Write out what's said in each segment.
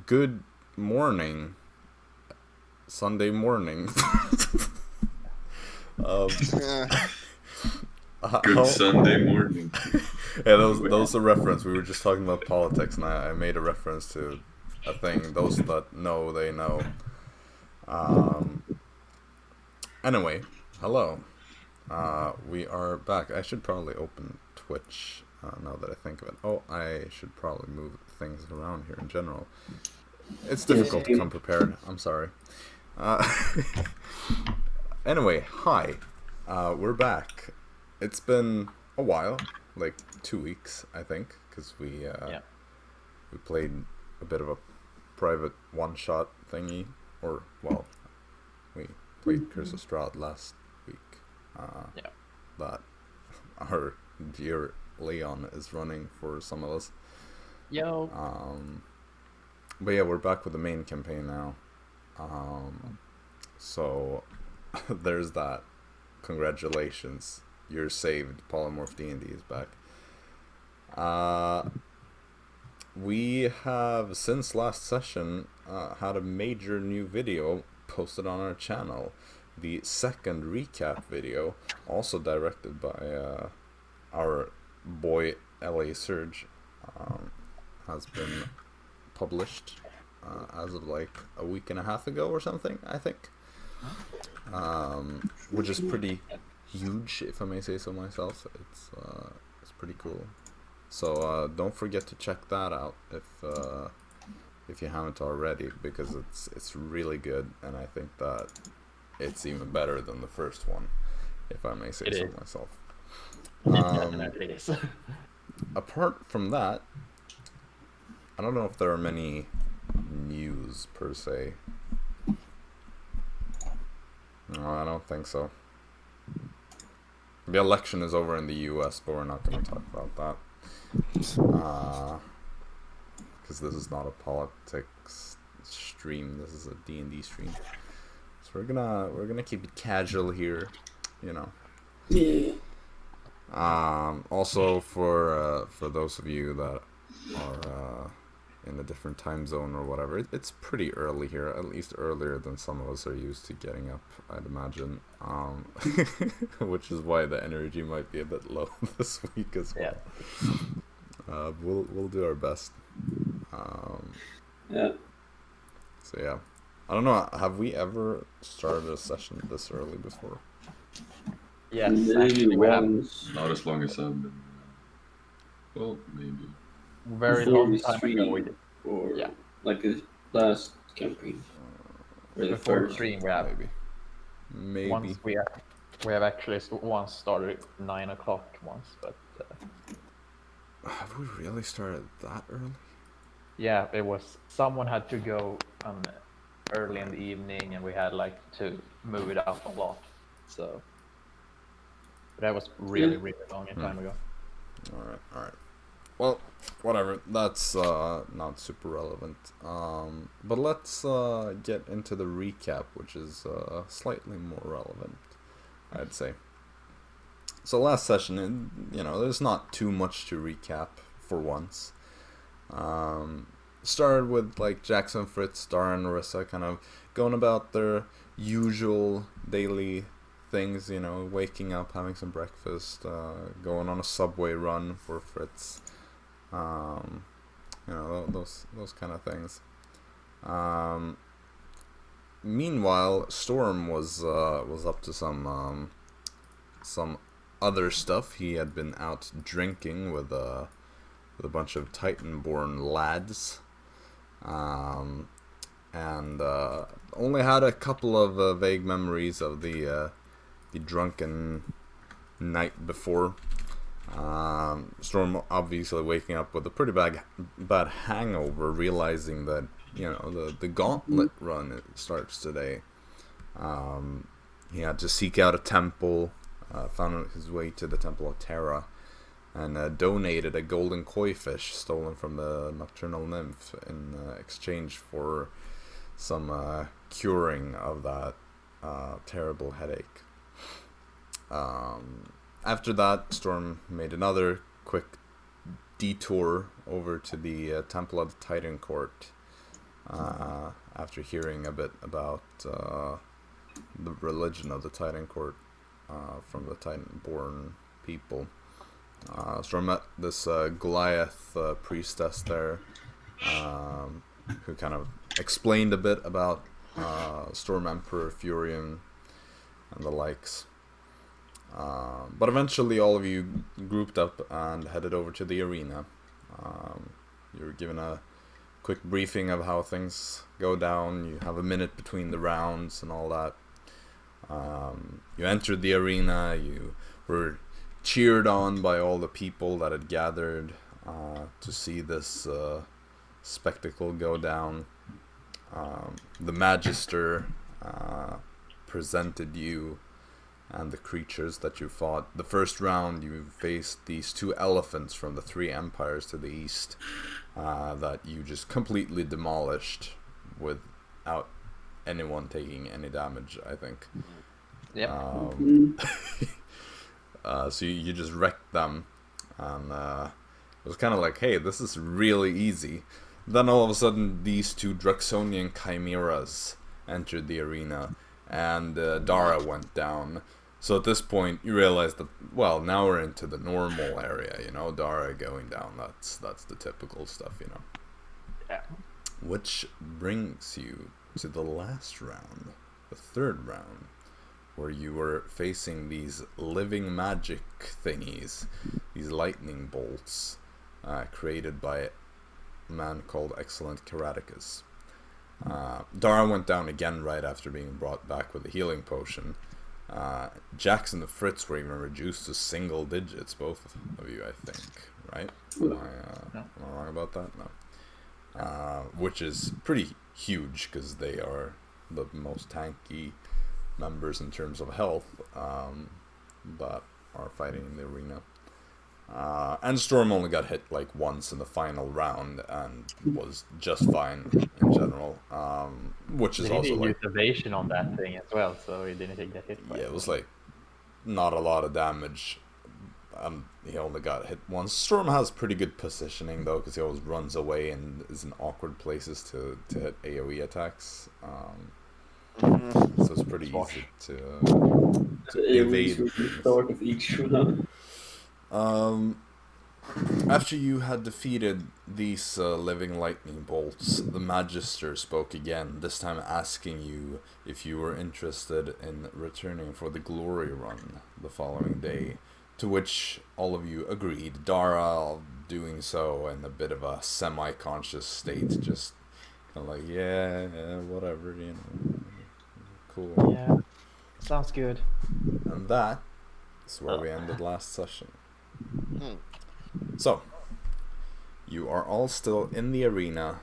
Good morning. Sunday morning. Good Sunday morning. Yeah, that was a reference. We were just talking about politics, and I made a reference to a thing. Those that know, they know. Anyway, hello. We are back. I should probably open Twitch now that I think of it. Oh, I should probably move things around here in general. It's difficult to come prepared. I'm sorry. Anyway, hi. We're back. It's been a while, like 2 weeks, I think, because we played a bit of a private one-shot thingy, or well, we played Curse of Strahd last week. That our dear Leon is running for some of us. Yo. But yeah, we're back with the main campaign now. So there's that. Congratulations, you're saved. Polymorphed D&D is back. We have, since last session, had a major new video posted on our channel. The second recap video, also directed by our boy LA Serge, has been published as of like a week and a half ago or something, I think. Which is pretty huge, if I may say so myself. It's pretty cool. So don't forget to check that out if you haven't already, because it's really good, and I think that it's even better than the first one, if I may say so myself. Definitely is. Apart from that, I don't know if there are many news per se. No, I don't think so. The election is over in the US, but we're not going to talk about that. Because this is not a politics stream. This is a D&D stream. So we're gonna keep it casual here, you know. Yeah. Also for those of you that are in a different time zone or whatever, it's pretty early here, at least earlier than some of us are used to getting up, I'd imagine. Which is why the energy might be a bit low this week as well. Yeah. We'll do our best. Yeah. So yeah, I don't know. Have we ever started a session this early before? Yes, Maybe actually we have. once Not as long as I've been. Well, maybe. Very before long we time ago streamed, we did. or Yeah. like the last campaign. Or the Before first. stream we have. Maybe. Once we have actually once started at 9 o'clock once, but Have we really started that early? yeah, it was someone had to go early in the evening, and we had like to move it up a lot. So but that was really long time ago. All right. Well, whatever. That's not super relevant. But let's get into the recap, which is slightly more relevant, I'd say. So last session, there's not too much to recap for once. Started with like Jaxson, Fritz, Dara, and Arisa kind of going about their usual daily things, waking up, having some breakfast, going on a subway run for Fritz, those kind of things. Meanwhile, Storm was up to some other stuff. He had been out drinking with a bunch of Titan-born lads, and only had a couple of vague memories of the drunken night before. Storm obviously waking up with a pretty bad hangover, realizing that the gauntlet run starts today. He had to seek out a temple, found his way to the Temple of Terra, and donated a golden koi fish stolen from the nocturnal nymph in exchange for some curing of that terrible headache. After that, Storm made another quick detour over to the Temple of the Titan Court after hearing a bit about the religion of the Titan Court from the Titan-born people. So I met this Goliath priestess there, who kind of explained a bit about Storm Emperor Furion and the likes. But eventually all of you grouped up and headed over to the arena. You were given a quick briefing of how things go down. You have a minute between the rounds and all that. You entered the arena. You were cheered on by all the people that had gathered to see this spectacle go down. The Magister presented you and the creatures that you fought. The first round you faced these 2 elephants from the 3 empires to the east that you just completely demolished without anyone taking any damage, I think. Yep. So you just wrecked them, and it was kind of like, hey, this is really easy. Then all of a sudden, these 2 Draxonian chimeras entered the arena, and Dara went down. So at this point, you realize that, well, now we're into the normal area, you know, Dara going down, that's the typical stuff, you know. Yeah. Which brings you to the last round, the 3rd round, where you were facing these living magic thingies, these lightning bolts, created by a man called Excellent Karaticus. Dara went down again right after being brought back with a healing potion. Jaxson and Fritz were even reduced to single digits, both of you, I think, right? Am I wrong about that? No. Which is pretty huge, because they are the most tanky members in terms of health, but are fighting in the arena. And Storm only got hit like once in the final round and was just fine in general, which is also like evasion on that thing as well, so he didn't get hit by it was like not a lot of damage. He only got hit once. Storm has pretty good positioning though, because he always runs away and is in awkward places to hit AoE attacks. So it's pretty easy to evade. The start of each round. After you had defeated these living lightning bolts, the Magister spoke again, this time asking you if you were interested in returning for the glory run the following day, to which all of you agreed, Dara doing so in a bit of a semi-conscious state, just kind of like, yeah, whatever, you know, cool. Yeah, sounds good. And that is where we ended last session. So, you are all still in the arena.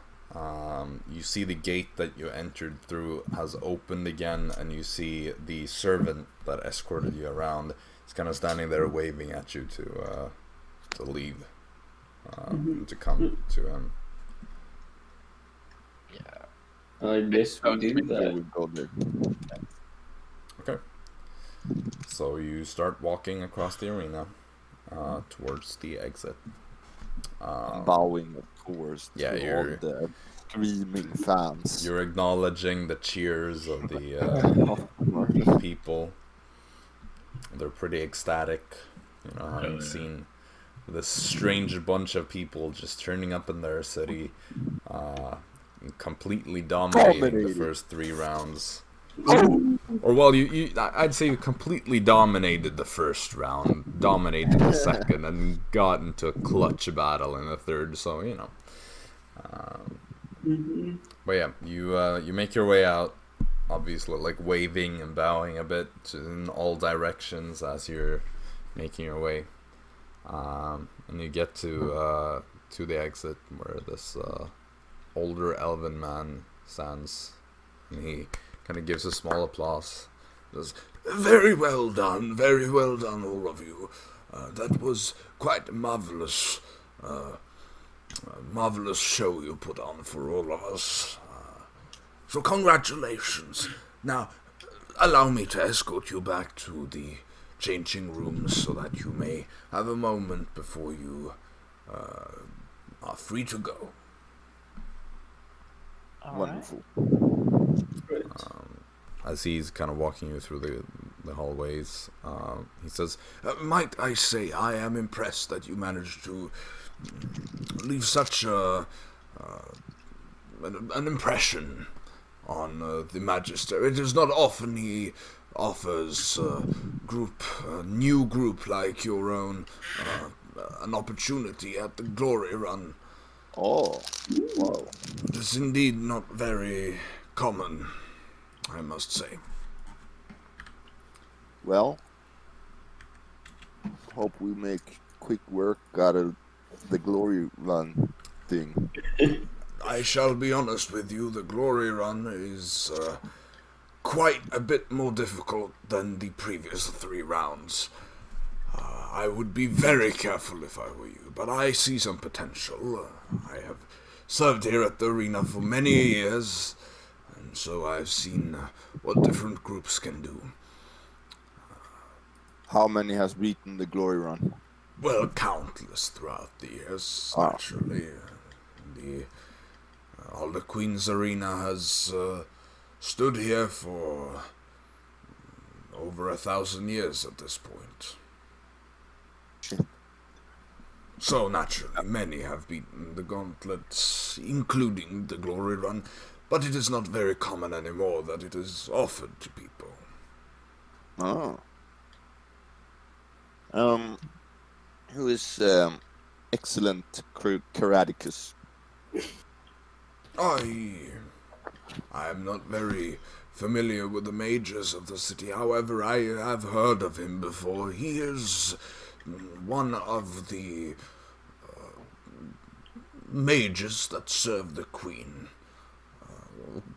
You see the gate that you entered through has opened again, and you see the servant that escorted you around is kind of standing there waving at you to leave, to come to him. Yeah. I guess we did that. Go there. Okay. So you start walking across the arena towards the exit. Bowing, of course, to all the screaming fans. You're acknowledging the cheers of the people. They're pretty ecstatic, you know, having seen this strange bunch of people just turning up in their city, completely dominating the first 3 rounds. Or well, I'd say you completely dominated the first round, dominated the second, and got into a clutch battle in the third. So you know. But yeah, you make your way out, obviously, like waving and bowing a bit in all directions as you're making your way, and you get to the exit where this older elven man stands, and he kind of gives a small applause. Says, very well done, all of you. That was quite a marvelous show you put on for all of us. So congratulations. Now, allow me to escort you back to the changing rooms so that you may have a moment before you are free to go. All Wonderful. Great. As he's kind of walking you through the hallways, he says, "Might I say, I am impressed that you managed to leave such an impression on the Magister. It is not often he offers a new group like your own, an opportunity at the Glory Run. Oh, wow. It is indeed not very common, I must say." Well, hope we make quick work out of the Glory Run thing. I shall be honest with you, the Glory Run is quite a bit more difficult than the previous 3 rounds. I would be very careful if I were you, but I see some potential. I have served here at the arena for many years, and so I've seen what different groups can do. How many has beaten the Glory Run? Well, countless throughout the years, naturally. All the Queen's Arena has stood here for over 1,000 years at this point. So naturally, many have beaten the gauntlets, including the Glory Run, but it is not very common anymore that it is offered to people. Oh. Who is excellent Karaticus? I am not very familiar with the mages of the city. However, I have heard of him before. He is one of the mages that serve the Queen.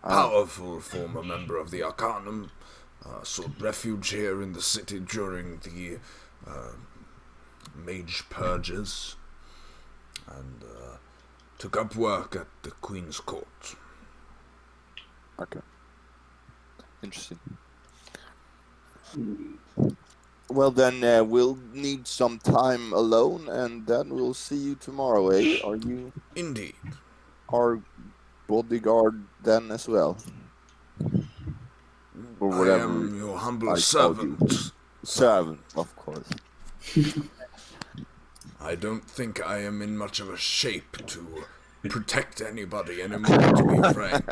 Powerful former member of the Arcanum. Sought refuge here in the city during the mage purges. And took up work at the Queen's Court. Okay. Interesting. Well then, we'll need some time alone, and then we'll see you tomorrow, eh? Are you Indeed. our bodyguard then as well? Or I whatever am your humble I called you. servant. Servant, of course. I don't think I am in much of a shape to protect anybody anymore, to be frank.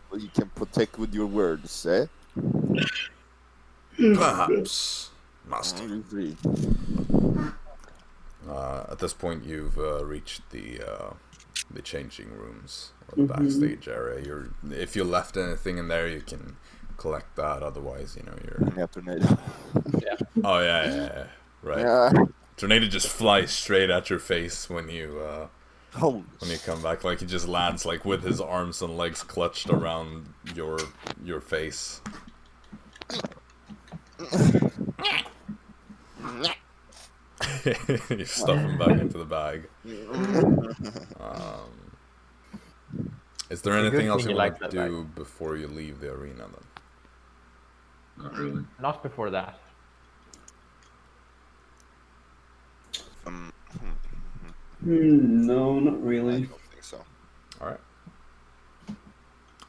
Well, you can protect with your words, eh? Perhaps, Master. You agree. At this point, you've reached the changing rooms, or the backstage area. If you left anything in there, you can collect that. Otherwise, you're... Yeah, tornado. Oh, yeah. Right. Yeah. Tornado just flies straight at your face when you Holy when you come back. Like, he just lands like with his arms and legs clutched around your face. You stuff him back into the bag. Is there anything else you want to do before you leave the arena then? Not really. Not before that. No, not I really. don't think so. Alright.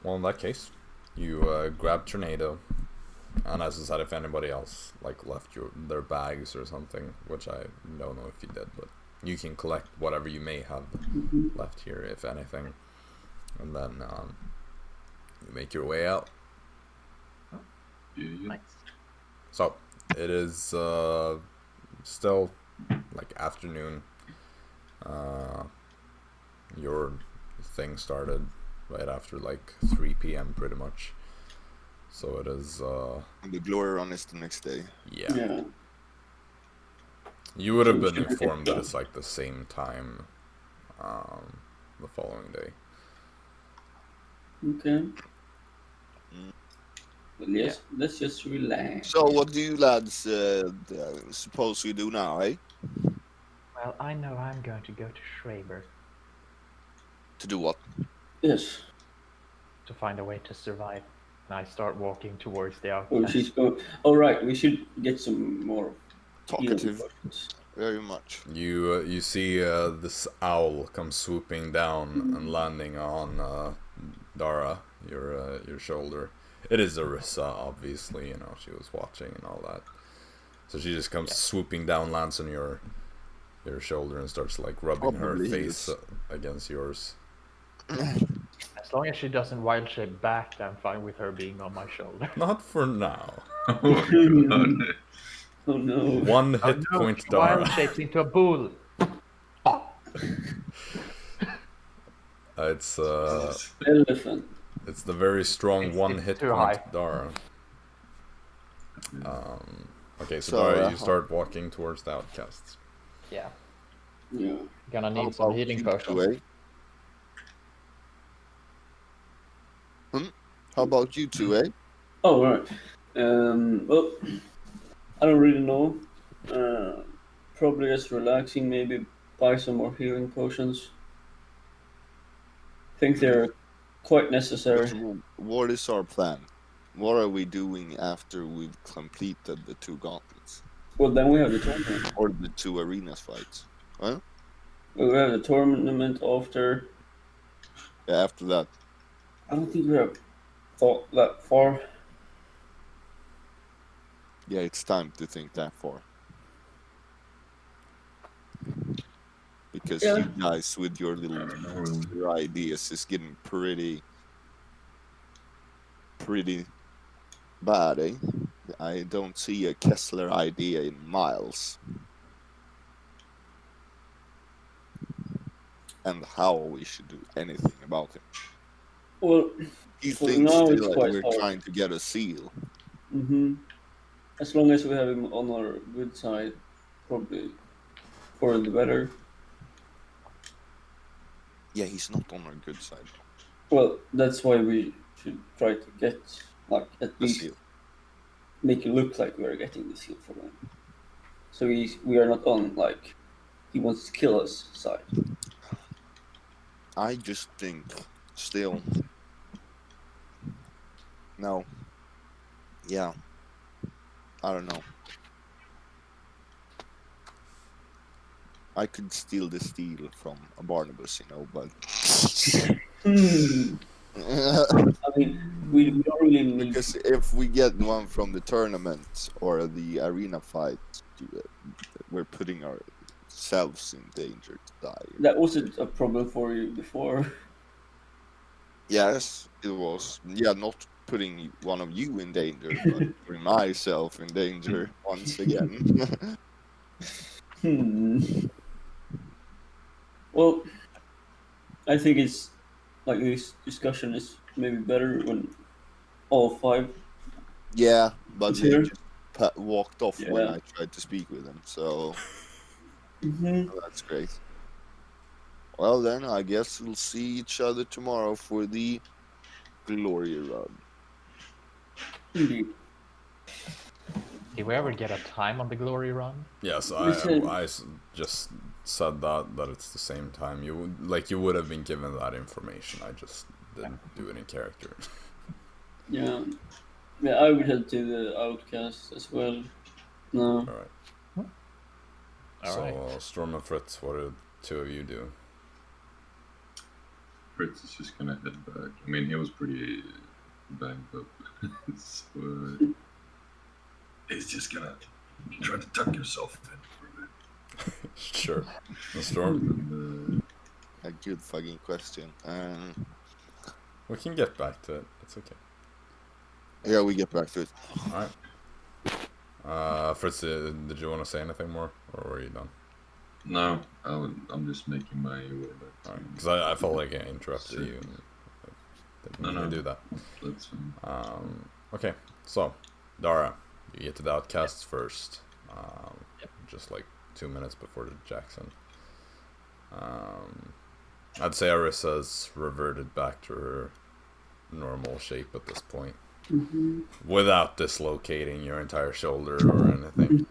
Well, in that case, you grab Tornado, and as I said, if anybody else left their bags or something, which I don't know if you did, but you can collect whatever you may have left here, if anything, and then you make your way out. Yeah. Nice. So it is still afternoon. Your thing started right after 3 p.m. pretty much. So it is And the Glory Run is the next day. yeah. You would have been informed that it's the same time the following day. Okay. Well, yes, let's just relax. So what do you lads suppose we do now, eh? Well, I know I'm going to go to Schreiber To do what? Yes. to find a way to survive. And I start walking towards the Oh, outside. she's going. All right, we should get some more healing Talkative. potions. very much. You see this owl come swooping down and landing on Dara, your shoulder. It is Arisa, obviously. You know, she was watching and all that. So she just comes swooping down, lands on your shoulder, and starts like rubbing Probably her face against yours. As long as she doesn't wild shape back, I'm fine with her being on my shoulder. Not for now. Oh god. Oh no. One hit point, She wild Dara. shapes into a bull. It's Elephant. it's the very strong It's one hit too point, high. Dara. Okay, so So, Dara, you start walking towards the outcasts. Yeah. Yeah. Gonna How need some about healing you potions. two, eh? How about you two, eh? Oh, right. Well, I don't really know. Probably just relaxing, maybe buy some more healing potions. Think they're quite necessary. What is our plan? What are we doing after we've completed the 2 gauntlets? Well, then we have the tournament. Or the 2 arenas fights? Huh? We have the tournament after. Yeah, after that. I don't think we have thought that far. Yeah, it's time to think that far. Because Yeah. you guys with your your ideas is getting pretty bad, eh? I don't see a Kessler idea in miles. And how we should do anything about it. Well, He For thinks now, still it's that quite we're hard. trying to get a seal. as long as we have him on our good side, probably for the better. Yeah, he's not on our good side. Well, that's why we should try to get, like, at The least seal. make it look like we're getting the seal from him. So we are not on, like, he wants to kill us side. I just think still. No. Yeah. I don't know. I could steal the steel from a Barnabas, you know, but I mean, we don't really need. because if we get one from the tournament or the arena fight, we're putting ourselves in danger to die. That wasn't a problem for you before. Yes, it was. Yeah, not putting one of you in danger, but putting myself in danger once again. Well, I think it's like this discussion is maybe better when all 5. Yeah, but Is they here? just walked off when Yeah. I tried to speak with them, so that's great. Well then, I guess we'll see each other tomorrow for the glory run. Indeed. Did we ever get a time on the glory run? Yes, Listen. I just said that it's the same time. You would have been given that information. I just didn't do it in character. Yeah. Yeah, I would head to the outcast as well. No. All right. So Storm and Fritz, what did 2 of you do? Fritz is just gonna head back. I mean, he was pretty banged up. So, he's just gonna try to tuck himself in for a bit. Sure. The Storm. And, A good fucking question. We can get back to it. It's okay. Yeah, we get back to it. All right. Fritz, did you want to say anything more, or were you done? no, I'm just making my way back. Because I felt like I interrupted you. And didn't mean to do that. That's fine. Okay, so Dara, you get to the outcasts first. Just like 2 minutes before the Jaxson. I'd say Arisa's reverted back to her normal shape at this point, without dislocating your entire shoulder or anything.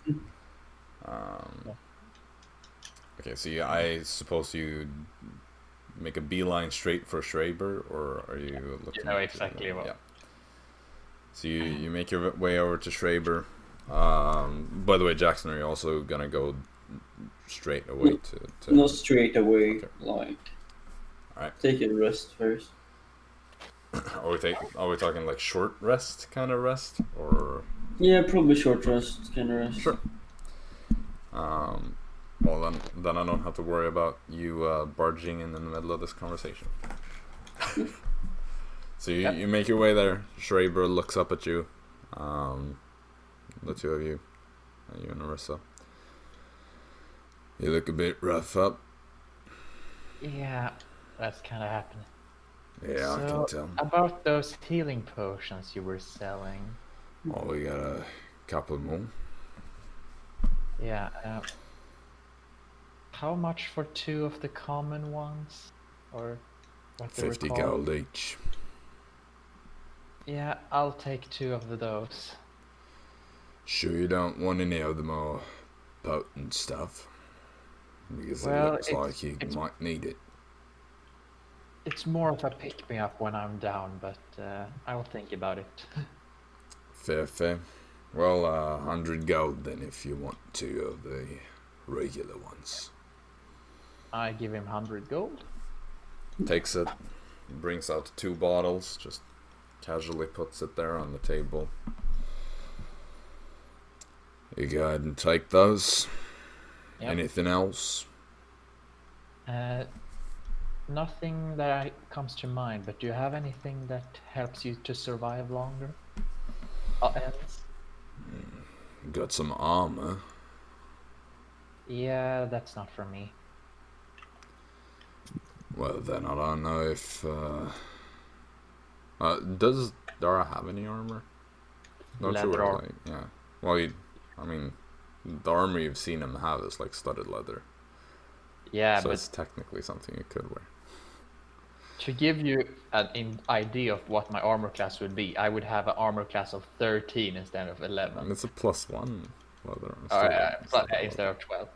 Okay, so I suppose you make a beeline straight for Schreiber, or are you looking? You know exactly what. Yeah. So you make your way over to Schreiber. By the way, Jaxson, are you also gonna go straight away to... Not straight away, Okay. like... Alright. Take a rest first. Are we talking like short rest kind of rest, or? Yeah, probably short rest, kind of rest. Sure. Well then I don't have to worry about you barging in the middle of this conversation. So you make your way there. Schreiber looks up at you. The two of you, you and Arisa. You look a bit rough up. Yeah, that's kind of happening. Yeah, I can tell. About those healing potions you were selling. Oh, we got a couple more. Yeah. How much for 2 of the common ones, or what they were 50 called? gold each. Yeah, I'll take 2 of those. Sure you don't want any of the more potent stuff? Because Well, it looks like you might need it. It's more of a pick-me-up when I'm down, but I'll think about it. Fair. Well, 100 gold then if you want 2 of the regular ones. I give him 100 gold. Takes it, brings out 2 bottles, just casually puts it there on the table. You go ahead and take those. Yep. Anything else? Nothing that comes to mind, but do you have anything that helps you to survive longer? Else? Got some armor. Yeah, that's not for me. Well then, I don't know if... does Dara have any armor? Not Leather sure. armor. Like, yeah. Well, I mean, the armor you've seen him have is like studded leather. Yeah, So but it's technically something you could wear. to give you an idea of what my armor class would be, I would have an armor class of 13 instead of 11. And it's a +1 leather. Instead of 12.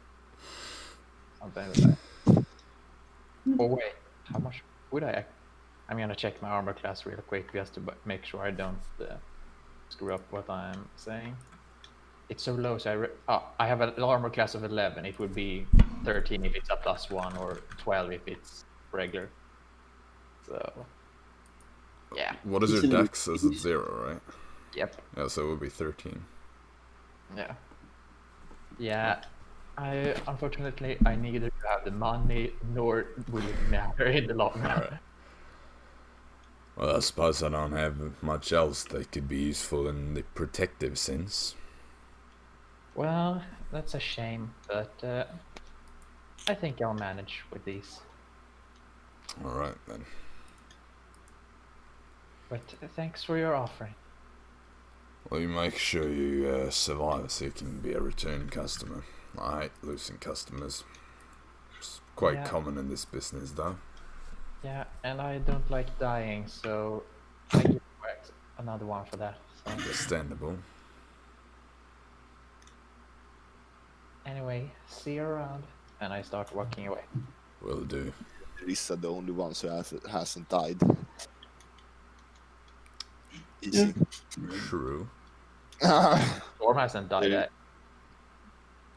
Something like that. Oh wait, how much would I? I'm gonna check my armor class real quick just to make sure I don't screw up what I'm saying. It's so low, so I have an armor class of 11. It would be 13 if it's a +1, or 12 if it's regular. So, yeah. What is your dex? Is it 0, right? Yep. Yeah, so it would be 13. Yeah. Yeah. Unfortunately, I neither have the money nor will it matter in the long run. Well, I suppose I don't have much else that could be useful in the protective sense. Well, that's a shame, but I think I'll manage with these. Alright then. But thanks for your offering. Well, you make sure you survive so you can be a return customer. I hate losing customers. It's quite common in this business, though. Yeah, and I don't like dying, so I give another one for that. So. Understandable. Anyway, see you around. And I start walking away. Will do. Arisa, the only one who hasn't died. Easy. True. Storm hasn't died yet.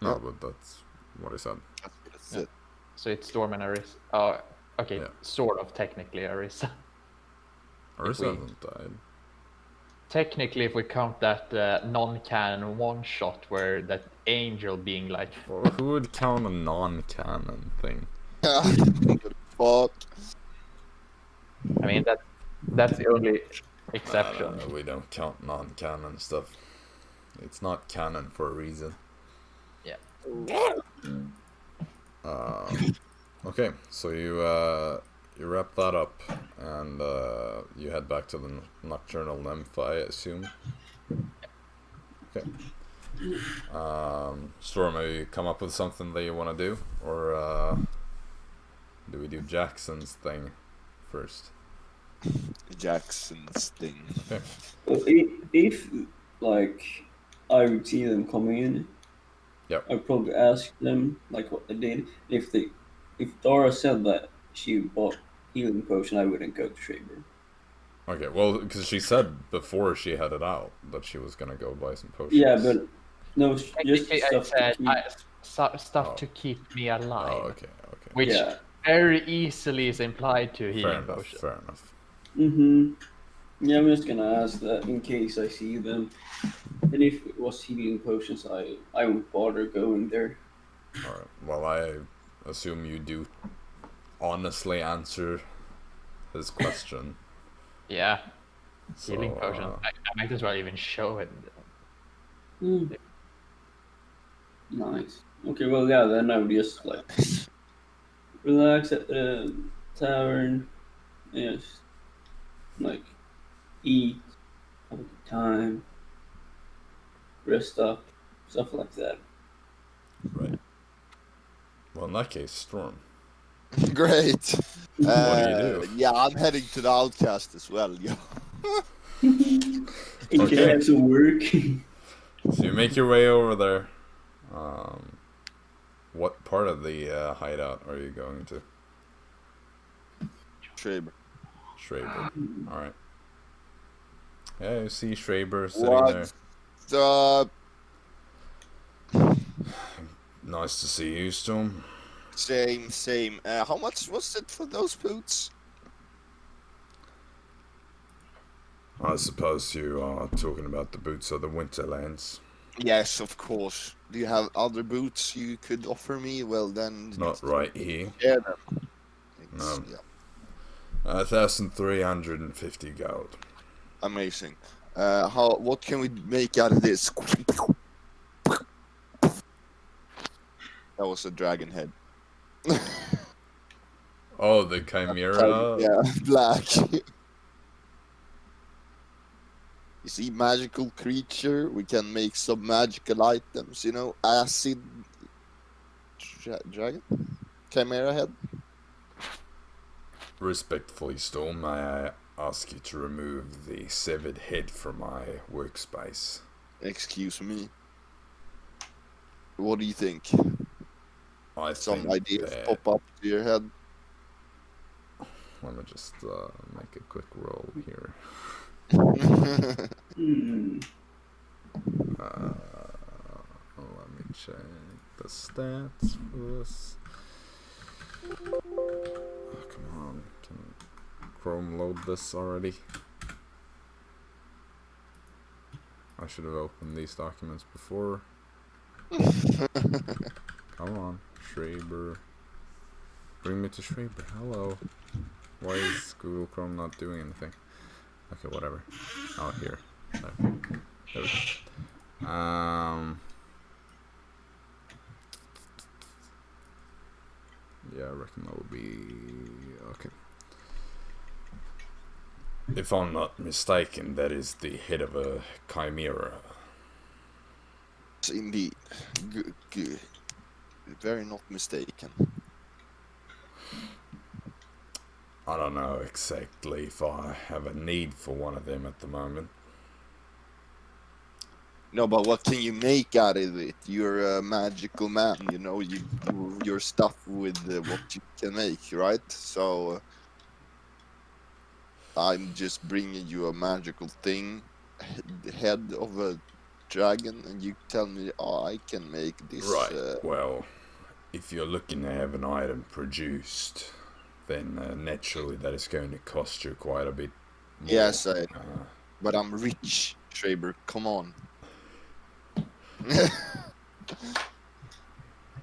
No, but that's what I said. That's it. So it's Storm and Arisa. Oh, okay, Yeah. sort of technically Arisa. Arisa hasn't died. Technically, if we count that non-canon one-shot where that angel being like... Well, who would count a non-canon thing? Fuck. I mean, that's the only exception. No, we don't count non-canon stuff. It's not canon for a reason. Yeah. Okay, so you wrap that up, and you head back to the nocturnal nymph, I assume. Okay. Storm, have you come up with something that you want to do, or do we do Jackson's thing first? Jackson's thing. Okay. Well, if like I would see them coming in, Yep. I'd probably ask them like what they did. If Dara said that she bought healing potion, I wouldn't go to Shaver. Okay, well, because she said before she headed out that she was gonna go buy some potions. Yeah, but no, just Technically, stuff. stuff Oh. to keep me alive, Oh, okay. which Yeah. very easily is implied to Fair healing enough. potion. Fair enough. Mm-hmm. Yeah, I'm just gonna ask that in case I see them. And if it was healing potions, I won't bother going there. All right. Well, I assume you do honestly answer his question. Yeah, So, healing potion. I might as well even show it. Hmm. Nice. Okay, well, yeah, then I would just like relax at the tavern, and just like eat, have a good time, rest up, stuff like that. right. Well, in that case, Storm. Great. What do you do? Yeah, I'm heading to the Outcast as well. Yeah. And Okay. can I have some work? So you make your way over there. What part of the hideout are you going to? Schreiber. Schreiber. All right. Yeah, you see Schreiber sitting there. What's up? Nice to see you, Storm. Same. How much was it for those boots? I suppose you are talking about the boots of the Winterlands. Yes, of course. Do you have other boots you could offer me? Well, then. Not right here. Yeah, them. No. Yeah, 1,350 gold. amazing. What can we make out of this? That was a dragon head. Oh, the Chimera. Yeah, black. You see, magical creature. We can make some magical items. You know, acid dragon, chimera head. Respectfully, Storm, may I ask you to remove the severed head from my workspace? Excuse me. What do you think? Some think ideas that- pop up to your head? Let me just make a quick roll here. Hmm. Let me check the stats for this. Oh, come on. Can Chrome load this already? I should have opened these documents before. Come on, Schreiber. Bring me to Schreiber. Hello. Why is Google Chrome not doing anything? Okay, whatever. Oh, here. There we go. Yeah, I reckon that would be okay. If I'm not mistaken, that is the head of a chimera. Indeed. Good. Very not mistaken. I don't know exactly if I have a need for one of them at the moment. No, but what can you make out of it? You're a magical man, you know. You're stuff with what you can make, right? So I'm just bringing you a magical thing, the head of a dragon, and you tell me, oh, I can make this. Right. Well, if you're looking to have an item produced, then naturally that is going to cost you quite a bit more. Yes, but I'm rich, Schreiber. Come on.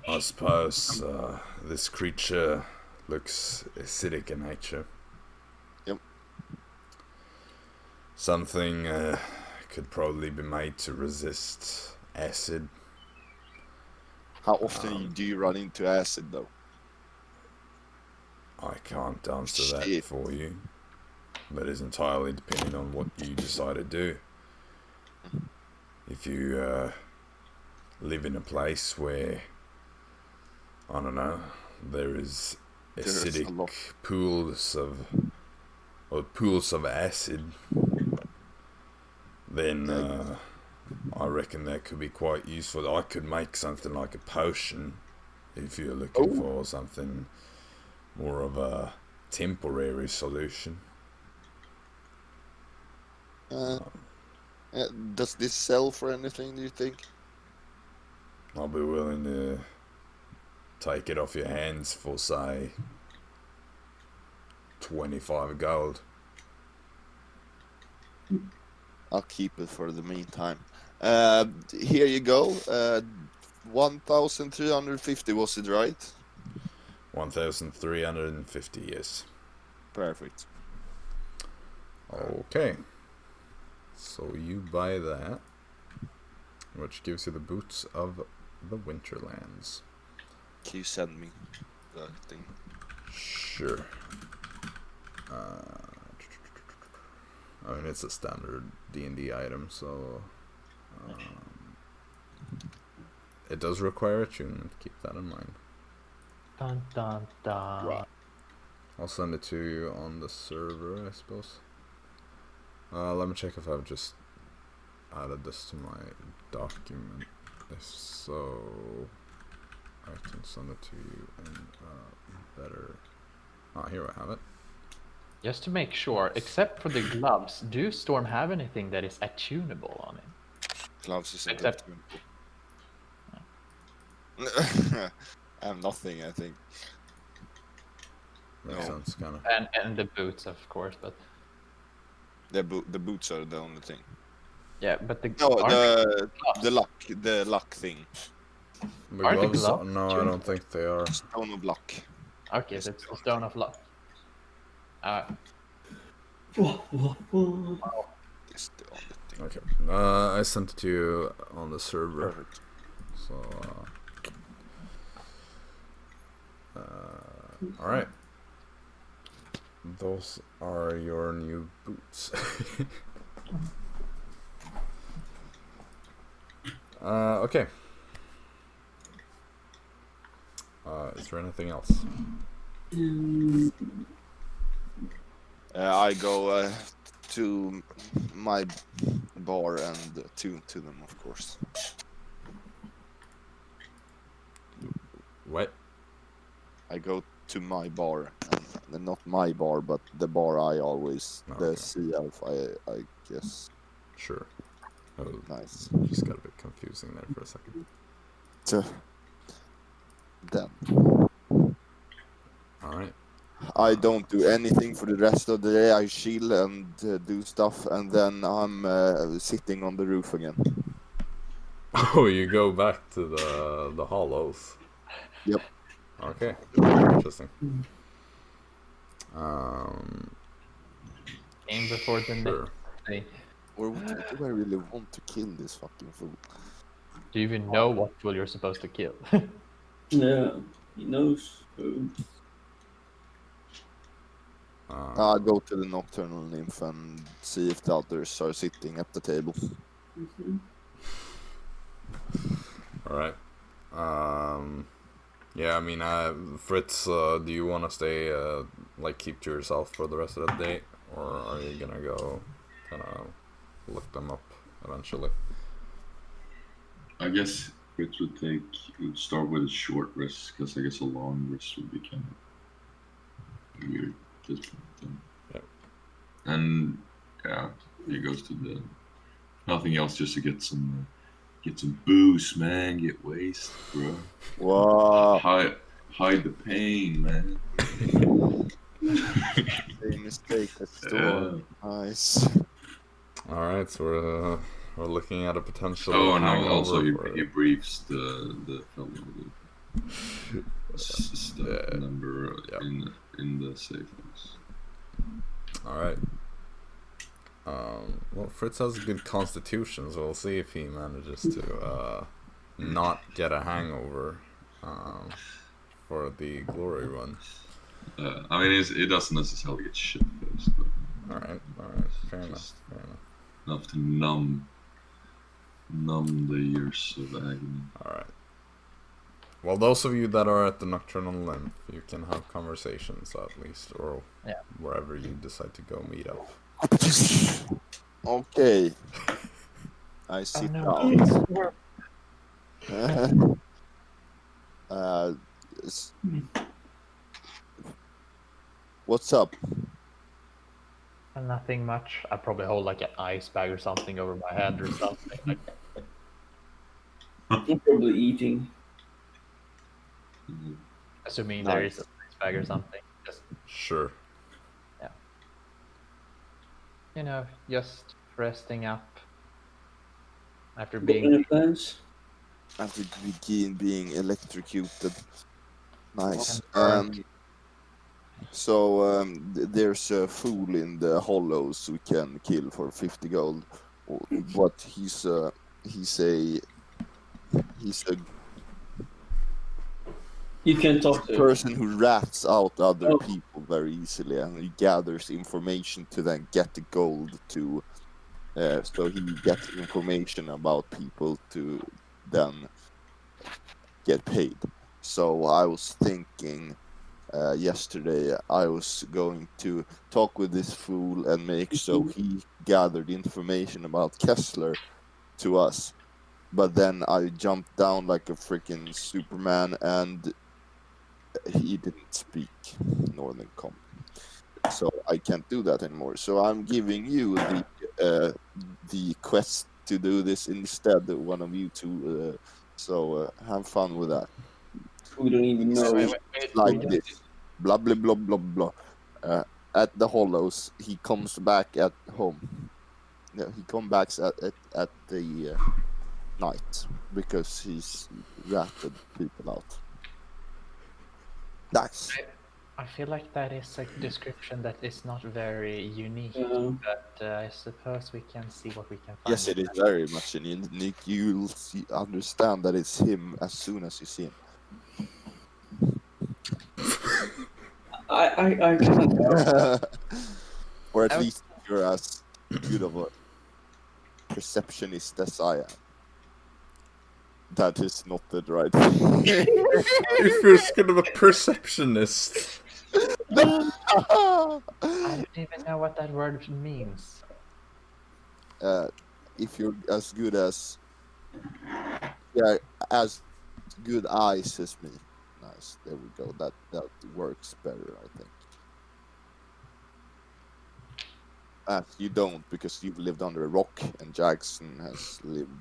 I suppose this creature looks acidic in nature. Yep. Something could probably be made to resist acid. How often do you run into acid, though? I can't answer Shit. that for you. That is entirely depending on what you decide to do. If you live in a place where, I don't know, there is There's a acidic lot. pools of acid, then I reckon that could be quite useful. I could make something like a potion if you're looking for something more of a temporary solution. Does this sell for anything, do you think? I'll be willing to take it off your hands for, say, 25 gold. I'll keep it for the meantime. Here you go. 1,350 was it, right? 1,350, yes. Perfect. Okay. So you buy that, which gives you the boots of the Winterlands. Can you send me that thing? Sure. I mean, it's a standard D&D item, so it does require attunement. Keep that in mind. Dun dun dun. Right. I'll send it to you on the server, I suppose. Let me check if I've just added this to my document. If so, I can send it to you in better... Ah, here I have it. Just to make sure, except for the gloves, do Storm have anything that is attunable on it? Gloves is Except- I have nothing, I think. Makes No. sense, kind of. And the boots, of course, but The boots are the only thing. yeah, but the No, aren't the luck thing. The Are the gloves? gloves No, I don't think they are. Stone of luck. okay, so it's the Stone of Luck. Is the only thing. Okay. I sent it to you on the server. Perfect. So, alright. Those are your new boots. Okay. Is there anything else? I go to my bar and tune to them, of course. What? I go to my bar, and not my bar, but the bar I always, Oh, the okay. Sea Elf, I guess. Sure. Oh, Nice. just got a bit confusing there for a second. So, then. Alright. I don't do anything for the rest of the day. I chill and do stuff, and then I'm sitting on the roof again. Oh, you go back to the hollows. Yep. Okay. Interesting. Aim before the Sure. next thing. Or do I really want to kill this fucking fool? Do you even know what fool you're supposed to kill? Yeah, he knows who. I'll go to the Nocturnal Nymph and see if the others are sitting at the table. Alright. Yeah, I mean, Fritz, do you want to stay, keep to yourself for the rest of the day? Or are you gonna go kind of look them up eventually? I guess Fritz would start with a short rest, because I guess a long rest would be kind of weird at this point. Yep. And yeah, he goes to the nothing else, just to get some boost, man. Get wasted, bro. Wow. Hide the pain, man. Same mistake as Storm. Nice. Alright, so we're looking at a potential Oh, and hangover also he for- briefs the fellow stuff Yeah. number Yeah. in the safe house. Alright. Well, Fritz has a good constitution, so we'll see if he manages to not get a hangover for the glory run. I mean, it doesn't necessarily get shit faced, but Alright, fair enough. enough to numb the years of agony. Alright. Well, those of you that are at the Nocturnal Nymph, you can have conversations at least, or Yeah. wherever you decide to go meet up. Okay. I sit down. What's up? Nothing much. I probably hold like an ice bag or something over my head or something. Like, I'm probably eating. Mhm. Assuming there is a Nice. spice bag or something. Just, Sure. just resting up after Got being. any plans? After being electrocuted. Nice. Confirmed. There's a fool in the hollows we can kill for 50 gold, but he's a You can talk to him. person who rats out other Oh. people very easily, and he gathers information to then get the gold to. So he gets information about people to then get paid. So I was thinking yesterday I was going to talk with this fool and make so he gathered information about Kessler to us. But then I jumped down like a freaking Superman and he didn't speak Northern Com. So I can't do that anymore. So I'm giving you the quest to do this instead, one of you two. So have fun with that. We don't even know. Like this, blah blah blah blah blah. At the hollows, he comes back at home. Yeah, he comes back at the night because he's ratted people out. Nice. I feel like that is a description that is not very unique, but I suppose we can see what we can find. Yes, it is very much unique. You'll understand that it's him as soon as you see him. I can't. Or at least you're as good of a perceptionist as I am. That is not the right thing. If you're scared of a perceptionist. I don't even know what that word means. If you're as good as as good eyes as me. Nice. There we go. That works better, I think. You don't, because you've lived under a rock and Jaxson has lived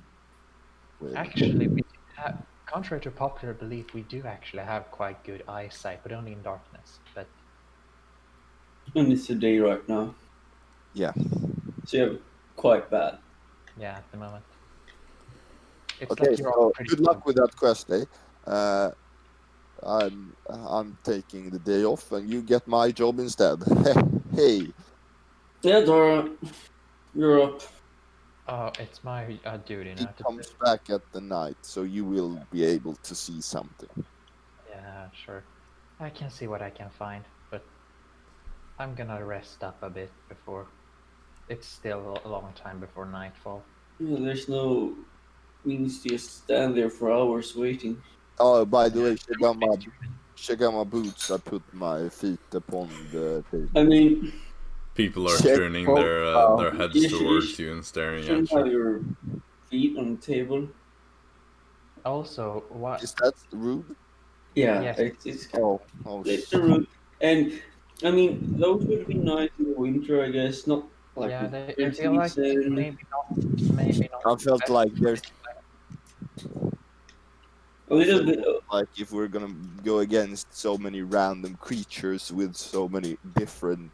with... Actually, we do have, contrary to popular belief, we do actually have quite good eyesight, but only in darkness. But And it's a day right now. Yeah. So you have quite bad. yeah, at the moment. It's Okay, like you're all so pretty good luck close. with that quest, eh? I'm taking the day off, and you get my job instead. Hey. Yeah, Dara, you're up. Oh, it's my duty He now to comes back at the night, so you will be able to see something. Yeah, sure. I can see what I can find, but I'm gonna rest up a bit before. It's still a long time before nightfall. Yeah, there's no means to just stand there for hours waiting. Oh, by the way, check out my boots. I put my feet upon the table. I mean, People are Check turning for- their heads you towards you and you staring shouldn't at have you. your feet on the table. Also, what? Is that rude? Yeah, Yes. it's kind of Oh, it's a route. And I mean, those would be nice in the winter, I guess. Not like Yeah, the I feel like season. maybe not. I felt like there's A little bit. like if we're gonna go against so many random creatures with so many different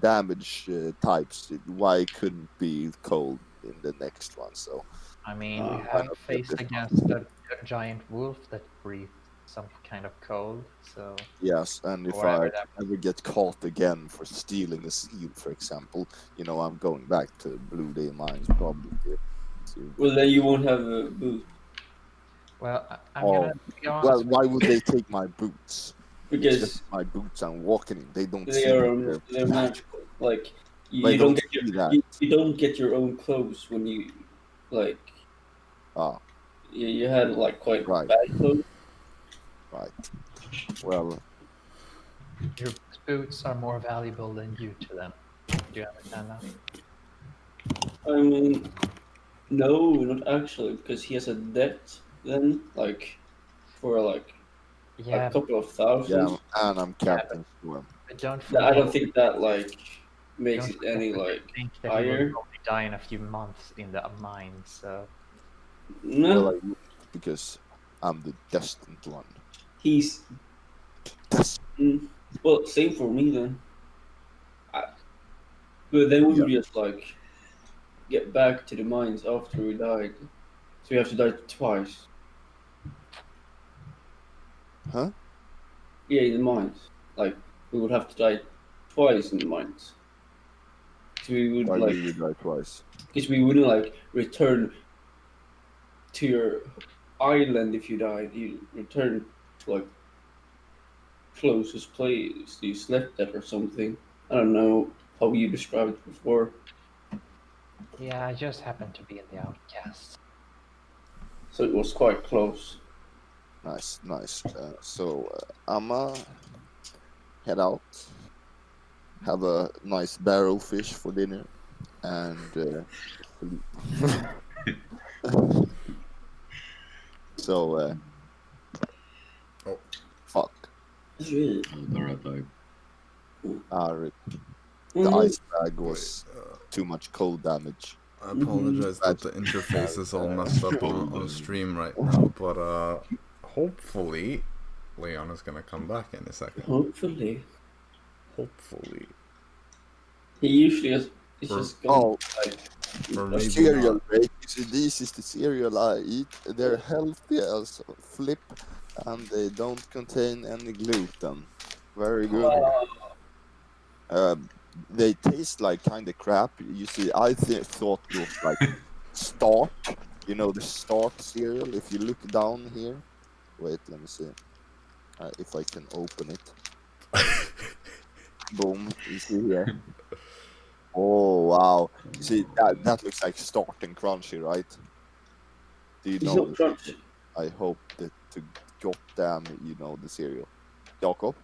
damage types, why couldn't be cold in the next one? So I mean, we I have don't faced get it. against a giant wolf that breathed some kind of cold, so yes, and if Whatever I that- ever get caught again for stealing a seal, for example, I'm going back to Blue Day Mines probably. Well, then you won't have a boot well, I'm Oh, gonna be honest. Well, why would they take my boots? It's because just my boots I'm walking in. They don't they see are me. they're magical. Like They you don't don't get see that. you don't get your own clothes when you like Ah, you had like quite Right. bad clothes. right. Well, Your boots are more valuable than you to them. Do you understand that? I mean, no, not actually, because he has a debt then, like, for like Yeah, a couple of thousand. yeah, and I'm Captain Storm. but don't I forget. don't think that like makes don't it forget any that like think that he higher. will probably die in a few months in the mine. So No, Well, because I'm the destined one. he's Des- well, same for me then. But then we would just like get back to the mines after we died, so we have to die twice. Huh? Yeah, in the mines. Like we would have to die twice in the mines. So we would Why like do we die twice? because we wouldn't like return to your island if you died. You return to like closest place you slept at or something. I don't know how you described it before. Yeah, I just happened to be in the outcasts. So it was quite close. Nice. So I'ma head out, have a nice barrel fish for dinner, and so Oh. fuck. Shit. Dara died. The Mhm. ice bag was too much cold damage. I apologize that the interface is all messed up on stream right now, but hopefully Leon is gonna come back in a second. Hopefully. Hopefully. He usually is it's Or- just gone like Or The maybe cereal, not. right? So this is the cereal I eat. They're healthy as flip, and they don't contain any gluten. Very good. They taste like kind of crap. You see, I thought it was like Start. You know the Start cereal. If you look down here, wait, let me see if I can open it. Boom! You see here. Oh wow! You see that looks like Start and Crunchy, right? Do you it's know? not crunchy. I hope that to goddamn you know the cereal, Jakob.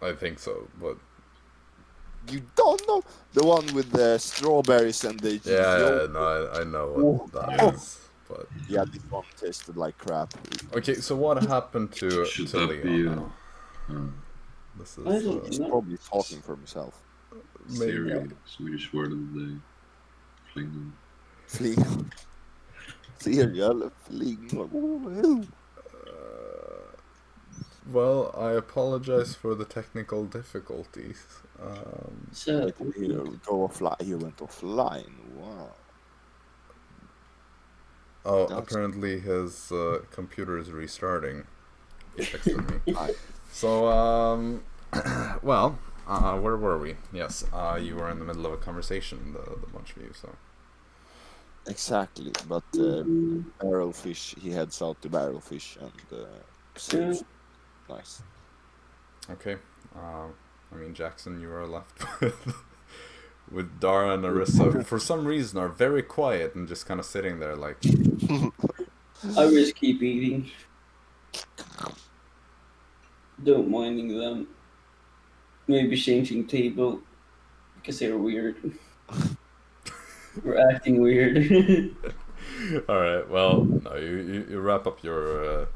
I think so, but You don't know the one with the strawberries and the yeah, no, I know what that is. But yeah, this one tasted like crap. okay, so what happened to Should to that be Leon now? This I is don't He's know. probably talking for himself. maybe. cereal? Swedish word of the day. Fling. Fling. Cereal, fling. Well, I apologize for the technical difficulties. So He'll go offline. He went offline. Wow. Oh, That's- apparently his computer is restarting. He texted me. I- So, well, where were we? Yes, you were in the middle of a conversation, the bunch of you, so. Exactly, but barrelfish. He heads out to barrelfish and seems nice. Okay. I mean, Jaxson, you are left with Dara and Arisa, who for some reason are very quiet and just kind of sitting there like, I just keep eating. Don't minding them. Maybe changing table because they're weird. We're acting weird. alright, well, no, you wrap up your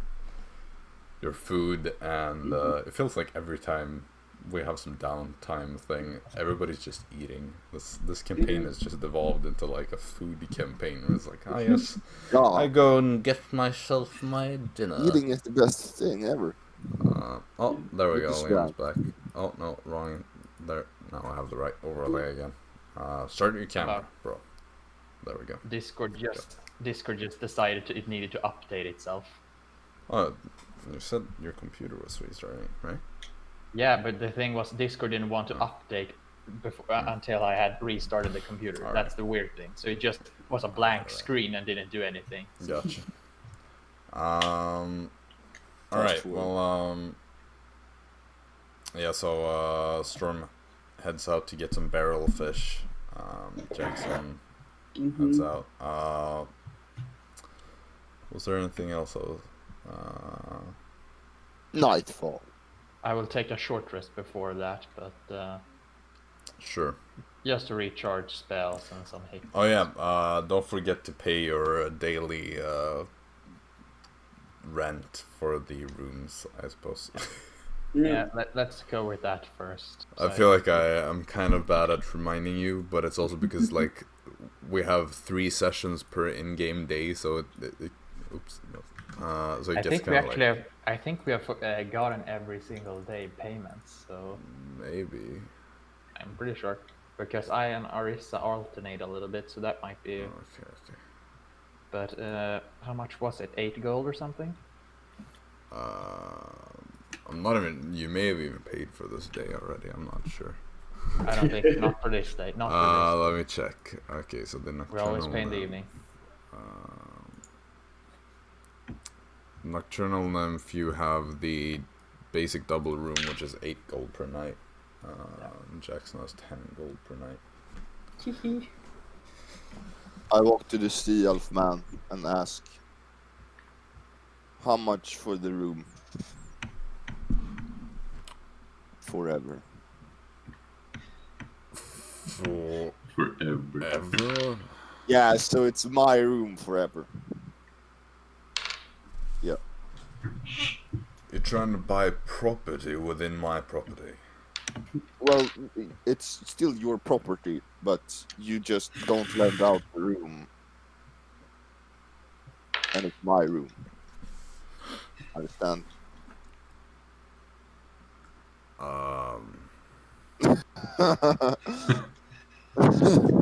food, and it feels like every time we have some downtime thing, everybody's just eating. This campaign has just evolved into like a food campaign where it's like, ah yes, I Yeah, go and get myself my dinner. eating is the best thing ever. Oh, there we go, It's Leon's back. Oh no, wrong. There, now I have the right overlay again. Start your camera, bro. There we go. Discord just decided it needed to update itself. Oh, you said your computer was restarting, right? Yeah, but the thing was Discord didn't want to update before until I had restarted the computer. Alright. That's the weird thing. So it just was a blank screen and didn't do anything. Gotcha. All right. Well, yeah. So Storm heads out to get some barrel fish. Jaxson heads out. Was there anything else? Nightfall. I will take a short rest before that, but Sure. just to recharge spells and some hit. Oh yeah. Don't forget to pay your daily rent for the rooms, I suppose. Yeah, let's go with that first. I feel like I'm kind of bad at reminding you, but it's also because like we have 3 sessions per in-game day, so it Oops. So it I gets think we kind of actually like have. I think we have gotten every single day payments, so maybe. I'm pretty sure because I and Arisa alternate a little bit, so that might be. Okay. But how much was it? 8 gold or something? I'm not even. You may have even paid for this day already. I'm not sure. I don't think not for this day. Not for Let me check. Okay, so the this. nocturnal. We're always paying the evening. Nocturnal nymph, you have the basic double room, which is 8 gold per night. Jaxson has 10 gold per night. I walk to the sea elf man and ask, how much for the room? Forever. Forever. Yeah, so it's my room forever. Yeah. You're trying to buy property within my property. Well, it's still your property, but you just don't lend out the room. And it's my room. Understand?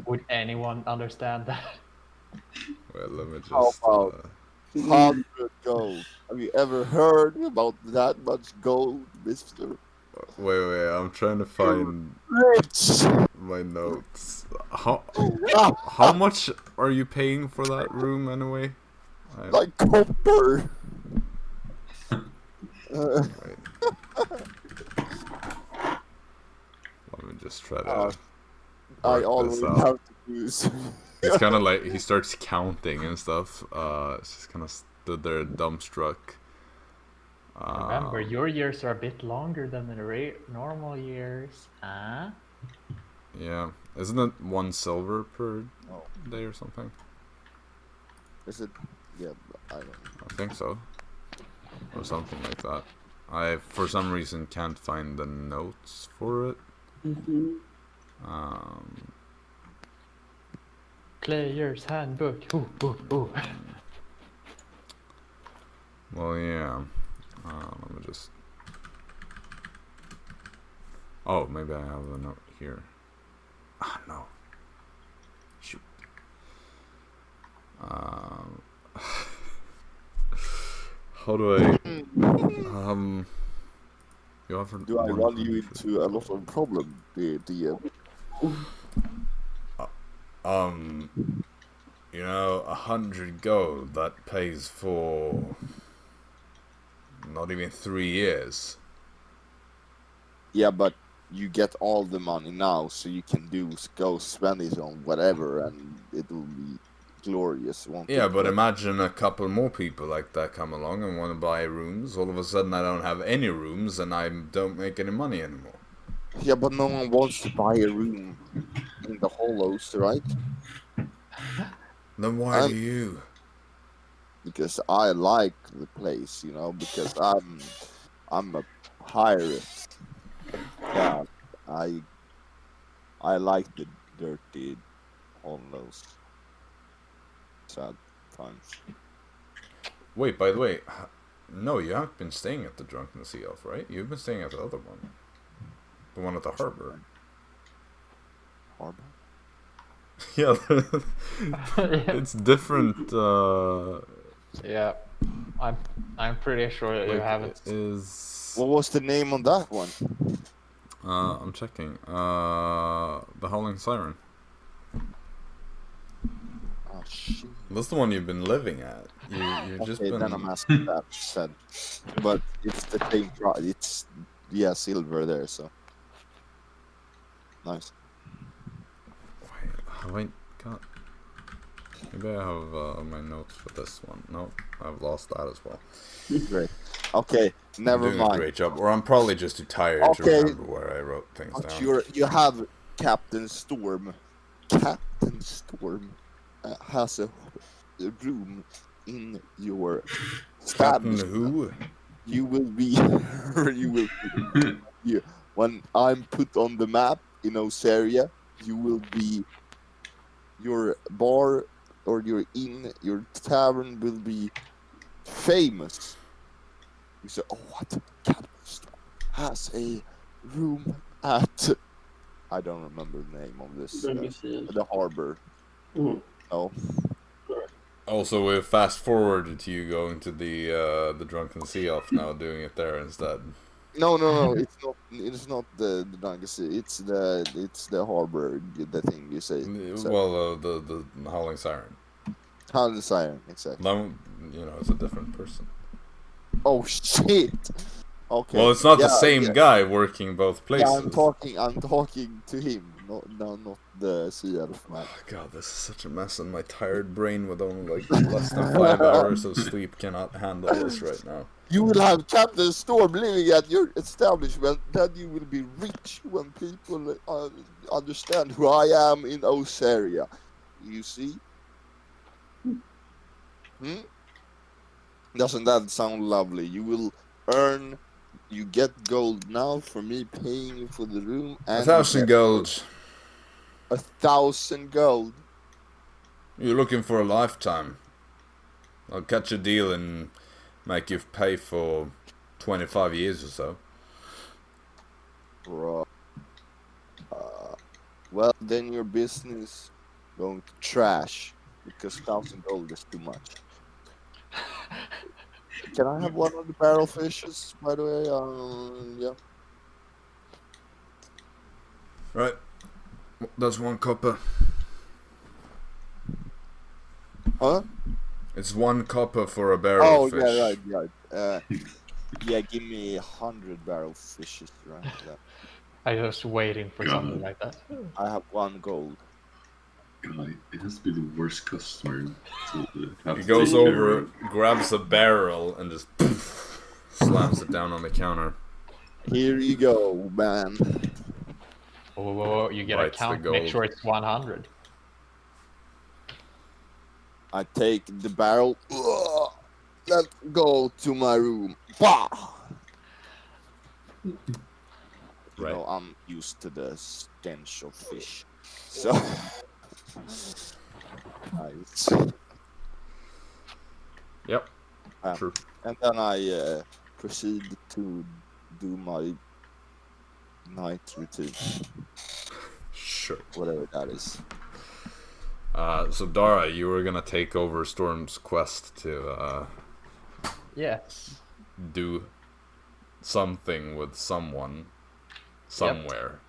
Would anyone understand that? Well, let me How just. about 100 gold? Have you ever heard about that much gold, mister? Wait, I'm trying to find Rich! my notes. How much are you paying for that room anyway? Like copper! Wait. Let me just try to. I work always this out. have to use. He's kind of like, he starts counting and stuff. It's just kind of stood there dumbstruck. Remember, your years are a bit longer than the normal years, huh? Yeah. Isn't it 1 silver per day or something? Is it? Yeah, I don't know. I think so. Or something like that. I, for some reason, can't find the notes for it. Player's handbook. Ooh. Well, yeah. Let me just. Oh, maybe I have a note here. Ah, no. Shoot. How do I? You offered. Do I run you into a lot of problem, DM? You know, 100 gold, that pays for not even 3 years. Yeah, but you get all the money now, so you can go spend it on whatever, and it will be glorious. Won't Yeah, it? but imagine a couple more people like that come along and want to buy rooms. All of a sudden I don't have any rooms and I don't make any money anymore. Yeah, but no one wants to buy a room in the Hollows, right? Then why do you? Because I like the place, you know, because I'm a pirate. Yeah, I like the dirty Hollows. Sad times. Wait, by the way, no, you haven't been staying at the Drunken Sea Elf, right? You've been staying at the other one. The one at the harbor. Harbor? Yeah, it's different. Yeah, I'm pretty sure you haven't. What was the name on that one? I'm checking. The Howling Siren. Oh shit. That's the one you've been living at. You've just been. Then I'm asking that said, but it's the same price. It's silver there, so nice. Wait, have I got? Maybe I have my notes for this one. No, I've lost that as well. Great. Okay, never I'm doing mind. a great job, or I'm probably just too tired to remember where I wrote things down. You have Captain Storm. Captain Storm has a room in your Captain establishment. who? You will be. When I'm put on the map in Osaria, you will be. Your bar or your inn, your tavern will be famous. You say, oh, what? Captain Storm has a room at... I don't remember the name of this. Let me see. The harbor. Mhm. Oh. Also, we fast forwarded to you going to the Drunken Sea off now, doing it there instead. No. It's not. It's not the Drunken Sea. It's the harbor. The thing you say. Well, the Howling Siren. Howling Siren, exactly. No, it's a different person. Oh shit. Okay. Well, it's not the same guy working both places. Yeah, I'm talking to him. Not the sea elf man. Oh, God, this is such a mess, and my tired brain with only like less than 5 hours of sleep cannot handle this right now. You will have Captain Storm living at your establishment, then you will be rich when people understand who I am in Osaria. You see? Doesn't that sound lovely? You will earn... You get gold now for me paying you for the room. And 1,000 gold. 1,000 gold. You're looking for a lifetime. I'll catch a deal and make you pay for 25 years or so. Bro. Well, then your business going to trash because 1,000 gold is too much. Can I have one of the barrel fishes, by the way? Yeah. Right. That's 1 copper. Huh? It's 1 copper for a barrel fish. Oh, yeah, right. Yeah, give me 100 barrel fishes, right? Yeah. I was waiting for something like that. I have 1 gold. God, it has to be the worst customer to have He to goes take care over, of. grabs a barrel, and just slams it down on the counter. Here you go, man. Oh, you get Bites a the count. gold. Make sure it's 100. I take the barrel. Let's go to my room. Bah! You Right. know, I'm used to the stench of fish. So... Nice. Yep. True. And then I proceed to do my night routine, Sure. whatever that is. So Dara, you were gonna take over Storm's quest to Yes. do something with someone somewhere.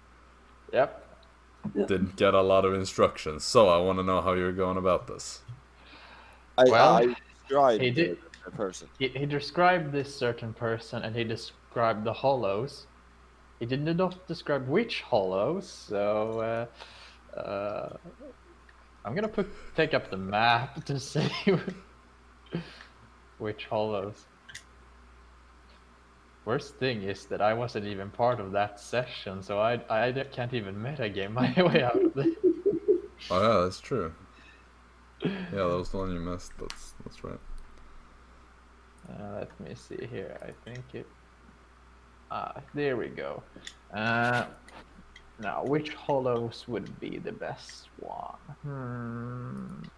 Yep. Didn't get a lot of instructions, so I want to know how you're going about this. I described he did- the person. He described this certain person, and he described the hollows. He did not describe which hollows, so I'm gonna take up the map to see which hollows. Worst thing is that I wasn't even part of that session, so I can't even metagame my way out of this. Oh yeah, that's true. Yeah, that was the one you missed. That's right. Let me see here. I think it. There we go. Now, which hollows would be the best one?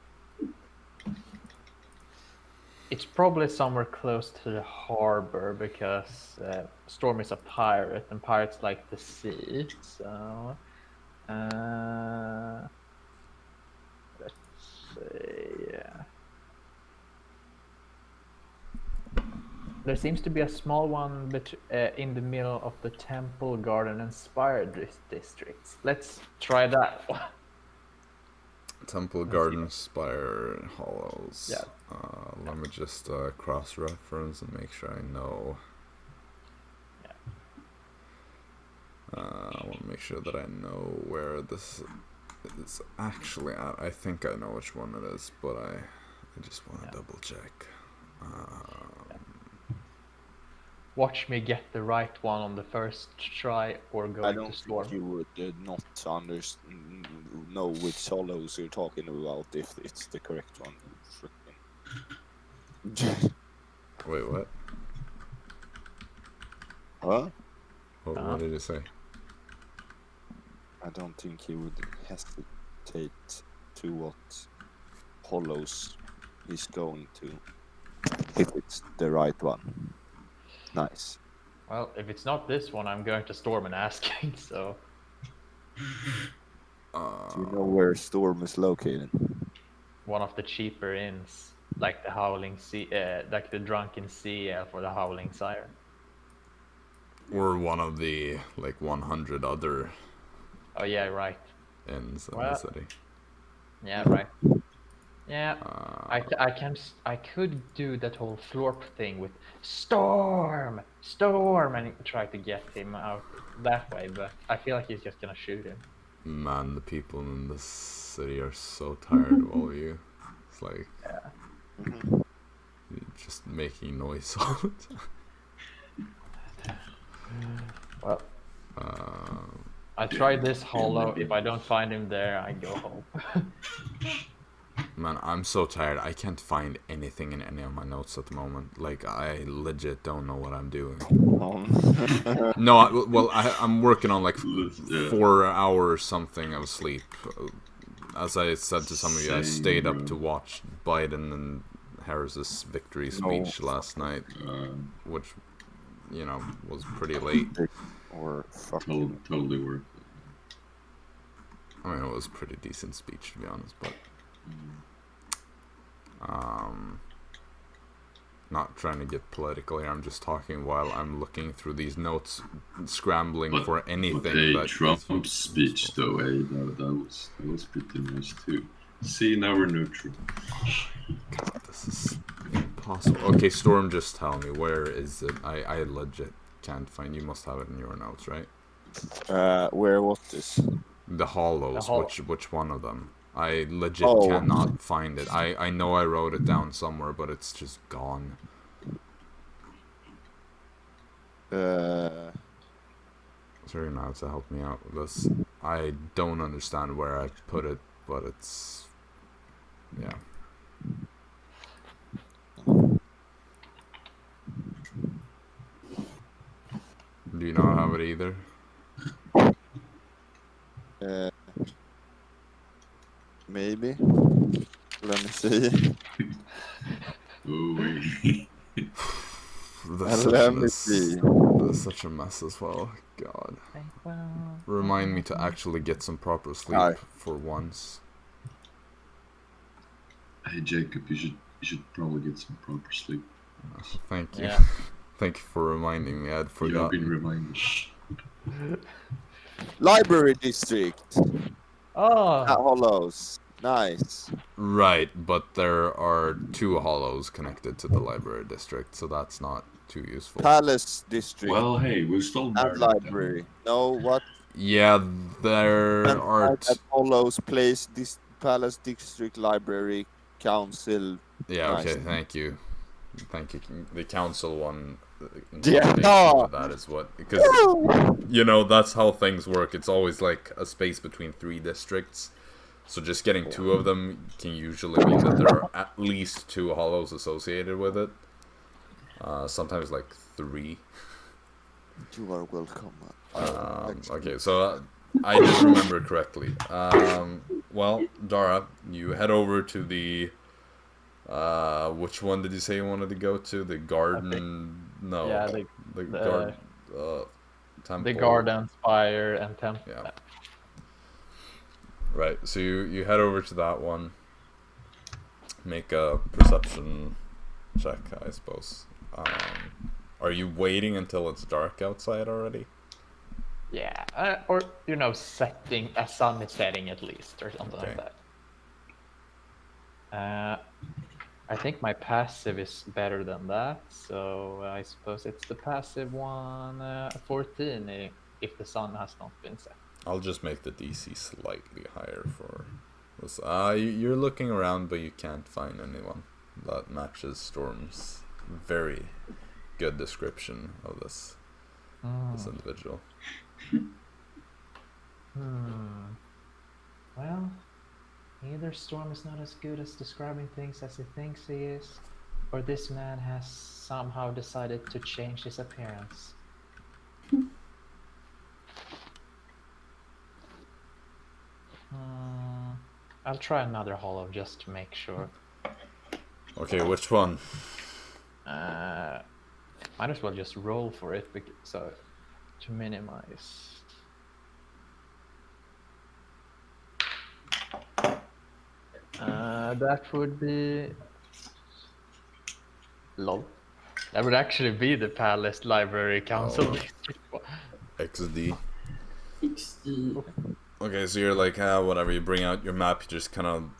It's probably somewhere close to the harbor because Storm is a pirate and pirates like the sea. So, let's see. Yeah. There seems to be a small one in the middle of the Temple, Garden, and Spire districts. Let's try that one. Temple, Garden, Spire, Hollows. Yeah. Let me just cross-reference and make sure I know. Yeah. I want to make sure that I know where this is actually at. I think I know which one it is, but I just want to double check. Watch me get the right one on the first try or go I to don't storm. think you would not know which hollows you're talking about if it's the correct one. Wait, what? Huh? What did you say? I don't think he would hesitate to what hollows he's going to. if it's the right one. Nice. Well, if it's not this one, I'm going to Storm and asking. So Do you know where Storm is located? one of the cheaper inns, like the Howling Sea, like the Drunken Sea Elf or the Howling Siren. Or one of the like 100 other Oh yeah, right. inns in the Well, city. Yeah, right. Yeah, I could do that whole Florp thing with Storm, and try to get him out that way, but I feel like he's just gonna shoot him. Man, the people in this city are so tired of all of you. It's like you're just making noise all the time. Well, I tried this hollow. If I don't find him there, I go home. Man, I'm so tired. I can't find anything in any of my notes at the moment. Like, I legit don't know what I'm doing. No, I'm working on like 4 hours something of sleep. As I said to some of you, I stayed up to watch Biden and Harris's victory speech last night, which, you know, was pretty late. Or Totally worth it. I mean, it was a pretty decent speech, to be honest, but not trying to get political here. I'm just talking while I'm looking through these notes, scrambling for anything. But Trump's speech, though, that was pretty nice too. See, now we're neutral. God, this is impossible. Okay, Storm, just tell me, where is it? I legit can't find. You must have it in your notes, right? Where was this? The hollows. Which one of them? I legit cannot find it. I know I wrote it down somewhere, but it's just gone. Uh, So you're gonna have to help me out with this. I don't understand where I put it, but it's... yeah. Do you not have it either? Maybe. Let me see. Let me see. That's such a mess as well. God. Remind me to actually get some proper sleep for once. Hey Jacob, you should probably get some proper sleep. Thank you. Yeah. Thank you for reminding me. I'd forgotten. You have been reminded. Library district. Oh, Hollows. Nice. Right, but there are 2 hollows connected to the library district, so that's not too useful. Palace district. Well, hey, we're still and library. No, what? Yeah, there are... Hollows place, this Palace district library council. Yeah, nice. okay, thank you. Thank you. The council one... Yeah. That is what... Because, you know, that's how things work. It's always like a space between 3 districts. So just getting 2 of them can usually mean that there are at least 2 hollows associated with it. Sometimes like 3. You are welcome. Okay, so I did remember correctly. Well, Dara, you head over to the... which one did you say you wanted to go to? The garden... No. yeah, temple. the garden, spire, and temple. Yeah. Right, so you head over to that one. Make a perception check, I suppose. Are you waiting until it's dark outside already? Yeah, or you know, setting a sun is setting at least, or something like that. I think my passive is better than that, so I suppose it's the passive one, 14, if the sun has not been set. I'll just make the DC slightly higher for this. You're looking around, but you can't find anyone that matches Storm's very good description of this individual. Well, either Storm is not as good as describing things as he thinks he is, or this man has somehow decided to change his appearance. I'll try another hollow just to make sure. Okay, which one? Might as well just roll for it, so to minimize. That would be... Lol. That would actually be the Palace Library Council District. XD. 60. Okay, so you're like, whatever, you bring out your map, you just kind of...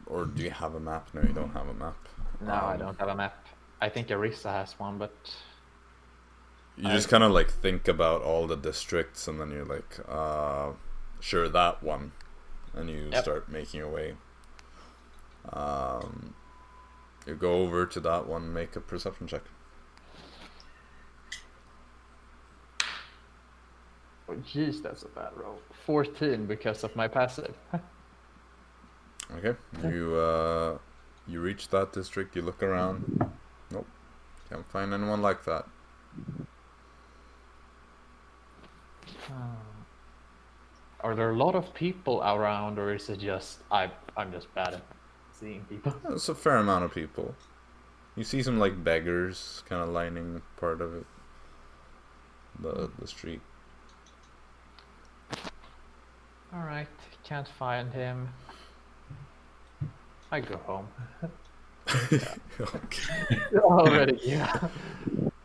Or do you have a map? No, you don't have a map. No, I don't have a map. I think Arisa has one, but... You just kind of like think about all the districts, and then you're like, sure, that one. And you start making your way. You go over to that one, make a perception check. Oh jeez, that's a bad roll. 14 because of my passive. Okay, you reach that district, you look around. Nope, can't find anyone like that. Are there a lot of people around, or is it just I'm just bad at seeing people? There's a fair amount of people. You see some like beggars kind of lining part of it, the street. All right, can't find him. I go home. Okay. Already, yeah.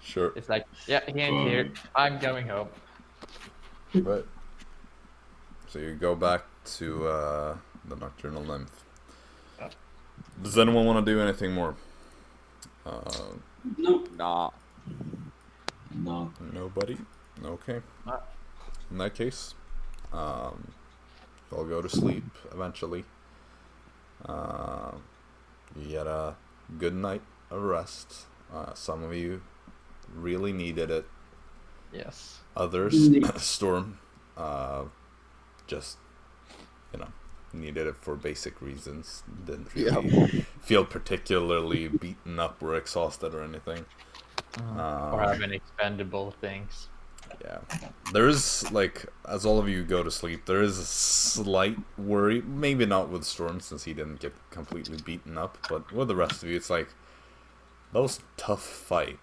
Sure. It's like, yeah, he ain't here. I'm going home. Right. So you go back to the Nocturnal Nymph. Does anyone want to do anything more? Nope. Nah. No. Nobody? Okay. No. In that case, you'll go to sleep eventually. You get a good night of rest. Some of you really needed it. Yes. Others, Storm, just, needed it for basic reasons. Didn't really feel particularly beaten up or exhausted or anything. Or have any expendable things. Yeah. There is, like, as all of you go to sleep, there is a slight worry. Maybe not with Storm, since he didn't get completely beaten up, but with the rest of you, it's like, that was a tough fight.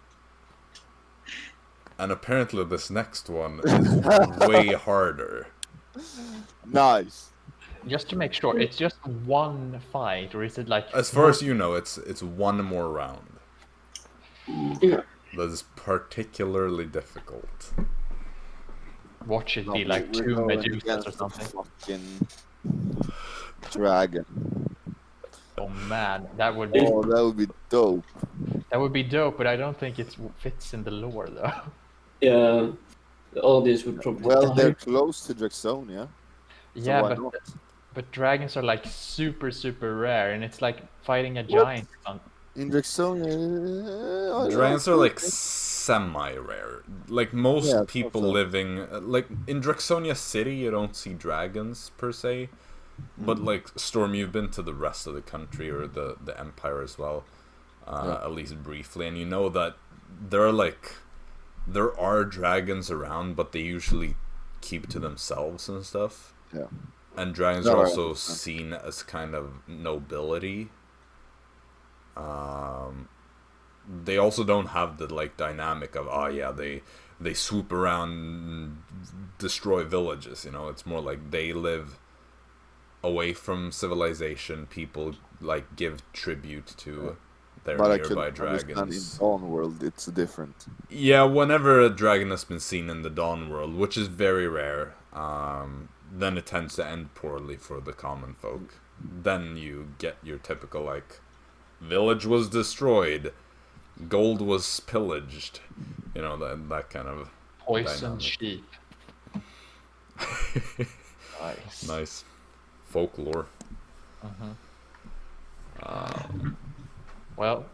And apparently this next one is way harder. Nice. Just to make sure, it's just one fight, or is it like... As far as you know, it's one more round. Yeah. That is particularly difficult. Watch it be like We're two going Medusas against or something. the fucking dragon. Oh man, that would be... Oh, that would be dope. That would be dope, but I don't think it fits in the lore though. Yeah. The audience would probably Well, die. they're close to Jaxson, yeah? Yeah, why but not? but dragons are like super rare, and it's like fighting a giant. In Jaxson, Dragons are like semi-rare. Like most Yeah, people also. living, like in Draxonia City, you don't see dragons per se. But like Storm, you've been to the rest of the country or the Empire as well, at least briefly, and you know that there are dragons around, but they usually keep to themselves and stuff. Yeah. And dragons No, are I also understand. seen as kind of nobility. They also don't have the like dynamic of they swoop around and destroy villages, it's more like they live away from civilization. People like give tribute to their But I can nearby understand in dragons. Dawn World, it's different. Yeah, whenever a dragon has been seen in the Dawn World, which is very rare, then it tends to end poorly for the common folk. Then you get your typical like, village was destroyed, gold was pillaged, that kind of Poison dynamic. sheep. Nice. Nice folklore. Well,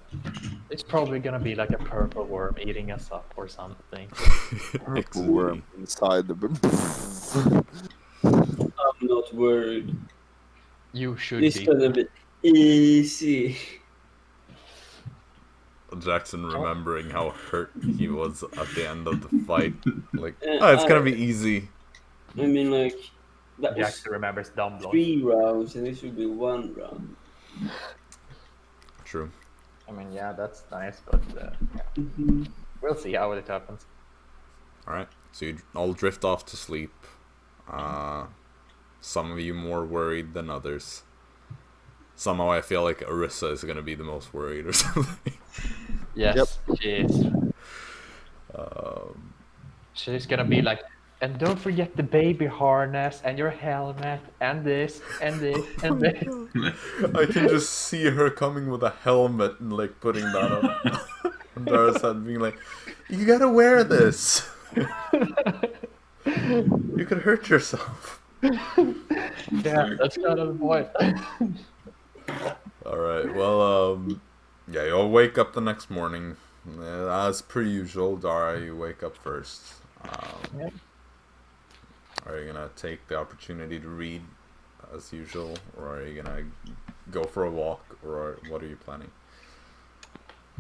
it's probably gonna be like a purple worm eating us up or something. Purple worm inside the... I'm not worried. You should It's be. gonna be easy. Jaxson remembering how hurt he was at the end of the fight. Like, Yeah, it's gonna be easy. I mean, like, that was Jackson remembers Dumbledore. 3 rounds, and this should be 1 round. True. I mean, yeah, that's nice, but we'll see how it happens. Alright, so you all drift off to sleep. Some of you more worried than others. Somehow I feel like Arisa is going to be the most worried or something. Yes, she is. She's gonna be like, and don't forget the baby harness and your helmet and this and this and this. I can just see her coming with a helmet and like putting that on Dara's head, being like, "You gotta wear this. You could hurt yourself." Yeah, that's kind of the point. All right. Well, yeah, you'll wake up the next morning, as per usual. Dara, you wake up first. Yep. Are you gonna take the opportunity to read as usual, or are you gonna go for a walk, or what are you planning?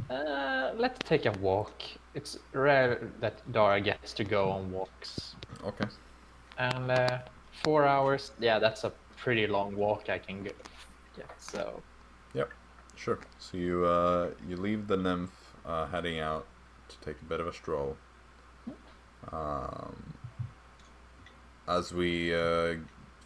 Let's take a walk. It's rare that Dara gets to go on walks. Okay. And 4 hours, yeah, that's a pretty long walk I can get. So. Yep. Sure. So you leave the nymph, heading out to take a bit of a stroll. As we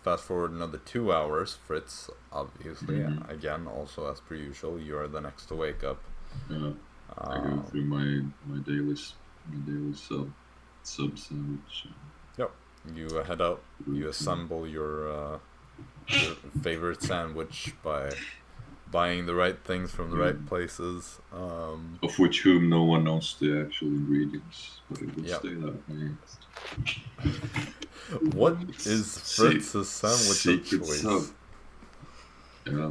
fast forward another 2 hours, Fritz, obviously, again, also as per usual, you are the next to wake up. Yeah, I go through my daily sub sandwich. Yep. You head out. You assemble your favorite sandwich by buying the right things from the right places. Of which whom no one knows the actual ingredients, but it will stay that way. What is Fritz's sandwich of Secret choice? sub. Yeah.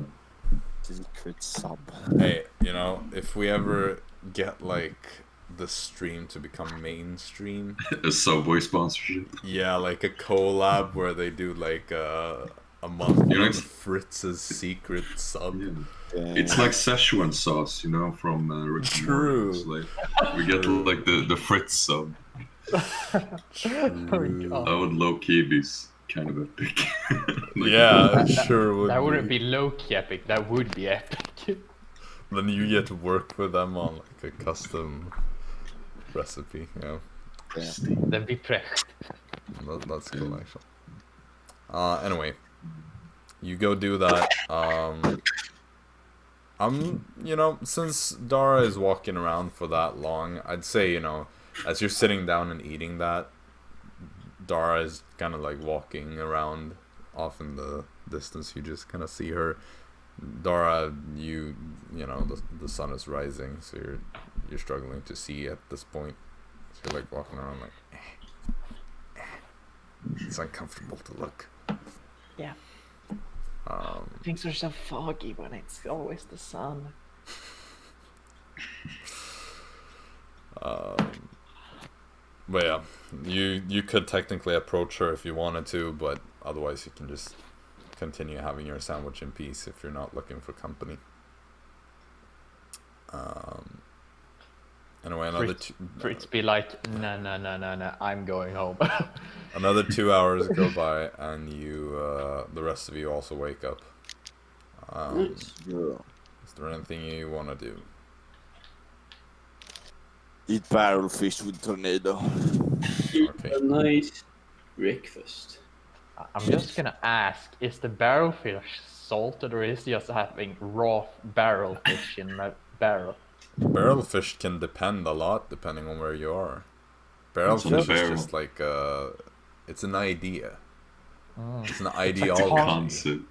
Secret sub. Hey, you know, if we ever get like the stream to become mainstream, A Subway sponsorship. yeah, like a collab where they do like a month You know, of Fritz's secret sub. Yeah. It's like Szechuan sauce, you know, from Rick and Morty. It's like we get like the Fritz sub. That would low key be kind of epic. Like, Yeah, it sure would. That wouldn't be low-key epic, that would be epic. Then you get to work with them on like a custom recipe, you know. That'd be Wiprecht. That's cool, actually. Anyway, you go do that. You know, since Dara is walking around for that long, I'd say, you know, as you're sitting down and eating that, Dara is kind of like walking around off in the distance. You just kind of see her. Dara, you know, the sun is rising, so you're struggling to see at this point. So you're like walking around like, it's uncomfortable to look. Yeah. Things are so foggy when it's always the sun. But yeah, you could technically approach her if you wanted to, but otherwise you can just continue having your sandwich in peace if you're not looking for company. Anyway, Fritz be like, no, I'm going home. Another 2 hours go by, and you, the rest of you also wake up. Is there anything you want to do? Eat barrel fish with tornado. Okay. A nice breakfast. I'm just gonna ask, is the barrel fish salted or is it just having raw barrel fish in a barrel? Barrel fish can depend a lot depending on where you are. Barrel It's on the fish is barrel. just like it's an idea. It's an It's ideology. a concept.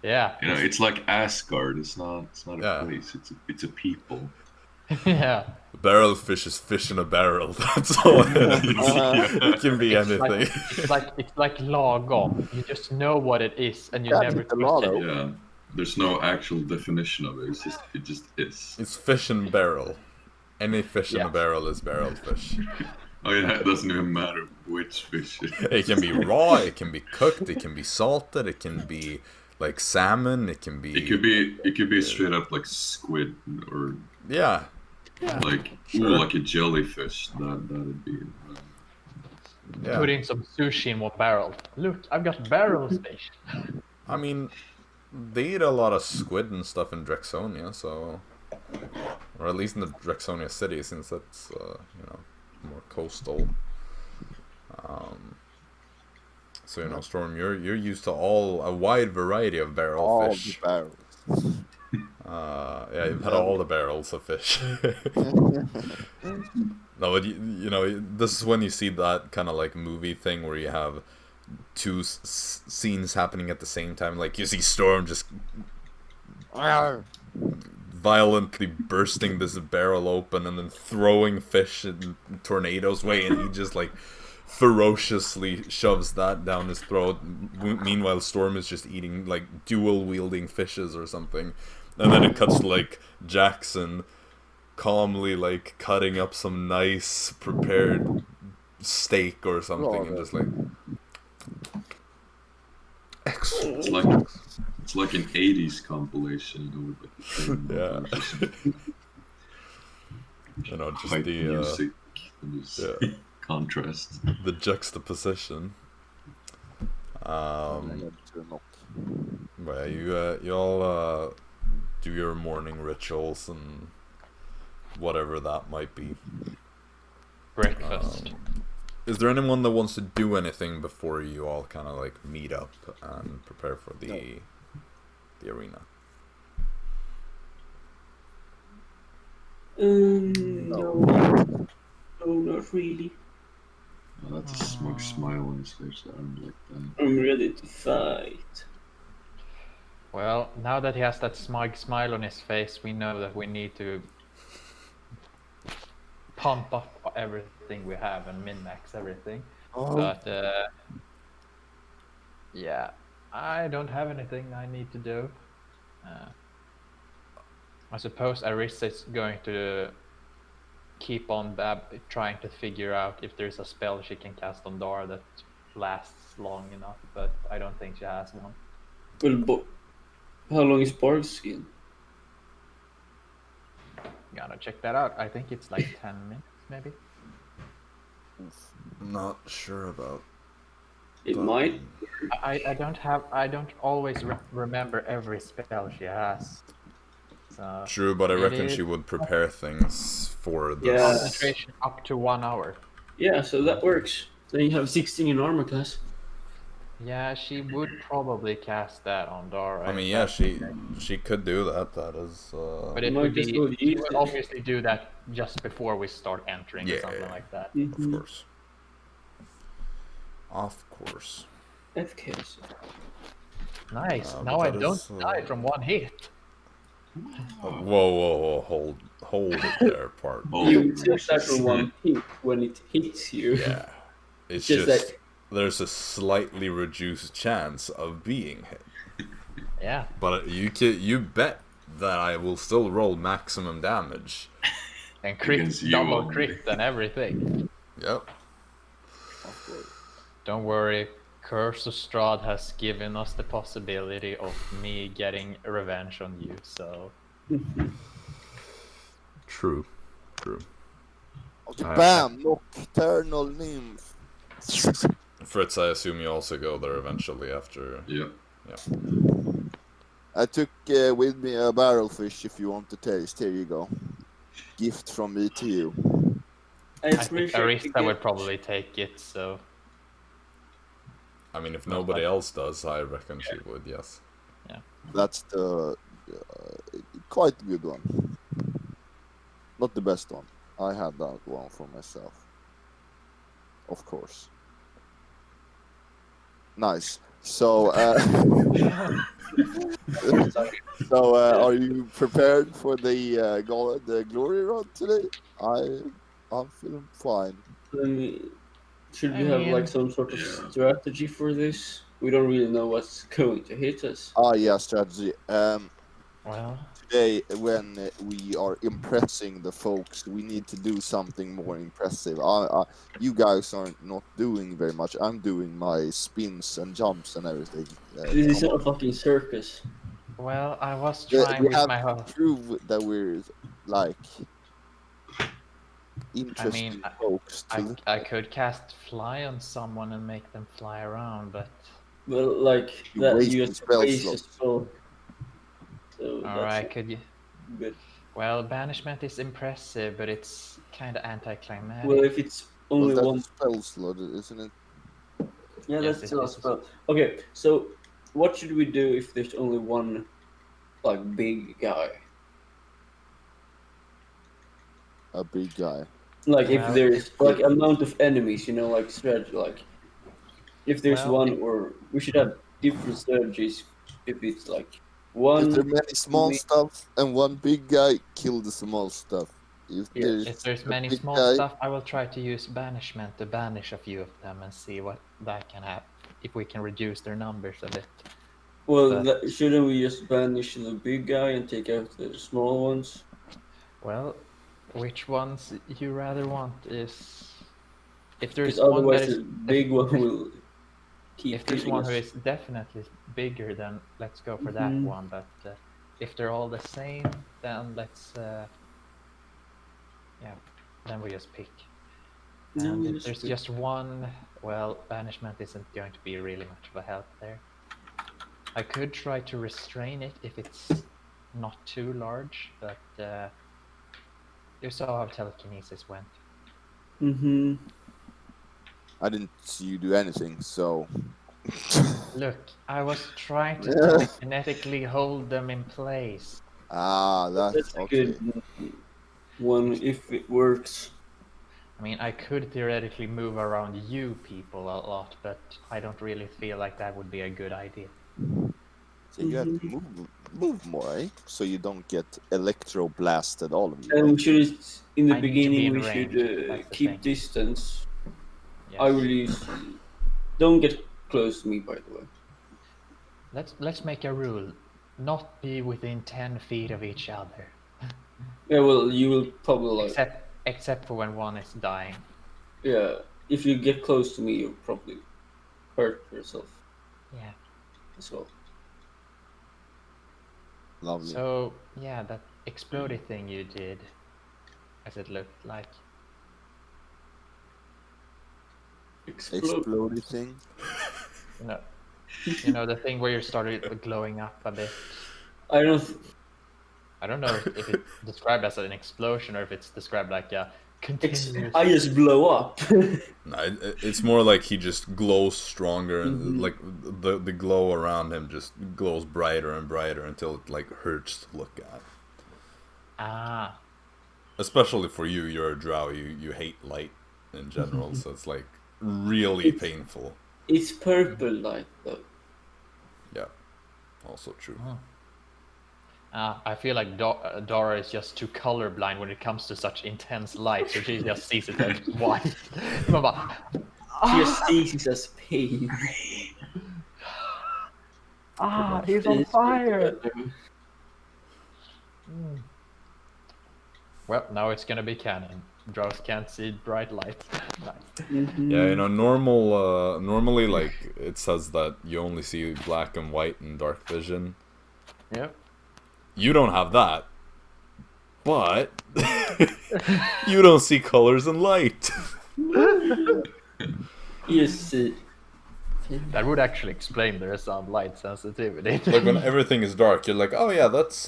Yeah. You know, it's like Asgard. It's not a Yeah. place. It's a people. Yeah. Barrel fish is fish in a barrel. That's all it is. It can be anything. It's like lagom. You just know what it is and you Yeah, never it's a question it. Yeah. There's no actual definition of it. It just is. It's fish in barrel. Any fish in a Yeah. barrel is barrel fish. Oh yeah, it doesn't even matter which fish. It can be raw, it can be cooked, it can be salted, it can be like salmon, it can be... It could be straight up like squid or Yeah. like Sure. like a jellyfish. That'd be. Yeah. Putting some sushi in one barrel. Look, I've got barrels fish. I mean, they eat a lot of squid and stuff in Drexonia, so or at least in the Drexonia city, since that's more coastal. So Storm, you're used to a wide variety of barrel All fish. the barrels. Yeah, you've had all the barrels of fish. No, but this is when you see that kind of like movie thing where you have two scenes happening at the same time. Like you see Storm just violently bursting this barrel open and then throwing fish in tornadoes way, and he just like ferociously shoves that down his throat. Meanwhile, Storm is just eating like dual wielding fishes or something. And then it cuts to like Jaxson calmly like cutting up some nice prepared steak or something, and just like excellent. It's like an 80s compilation, with yeah. Just hype the music and just contrast. The juxtaposition. But you all do your morning rituals and whatever that might be. Breakfast. Is there anyone that wants to do anything before you all kind of like meet up and prepare for the arena? No, not really. Oh, that's a smug smile on his face. I don't like that. I'm ready to fight. Well, now that he has that smug smile on his face, we know that we need to pump up everything we have and min-max everything. But yeah, I don't have anything I need to do. I suppose Arisa is going to keep on trying to figure out if there's a spell she can cast on Dara that lasts long enough, but I don't think she has one. Well, how long is Bark's skin? Gotta check that out. I think it's like 10 minutes, maybe. Not sure about. It might. I don't always remember every spell she has. So True, but I reckon she would prepare things for this. concentration up to 1 hour. Yeah, so that works. Then you have 16 in armor class. Yeah, she would probably cast that on Dara. I mean, yeah, she could do that. That is. But it Might would just be. go to She use would it. obviously do that just before we start entering or Yeah. something like that. Of course. Of course. FKs. Nice. But Now I that don't is, die from one hit. Whoa! Hold it there, part. You just that for one hit when it hits you. Yeah, it's Just just like- there's a slightly reduced chance of being hit, Yeah. but you bet that I will still roll maximum damage. And crit, Against you double only. crit and everything. Yep. Don't worry. Curse of Strahd has given us the possibility of me getting revenge on you, so... True. Bam! Nocturnal Nymph. Fritz, I assume you also go there eventually after. Yeah. I took with me a barrelfish if you want to taste. Here you go. Gift from me to you. I think Arisa would probably take it, so... I mean, if nobody else does, I reckon she would. Yes. That's the quite a good one. Not the best one. I had that one for myself. Of course. Nice. So, are you prepared for the glory run today? I'm feeling fine. Should we have like some sort of strategy for this? We don't really know what's going to hit us. Yeah, strategy. Well... Today, when we are impressing the folks, we need to do something more impressive. You guys are not doing very much. I'm doing my spins and jumps and everything. This is not a fucking circus. Well, I was trying we with have my to prove that we're like interesting folks. I could cast fly on someone and make them fly around, but... Well, like You that waste you the have to spell waste a slot. spell. So Alright, could you... good. Well, banishment is impressive, but it's kind of anticlimactic. Well, if it's Well, only that's one. a spell slot, isn't it? Yeah, Yes, that's it still a is. spell. Okay, so what should we do if there's only one, like, big guy? A big guy. Like, if Well, there's like amount of enemies, you know, like strategy, like if there's Well, one, or we should have different strategies. If it's like If one, there are many small we- stuff and one big guy, kill the small stuff. If Yes. if there's many big small guy, stuff, I will try to use banishment to banish a few of them and see what that can have. If we can reduce their numbers a bit. well, But- shouldn't we just banish the big guy and take out the small ones? Well, which ones you rather want is if there's Because one that otherwise is the big one will keep if there's killing one us. who is definitely bigger, then let's go for that Mhm. one. But if they're all the same, then let's yeah, then we just pick. No, And we if just there's pick. just one, well, banishment isn't going to be really much of a help there. I could try to restrain it if it's not too large, but you saw how telekinesis went. Mm-hmm. I didn't see you do anything, so. Look, I was trying to Yeah. telekinetically hold them in place. That's That's a okay. good one if it works. I mean, I could theoretically move around you people a lot, but I don't really feel like that would be a good idea. So you have to move more, eh? So you don't get electro blasted, all of you. And Right? we should, in the I need to be beginning, in we range, should that's the keep thing. distance. Yes. I will use. Don't get close to me, by the way. Let's make a rule: not be within 10 feet of each other, Yeah, well, you will probably like. except for when one is dying. Yeah, if you get close to me, you'll probably hurt yourself Yeah. as well. Lovely. So yeah, that exploded thing you did, as it looked like. Explodey thing. You know the thing where you started glowing up a bit. I don't. I don't know if it's described as an explosion or if it's described like a continuous. I just blow up. No, it's more like he just glows stronger, and like the glow around him just glows brighter and brighter until it like hurts to look at. Ah, Especially for you, you're a drow. You hate light in general, so it's like really painful. It's purple light though. Yeah, also true. I feel like Dara is just too colorblind when it comes to such intense light, so she just sees it as white. She just sees it as pain. He's on fire! Well, now it's gonna be canon. Drows can't see bright light. Yeah, you know, normally like it says that you only see black and white in dark vision. Yep. You don't have that, but you don't see colors and light. You see. That would actually explain their sound light sensitivity. Like when everything is dark, you're like, oh yeah, that's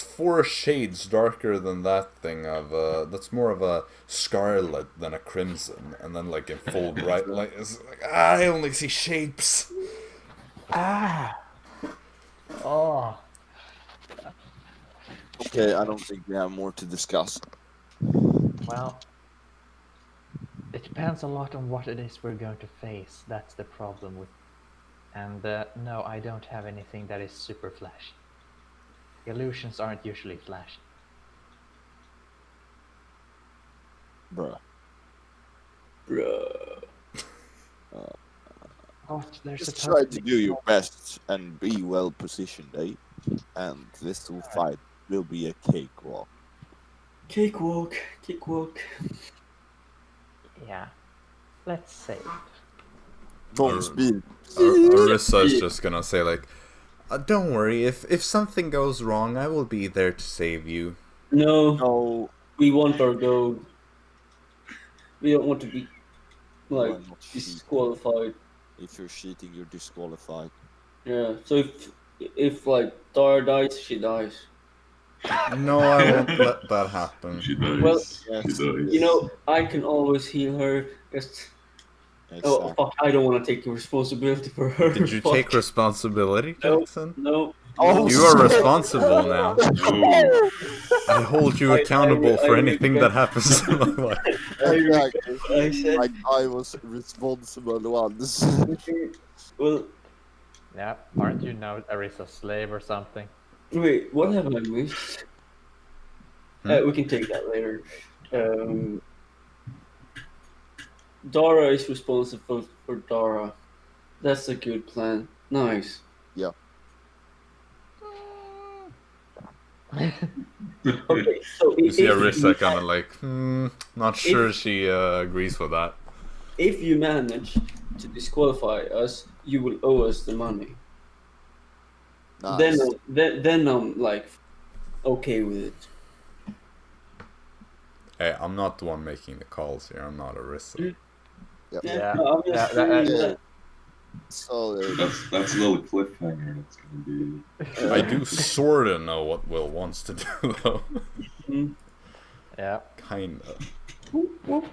4 shades darker than that thing of that's more of a scarlet than a crimson, and then like in full bright light, it's like I only see shapes. Oh. Okay, I don't think we have more to discuss. Well, it depends a lot on what it is we're going to face. That's the problem with. And no, I don't have anything that is super flashy. Illusions aren't usually flashy. Bruh. Bruh. Oh, there's Just a try to do your best and be well positioned, eh? And this fight will be a cakewalk. Cakewalk, cakewalk. Yeah. Let's save. Don't speed. Arisa is just gonna say like, don't worry, if something goes wrong, I will be there to save you. No, No, we want our gold. We don't want to be you like are not cheating. disqualified. If you're cheating, you're disqualified. Yeah. So if like Dara dies, she dies. No, I won't let that happen. She dies. Well, Yes. She dies. You know, I can always heal her. Just oh Exactly. fuck! I don't want to take responsibility for her. Did you Fuck. take responsibility, No. Jaxson? No. Oh, You are shit. responsible now. No. I hold you accountable for anything that happens in my life. Exactly. I said. Like I was responsible once. Well, Yeah, aren't you now Arisa's slave or something? wait. What have I missed? We can take that later. Dara is responsible for Dara. That's a good plan. Nice. Yeah. Okay, so You see if Arisa kind of like, not sure she agrees with that. if you manage to disqualify us, you will owe us the money. Nice. Then I'm like, okay with it. Hey, I'm not the one making the calls here. I'm not Arisa. Yeah. No, I'm just That- saying Yeah. that. So That's a little cliffhanger. That's gonna be. I do sorta know what Will wants to do, though. Mm. Yeah. Kinda. Well,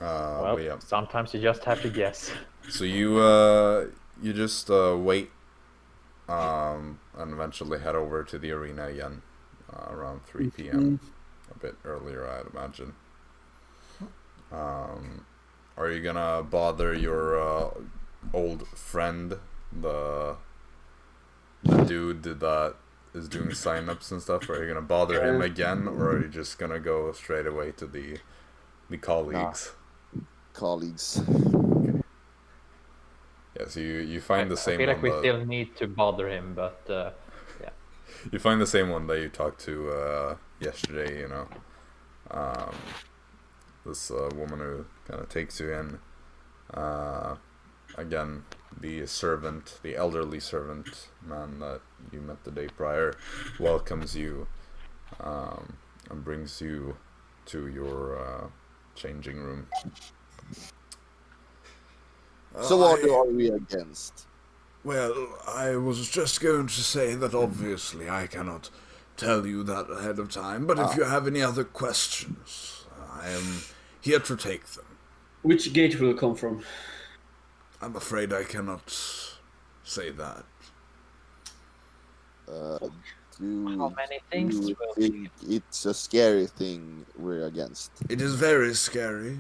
But yeah. sometimes you just have to guess. So you just wait, and eventually head over to the arena again, around 3 p.m. A bit earlier, I'd imagine. Are you gonna bother your old friend, the dude that is doing sign-ups and stuff? Are you gonna bother him again, or are you just gonna go straight away to the colleagues? colleagues. Yeah, so you find the I same feel like one we that, still need to bother him, but you find the same one that you talked to yesterday, you know. This woman who kind of takes you in. Again, the servant, the elderly servant man that you met the day prior, welcomes you and brings you to your changing room. So what are we against? Well, I was just going to say that obviously I cannot tell you that ahead of time, but if you have any other questions, I am here to take them. Which gate will it come from? I'm afraid I cannot say that. how many things Do you will think it's a scary thing we're against? It is very scary.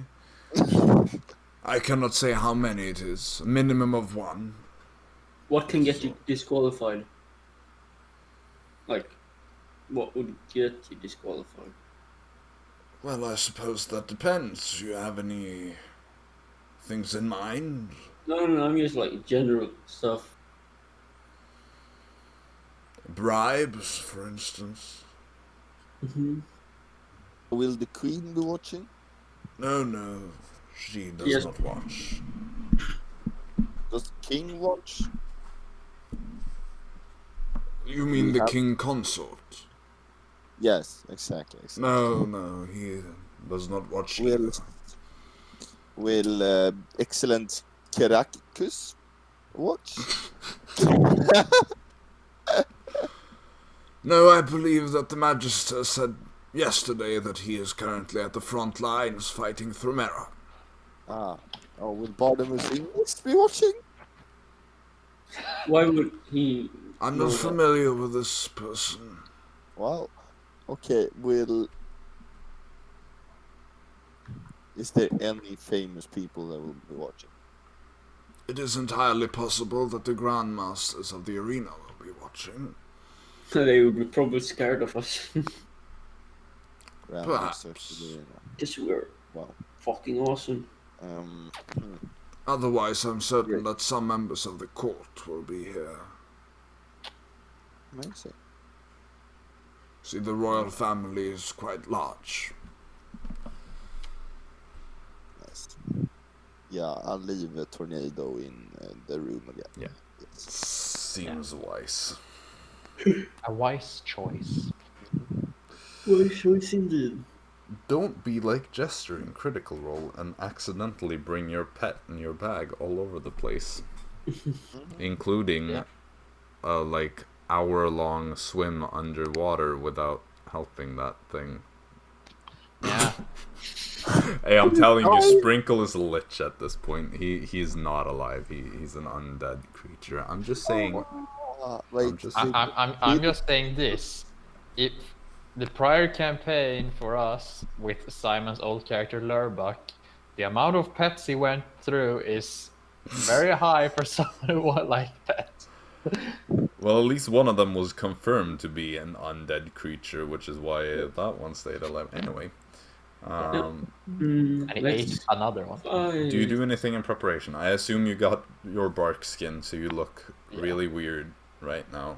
I cannot say how many it is. A minimum of one. What can get you disqualified? Like, what would get you disqualified? Well, I suppose that depends. Do you have any things in mind? No, I'm just like general stuff. Bribes, for instance? Will the Queen be watching? No. She does Yes. not watch. Does the King watch? You mean We the have- king consort? Yes, exactly. No, he does not watch Will either. will excellent Caracus watch? No, I believe that the Magister said yesterday that he is currently at the front lines fighting Thromera. Will Bardamus English be watching? Why would he? I'm know not that? familiar with this person. Well, okay, is there any famous people that will be watching? It is entirely possible that the Grandmasters of the arena will be watching. They would be probably scared of us. Perhaps. Because we're Wow. fucking awesome. Otherwise, I'm certain that some members of the court will be here. Amazing. See, the royal family is quite large. Nice. Yeah, I'll leave a tornado in the room again. Yeah. Yes. Seems wise. a wise choice. Well, choice indeed. Don't be like Jester in Critical Role and accidentally bring your pet in your bag all over the place. Including, like, hour-long swim underwater without helping that thing. Yeah. Hey, I'm telling you, Sprinkle is a lich at this point. He's not alive. He's an undead creature. I'm just saying. Wait, I'm just saying this. If the prior campaign for us with Simon's old character Lurbuck, the amount of pets he went through is very high for someone who would like pets. Well, at least one of them was confirmed to be an undead creature, which is why that one stayed alive. Anyway. And he ate another one. Do you do anything in preparation? I assume you got your bark skin, so you look really weird right now.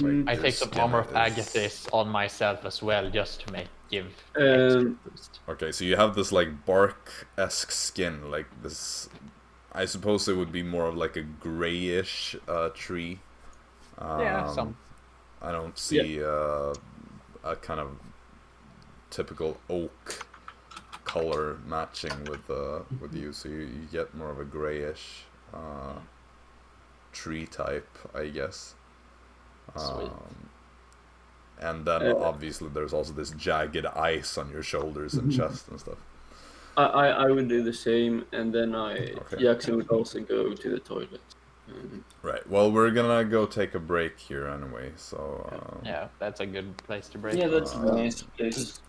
Like, I your take some skin armor of is- Agathis on myself as well, just to give Um, extra boost. Okay, so you have this like bark-esque skin, like this. I suppose it would be more of like a grayish tree. Some. I don't see a kind of typical oak color matching with you, so you get more of a grayish tree type, I guess. Sweet. And then obviously there's also this jagged ice on your shoulders and chest and stuff. I would do the same, and then Okay. Jaxson would also go to the toilet. Right. Well, we're gonna go take a break here anyway, so Yeah, that's a good place to break. Yeah, that's a nice place.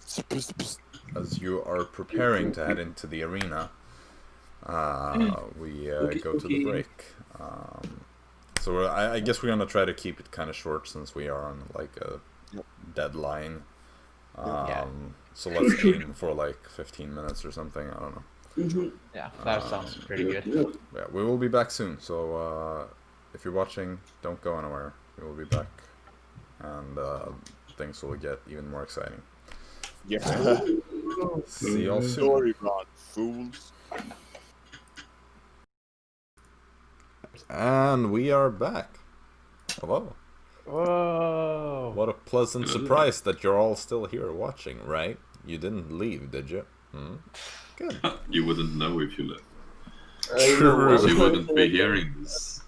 as you are preparing to head into the arena, we go to the break. So I guess we're gonna try to keep it kind of short since we are on like a deadline. So let's aim for like 15 minutes or something. I don't know. Yeah, that sounds pretty good. Yeah, we will be back soon. So if you're watching, don't go anywhere. We will be back, and things will get even more exciting. Yeah. See y'all soon. Story run, fools. And we are back. Hello. Whoa! What a pleasant surprise that you're all still here watching, right? You didn't leave, did you? Hmm? Good. You wouldn't know if you left. True. Because you wouldn't be hearing this.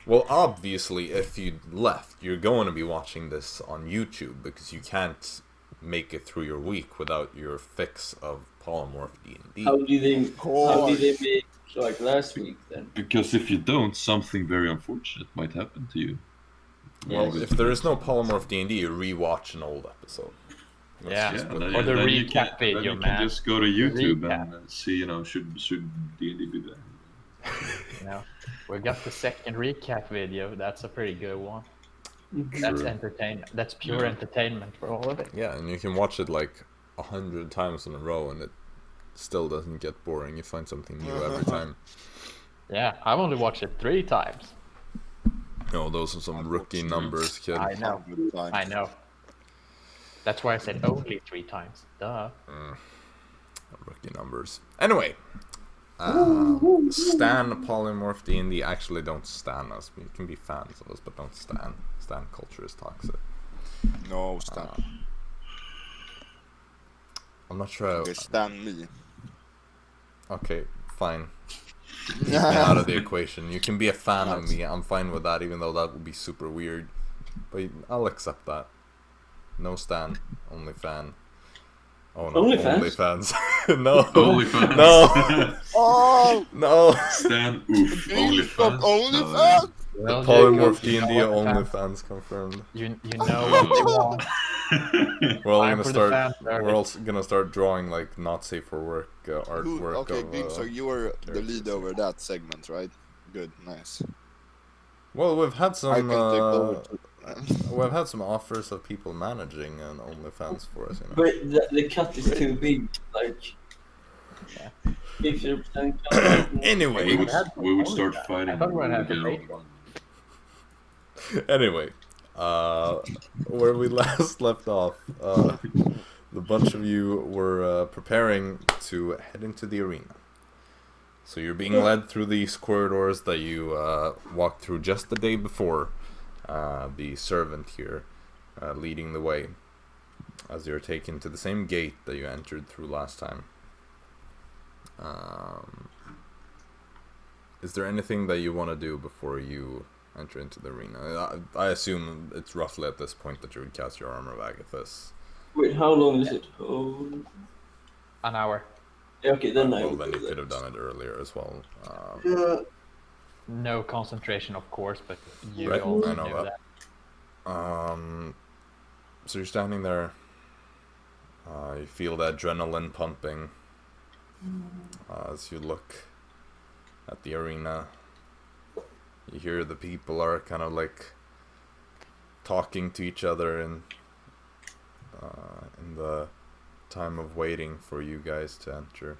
Well, obviously, if you left, you're going to be watching this on YouTube because you can't make it through your week without your fix of Polymorphed D&D. How did they make like last week then? Because if you don't, something very unfortunate might happen to you. Well, if there is no Polymorphed D&D, you rewatch an old episode. That's Yeah. just what- then Or the then you recap can, video, then you man. can just go to YouTube Recap. and see, should D&D be there? We got the second recap video. That's a pretty good one. That's True. entertainment. That's pure entertainment for all of it. Yeah, and you can watch it like 100 times in a row and it still doesn't get boring. You find something new every time. Yeah, I've only watched it 3 times. No, those are some rookie numbers, kid. I know. I know. That's why I said only 3 times. Duh. Rookie numbers. Anyway, stan Polymorphed D&D. Actually, don't stan us. You can be fans of us, but don't stan. Stan culture is toxic. No, stand. I'm not sure. Okay, stand me. Okay, fine. Take me out of the equation. You can be a fan of me. I'm fine with that, even though that would be super weird. But I'll accept that. No stan, only fan. Oh no, Only only fans? fans. No, OnlyFans. no, Oh! no. Stan, oof, OnlyFans! OnlyFans. Well, Polymorphed Jacob, D&D you know what only fans- fans confirmed. You know what they want. We're all Time gonna for the start. fan service. We're also gonna start drawing like not safe for work artwork. Okay, of, good. So you were the characters. lead over that segment, right? Good, nice. Well, we've had I some. can take over. We've had some offers of people managing an OnlyFans for us, you know. But the cut is too big. Like, 50% cut. Anyway, We would start fighting. I thought we would have with a the break. girl. anyway, where we last left off, the bunch of you were preparing to head into the arena. So you're being led through these corridors that you walked through just the day before. The servant here leading the way as you're taken to the same gate that you entered through last time. Is there anything that you want to do before you enter into the arena. I assume it's roughly at this point that you would cast your Armor of Agathis. Wait, how long is it? Oh, An hour. okay, then I Well, will then do you could have that. done it earlier as well. Yeah. No concentration, of course, but you Right, also I know know that. that. So you're standing there. You feel the adrenaline pumping as you look at the arena. You hear the people are kind of like talking to each other in the time of waiting for you guys to enter.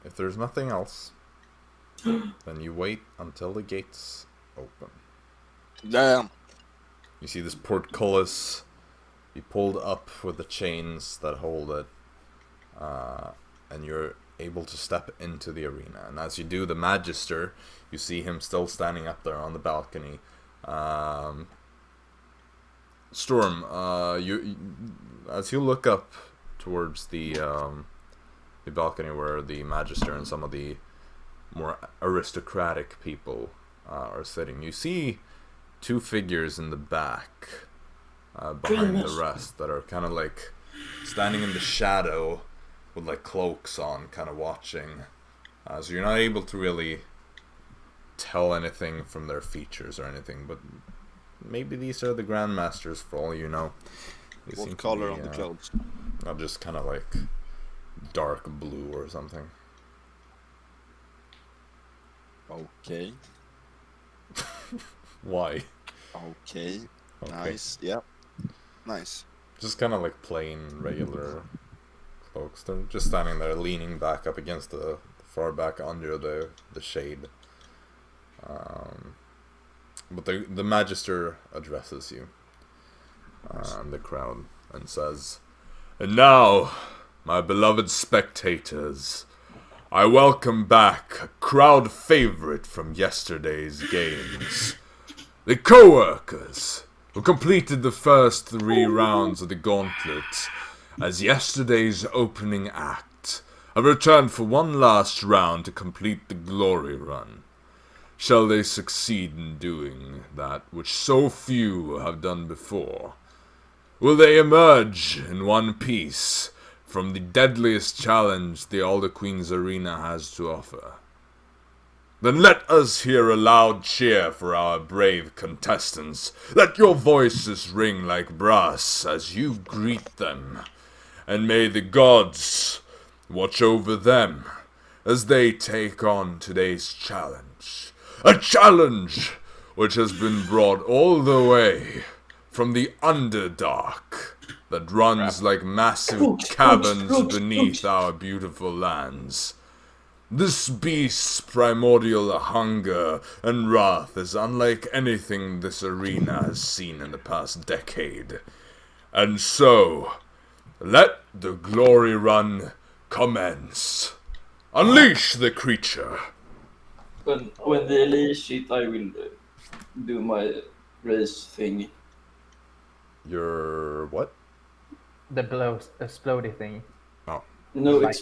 If there's nothing else, then you wait until the gates open. Damn. You see this portcullis be pulled up with the chains that hold it, and you're able to step into the arena. And as you do, the Magister, you see him still standing up there on the balcony. Storm, as you look up towards the balcony where the Magister and some of the more aristocratic people are sitting, you see two figures in the back behind the rest that are kind of like standing in the shadow with like cloaks on, kind of watching. So you're not able to really tell anything from their features or anything, but maybe these are the Grandmasters for all you know. They seem What to color be, on the clothes? just kind of like dark blue or something. Okay. Why? Okay. Okay. Nice. Yeah. Nice. Just kind of like plain, regular cloaks. They're just standing there, leaning back up against the far back under the shade. But the Magister addresses you, the crowd, and says, "And now, my beloved spectators, I welcome back a crowd favorite from yesterday's games. The co-workers who completed the first 3 rounds of the gauntlet as yesterday's opening act have returned for one last round to complete the glory run. Shall they succeed in doing that which so few have done before? Will they emerge in one piece from the deadliest challenge the Alder Queen's Arena has to offer? Then let us hear a loud cheer for our brave contestants. Let your voices ring like brass as you greet them. And may the gods watch over them as they take on today's challenge. A challenge which has been brought all the way from the Underdark that runs like massive caverns beneath our beautiful lands. This beast's primordial hunger and wrath is unlike anything this arena has seen in the past decade. And so, let the glory run commence. Unleash the creature." When they unleash it, I will do my race thing. Your what? The explodey thing. Oh, No, Like-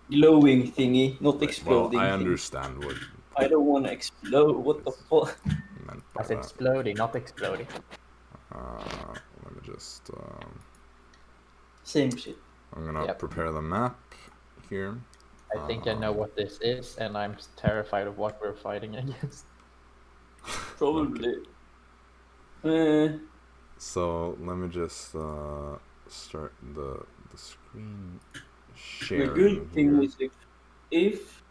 glowing thingy, not well, exploding. I thing. understand what I don't want to explode. What the fuck? you meant by I said that. exploding, not exploding. Let me just... Same shit. I'm gonna Yep. prepare the map here. I think I know what this is, and I'm terrified of what we're fighting against. Probably. So let me just start the screen The sharing. good thing here. is if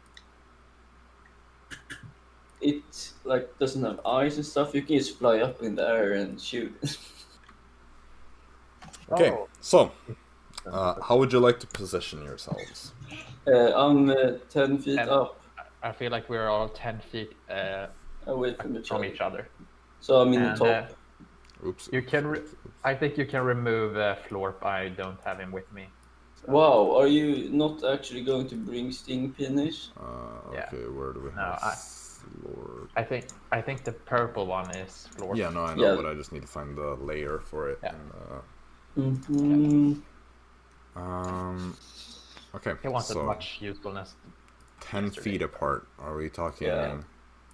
it like doesn't have eyes and stuff, you can just fly up in the air and shoot. Okay, Oh, so how would you like to position yourselves? I'm 10 feet And- up I feel like we're all 10 feet away from each from other. each other. So I'm in And, the top. Oops. You can I think you can remove Florp. I don't have him with me. Wow, are you not actually going to bring Sting Pinish? Yeah. Okay, where do we No, have Lord? I think the purple one is Florp. Yeah, no, I know, Yeah. but I just need to find the layer for it. Yeah. Mm-hmm. Okay, He wants as so much usefulness. 10 feet apart. Are we talking Yeah.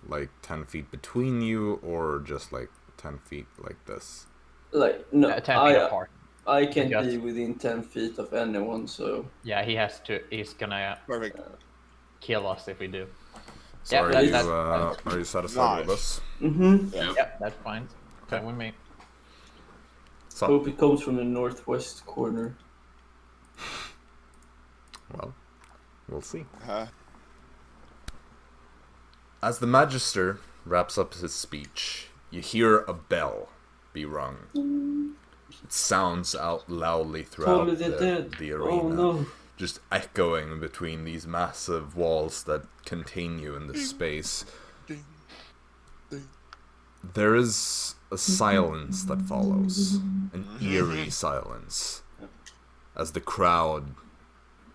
like 10 feet between you, or just like 10 feet like this? Like no, 10 feet apart. I can't Because- be within 10 feet of anyone, so Yeah, he's gonna Perfect. kill us if we do. So Yeah, are you satisfied with this? Yeah, that's fine. Fine with me. So, hope it comes from the northwest corner. well, we'll see. Huh? As the Magister wraps up his speech, you hear a bell be rung. It sounds out loudly throughout Totally dead. the arena, Oh no. just echoing between these massive walls that contain you in this space. Ding, ding. There is a silence that follows, an eerie silence, as the crowd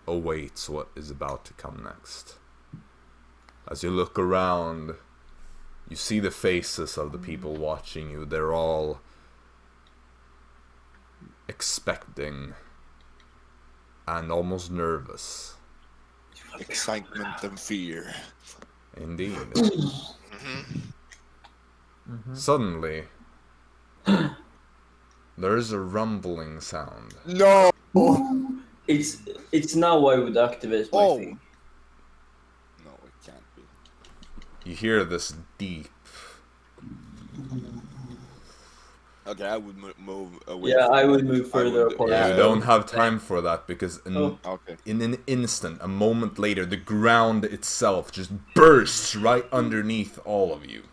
awaits what is about to come next. As you look around, you see the faces of the people watching you. They're all expecting and almost nervous. Excitement and fear. Indeed. Suddenly, there is a rumbling sound. No! It's now I would activate my Oh. thing. No, it can't be. You hear this deep, Okay, I would move away. Yeah, from I would that. move further would- apart. you Yeah. don't have time for that because Oh. Okay. in an instant, a moment later, the ground itself just bursts right underneath all of you.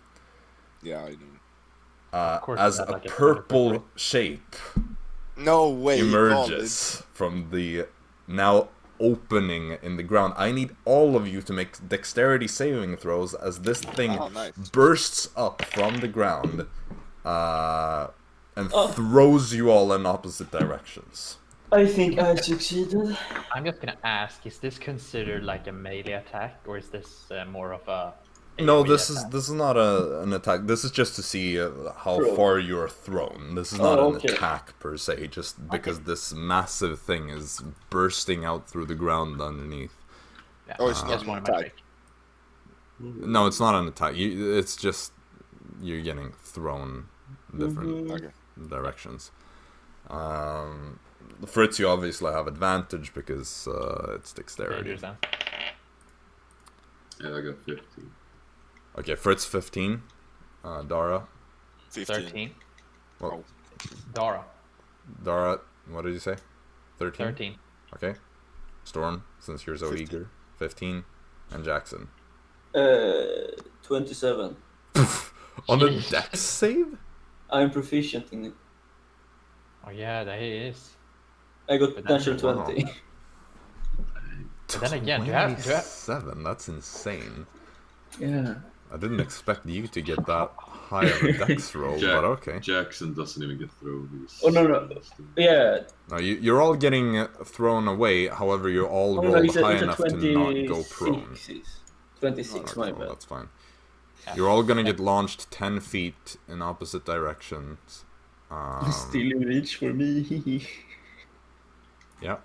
Yeah, I know. course As you have, a like, a purple perfect shape No way. emerges from the now opening in the ground. I need all of you to make dexterity saving throws as this thing Oh, nice. bursts up from the ground and throws you all in opposite directions. I think I succeeded. I'm just gonna ask: is this considered like a melee attack, or is this more of a? No, AoE this attack? is not an attack. This is just to see how Throw. far you're thrown. This is not Oh, an okay. attack per se, just because this massive thing is bursting out through the ground underneath. Yeah, Oh, it's just not an wanted my attack. pick. No, it's not an attack. It's just you're getting thrown different Okay. directions. Fritz, you obviously have advantage because it's dexterity. Dangerous then. Yeah, I got 15. Okay, Fritz 15. Dara. 15. 13. Well, Dara. Dara, what did you say? 13? 13. Okay. Storm, since you're so 15. eager. 15. And Jaxson. 27. On a Jeez. dex save? I'm proficient in it. Oh yeah, that he is. I got But that's- potential wow. 20. But then again, do you have- 27? That's insane. Yeah. I didn't expect you to get that high of a dex roll, but okay. Jaxson doesn't even get thrown. He's Oh, no. Yeah. No, you're all getting thrown away, however, you all Oh, no, rolled it's a, high it's a enough to 26. not go prone. 26, my Oh, bad. that's fine. You're all gonna get launched 10 feet in opposite directions. Still in reach for me. Yeah.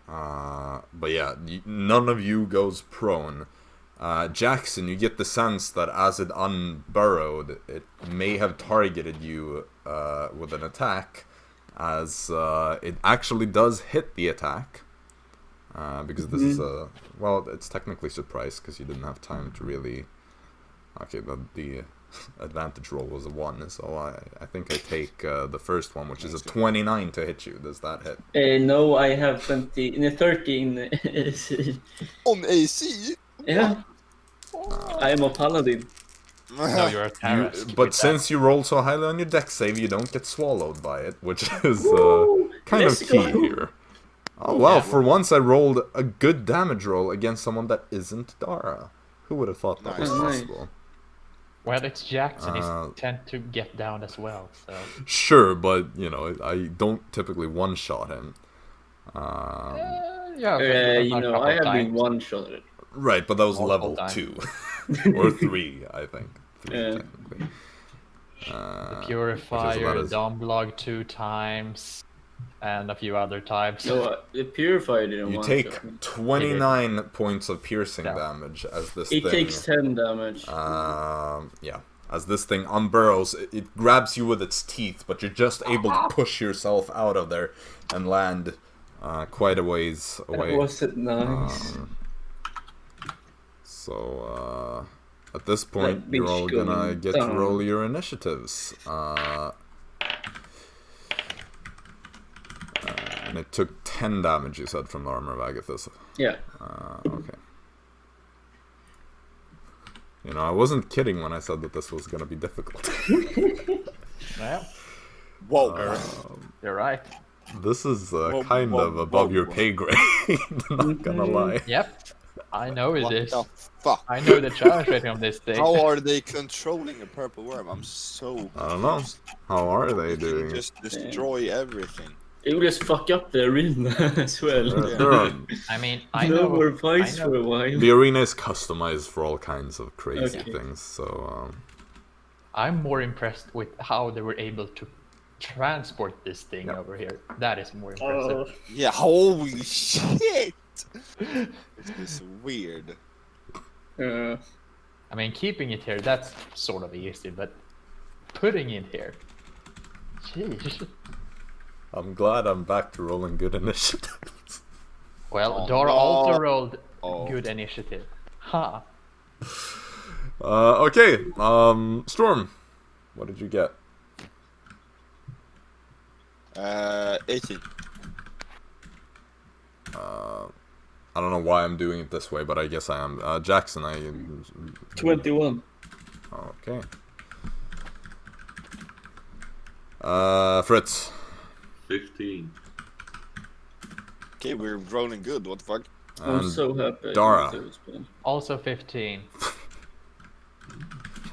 But yeah, none of you goes prone. Jaxson, you get the sense that as it unburrowed, it may have targeted you with an attack, as it actually does hit the attack. Because this is a... Well, it's technically surprise, because you didn't have time to really... Okay, but the advantage roll was a 1, so I think I take the first one, which is a 29 to hit you. Does that hit? No, I have 13. On AC? Yeah. I am a paladin. No, you're a terrorist. But since you roll so highly on your dex save, you don't get swallowed by it, which is kind of let's key go. here. Oh wow, for once I rolled a good damage roll against someone that isn't Dara. Who would have thought that was Nice. possible? Well, it's Jaxson. Uh, He tend to get down as well. So Sure, but, you know, I don't typically one-shot him. yeah, You know, I have been one-shotted. Right, but that was Multiple level times. 2. Or 3, I think. 3, Yeah. technically. Purifier, that is- Domblog 2 times. and a few other types. No, the purifier didn't You want take to. 29 points of piercing Yeah. damage as this It thing. takes 10 damage. Yeah. As this thing unburrows, it grabs you with its teeth, but you're just able to push yourself out of there and land quite a ways away. Was it nice? So, at this point, That you're bitch all gonna going get to down. roll your initiatives. And it took 10 damage, you said, from the armor of Agathis. Yeah. Okay. You know, I wasn't kidding when I said that this was gonna be difficult. Yeah, Whoa. you're right. This is Whoa, kind whoa, of above whoa, your whoa. pay grade, not gonna lie. Yep, I know it What is. the fuck? I know the challenge rating of this thing. How are they controlling a purple worm? I'm so I don't know. confused. How are they They doing? just destroy everything. It will just fuck up the arena as well. They're on- I mean, I No know. more I fights know. for a while. The arena is customized for all kinds of crazy Okay. things, so I'm more impressed with how they were able to transport this thing Yeah. over here. That is more impressive. Yeah, holy shit! This is weird. I mean, keeping it here, that's sort of easy, but putting it here, jeez. I'm glad I'm back to rolling good initiatives. Well, Oh, Dara no. also rolled Oh. good initiative. Ha! Okay, Storm, what did you get? 18. I don't know why I'm doing it this way, but I guess I am. Jaxson, 21. Okay. Fritz. 15. Okay, we're rolling good. What the fuck? I'm And so happy. Dara. Also 15.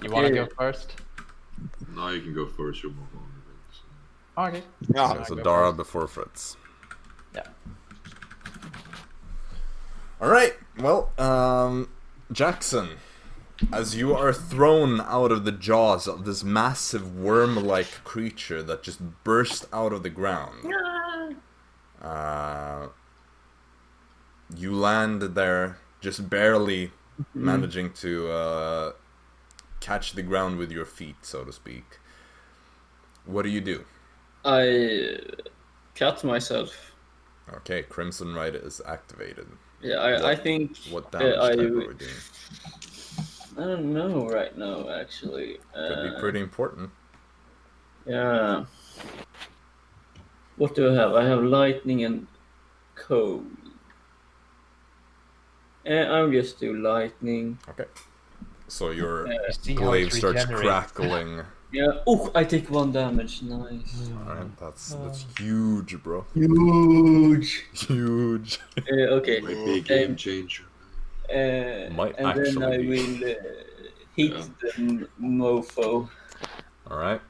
You wanna Yeah. go first? Now you can go first, you're more vulnerable. So. Okay. Yeah. Okay, so go Dara first. before Fritz. Yeah. Alright, well, Jaxson, as you are thrown out of the jaws of this massive worm-like creature that just burst out of the ground, you land there just barely managing to catch the ground with your feet, so to speak. What do you do? I cut myself. Okay, Crimson Rite is activated. Yeah, I think What damage I- type are we doing? I don't know right now actually. Could be pretty important. Yeah. What do I have? I have lightning and cold. I'll just do lightning. Okay. So your See how glaive it starts regenerates. crackling. Yeah. Oh, I take 1 damage. Nice. Alright, that's huge, bro. Huge. Huge. Okay. Might be a game changer. Might and then I actually be. will hit Yeah. the mofo. Alright.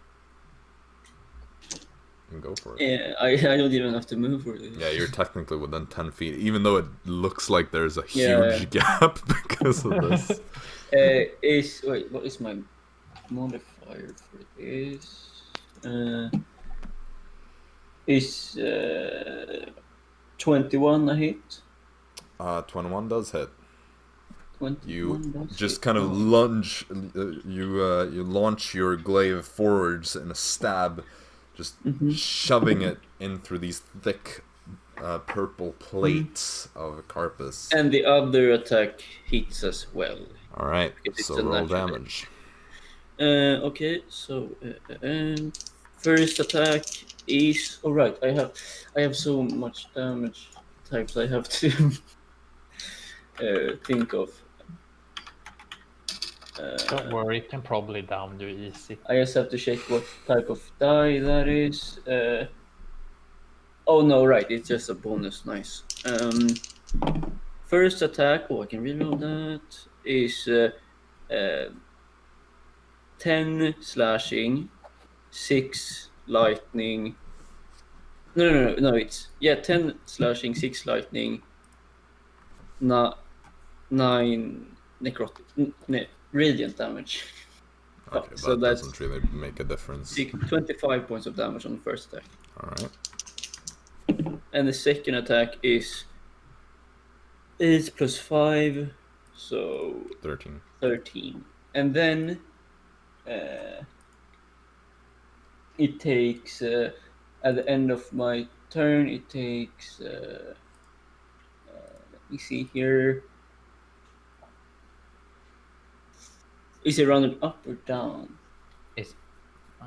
Go for it. Yeah, I don't even have to move for this. Yeah, you're technically within 10 feet, even though it looks like there's a Yeah. huge gap because of this. Wait, what is my modifier for this? Is 21 a hit? 21 does hit. 21 You does just hit. kind of Oh. lunge, you launch your glaive forwards in a stab, just shoving it in through these thick purple plates of carpus. And the other attack hits as well. Alright, It's so a roll natural damage. Okay, so first attack is alright. I have so much damage types I have to think of. Don't worry, it can probably down do easy. I just have to check what type of die that is. Oh no, right, it's just a bonus. Nice. First attack. Oh, I can reload that. Is 10 slashing, 6 lightning. No. It's 10 slashing, 6 lightning, 9 necrotic, radiant damage. Okay, So that that's doesn't really make a difference. 25 points of damage on the first attack. Alright. And the second attack is 8 plus 5, so 13. 13. And then it takes, at the end of my turn, it takes, let me see here. Is it rounded up or down? It's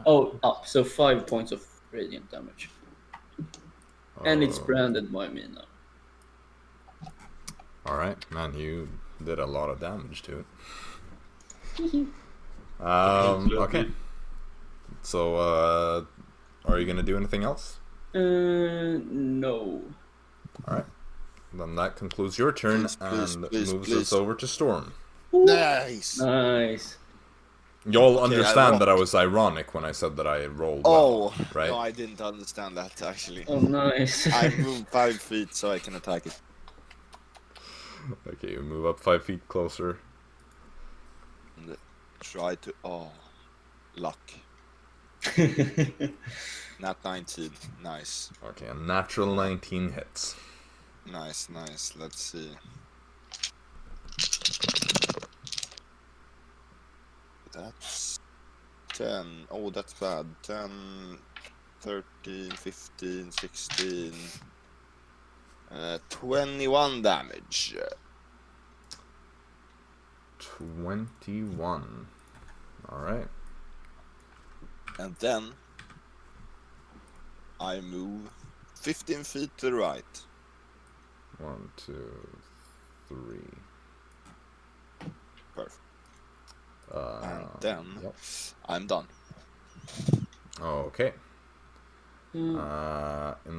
Oh, up. So 5 points of radiant damage. And it's branded by me now. Alright, man, you did a lot of damage to it. Okay. So, are you gonna do anything else? No. Alright. Then that concludes your turn and moves us over to Storm. Nice. Nice. Y'all I understand that I was ironic when I said that I rolled Oh, well, right? no, I didn't understand that actually. Oh, nice. I moved 5 feet so I can attack it. Okay, you move up 5 feet closer. And try to. Oh, luck. Nat 19. Nice. Okay, a natural 19 hits. Nice, nice. Let's see. That's 10. Oh, that's bad. 10, 13, 15, 16. 21 damage. 21. Alright. And then I move 15 feet to the right. 1, 2, 3. Perfect. And then Yep. I'm done. Okay. In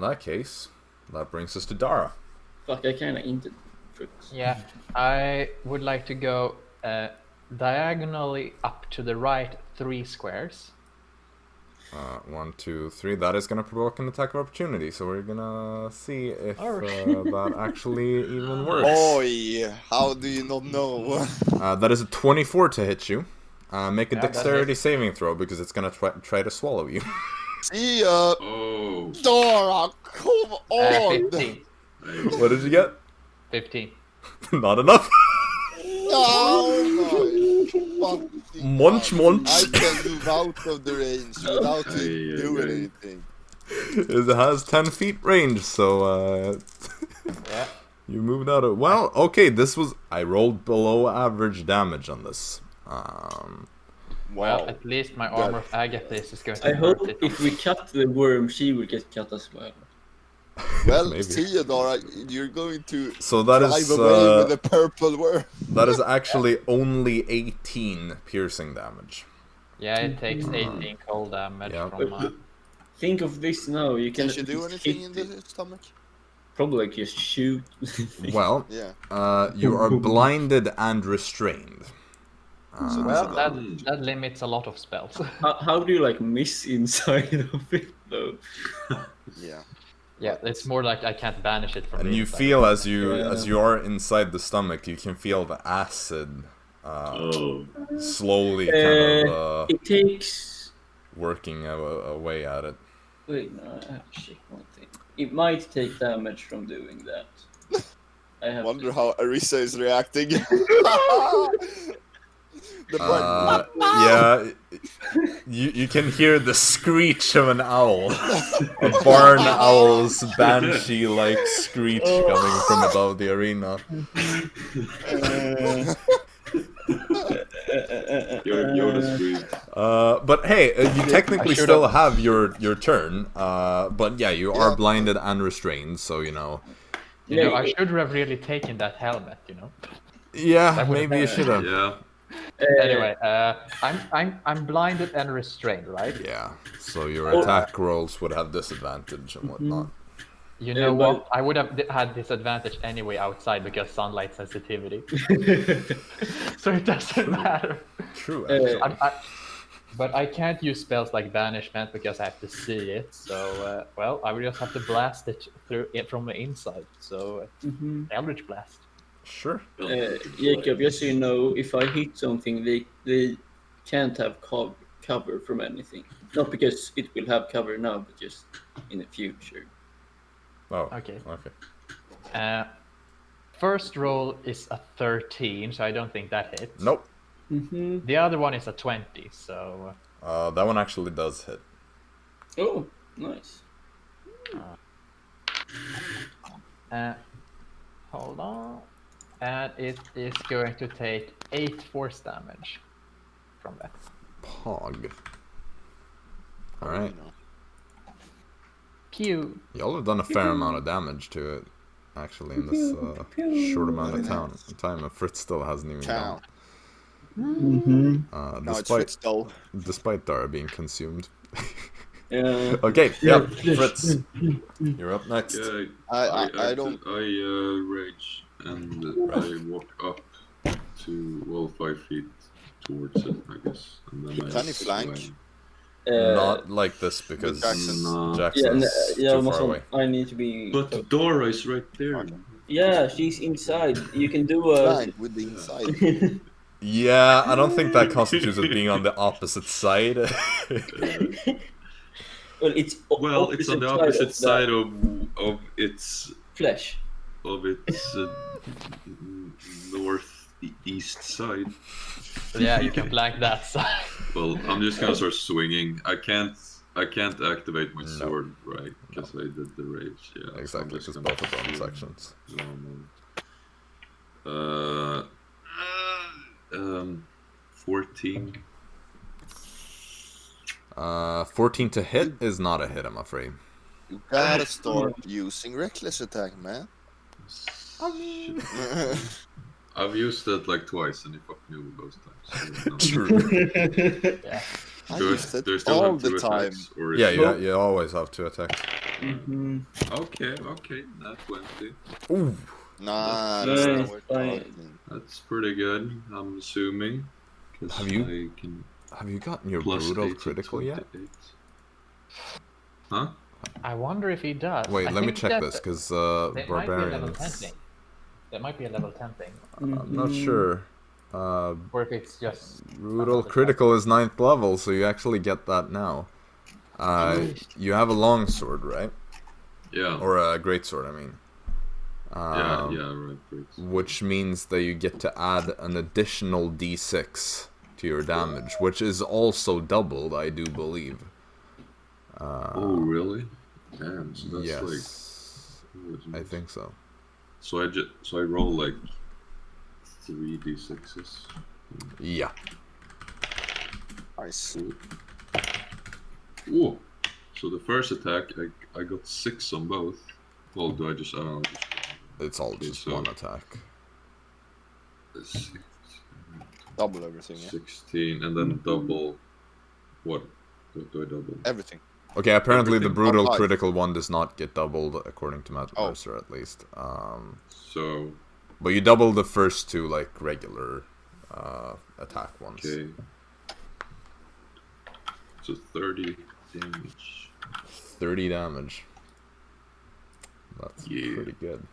that case, that brings us to Dara. Fuck, I kinda inted Fritz. Yeah, I would like to go diagonally up to the right 3 squares. 1, 2, 3. That is gonna provoke an attack of opportunity, so we're gonna see if that actually even works. Oi, how do you not know? That is a 24 to hit you. Make a Yeah, that dexterity hits. saving throw because it's gonna try to swallow you. See ya! Oh. Dara, come on! 15. What did you get? 15. Not enough. Oh my fucking Munch, God. munch. I can move out of the range without Ay, doing ay, ay. anything. It has 10 feet range, so Yeah. you moved out of. Well, okay. This was I rolled below average damage on this. Well, Wow. at least my armor of Agathis is going to I hope hurt it. if we cut the worm, she will get cut as well. Well, Maybe. see ya, Dara. You're going to So that drive is away with the purple worm. that is actually only 18 piercing damage. Yeah, it takes 18 cold damage Yeah. from my... Think of this now. You can Can she do just anything in hit the it. stomach? Probably like just shoot. Well, Yeah. you are blinded and restrained. So Well, this is that limits a lot of spells. How do you like miss inside of it though? yeah. Yeah, it's more like I can't banish it from And the you inside. feel as you Yeah. are inside the stomach, you can feel the acid Oh. slowly kind of It takes. working away at it. Wait, no, I have to check one thing. It might take damage from doing that. I have Wonder to... how Arisa is reacting. The bug. Yeah, you can hear the screech of an owl, a barn owl's banshee-like screech coming from above the arena. You're the scream. But hey, you technically should've- still have your turn. But yeah, you are Yeah. blinded and restrained, so you know. You know, I should have really taken that helmet, you know. Yeah, That would've maybe you been- should have. Yeah. Anyway, I'm blinded and restrained, right? Yeah, so your attack rolls would have disadvantage and whatnot. You know but- what? I would have had disadvantage anyway outside because sunlight sensitivity. So it doesn't matter. True. Actually. But I can't use spells like banishment because I have to see it. So well, I will just have to blast it through it from the inside. So Eldritch Blast. Sure. Jacob, just so you know, if I hit something, they can't have cover from anything. Not because it will have cover now, but just in the future. Oh. Okay. Okay. First roll is a 13, so I don't think that hits. Nope. Mm-hmm. The other one is a 20, so... That one actually does hit. Oh, nice. Hold on. And it is going to take 8 force damage from that. Pog. Alright. Pew! Y'all have done a fair amount of damage to it, actually, in this short amount of time. And Fritz still hasn't even gone. Mm-hmm. No, it's Fritz though. Despite Dara being consumed. Yeah. Okay, yep, Fritz. You're up next. Yeah, I don't. I rage and I walk up to 5 feet towards it, I guess. And then Can you flank? swing. Not like this because Jaxson. Jackson's too far away. I need to be. But Dara is right there. Yeah, she's inside. You can do a. Flank with the inside. Yeah, I don't think that constitutes as being on the opposite side. Well, it's It's on the opposite side of its flesh. Northeast side. Yeah, you can flank that side. Well, I'm just gonna start swinging. I can't activate my sword, right? Because I did the rage. Yeah, Exactly, so because both are bonus actions. 14. 14 to hit is not a hit, I'm afraid. You gotta start using reckless attack, man. I've used it like twice and it fucked me over both times. So True. Yeah. I Do use it do I still all have the 2 time. attacks, or is Yeah, it- you always have 2 attacks. Mm-hmm. Okay, not 20. Ooh. Nah, Nice, that's not what we're fine. talking. That's pretty good, I'm assuming. 'Cause Have you- I can Have you gotten your plus brutal 8 to critical yet? 28. Huh? I wonder if he does. Wait, I let me think check that this, because That might be a level 10 Barbarians... thing. That might be a level 10 thing. I'm not sure. Or if it's just... Brutal critical is 9th level, so you actually get that now. You have a long sword, right? Yeah. Or a great sword, I mean. Right. Great. Which means that you get to add an additional d6 to your damage, which is also doubled, I do believe. Oh, really? Damn, so that's Yes, like... I think so. So I roll like 3d6s. Yeah. Nice. Ooh. So the first attack, I got 6 on both. Well, do I just... It's all just so- one attack. 6, Double everything, yeah. 16, and then double... What do I double? Everything. Okay, apparently the Everything. brutal Oh, hi. critical one does not get doubled, according to Matt Oh. Mercer, at least. So, But you double the first 2, like, regular attack ones. okay. So 30 damage. 30 damage. That's Yeah. pretty good.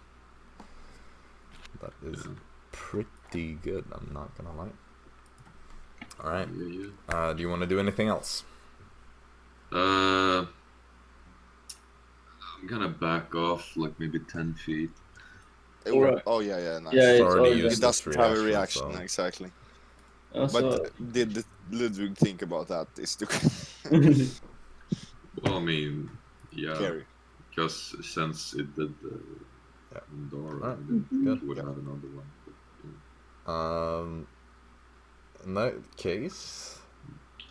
That is Yeah. pretty good, I'm not gonna lie. Alright, Yeah. do you want to do anything else? I'm gonna back off like maybe 10 feet. Alright. Oh yeah, nice. Yeah, It's it's already already- used It doesn't its have a reaction, so- exactly. Also, But did Ludvig think about that? Is the Well, I mean, yeah, scary. because since it did Yeah. Dara, Alright, I didn't think good. it would have another one. But, In that case,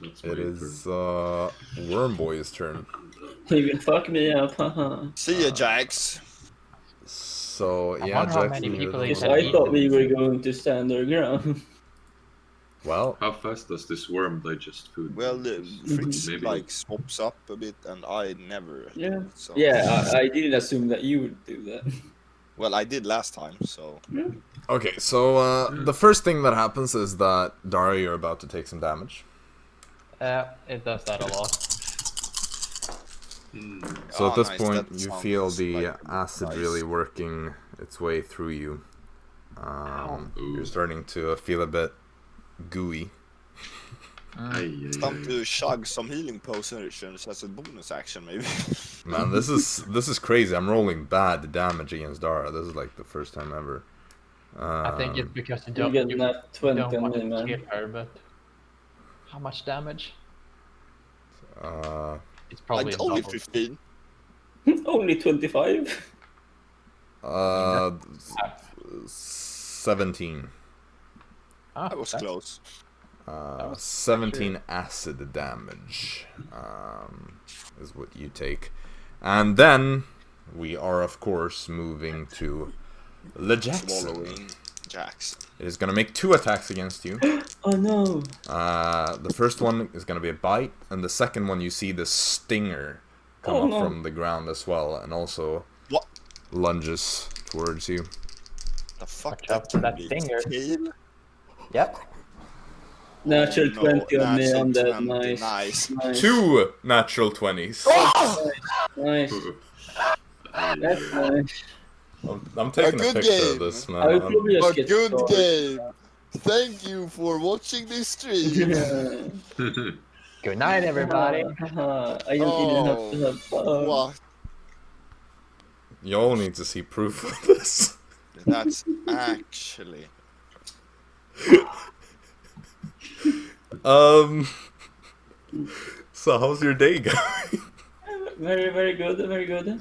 that's my it turn. is Wormboy's turn. you can fuck me up, haha. See ya, Jax. So I yeah, wonder how Jackson, many you're people the they Because one. said I thought we were going to stand our ground. Well, How fast does this worm digest food? Well, Fritz Maybe- like swaps up a bit, and I never. Yeah. So. Yeah, I didn't assume that you would do that. Well, I did last time, so. okay, so the first thing that happens is that Dara, you're about to take some damage. It does that a lot. So Ah, at this nice, point, that you sounds feel the like acid nice. really working its way through you. Ooh. You're starting to feel a bit gooey. Ay, ay, Time ay. to chug some healing potions as a bonus action, maybe. Man, this is crazy. I'm rolling bad damage against Dara. This is like the first time ever. I think it's because you You don't, get you that 20 don't want on me, to man. kill her, but how much damage? It's Like probably only double. 15. Only 25. 17. Ah, That was that's- close. was 17 acid damage is what you take. And then we are, of course, moving to the Jaxson. Swallowing Jaxson. It is going to make 2 attacks against you. Oh no. The first one is going to be a bite, and the second one you see the stinger come up from the ground as well, and also What? lunges towards you. The fuck? Watch out for that could be stinger. tail? Yep. Natural No, 20 on me natural on that. 20, Nice. nice. 2 natural 20s. Nice. That's nice. I'm taking a good picture game. of this, man. I would probably just A get good started. game. Thank you for watching this stream. Good night, everybody. I don't even have to have fun. What? You all need to see proof of this. That's actually. So how's your day going? Very, very good, very good.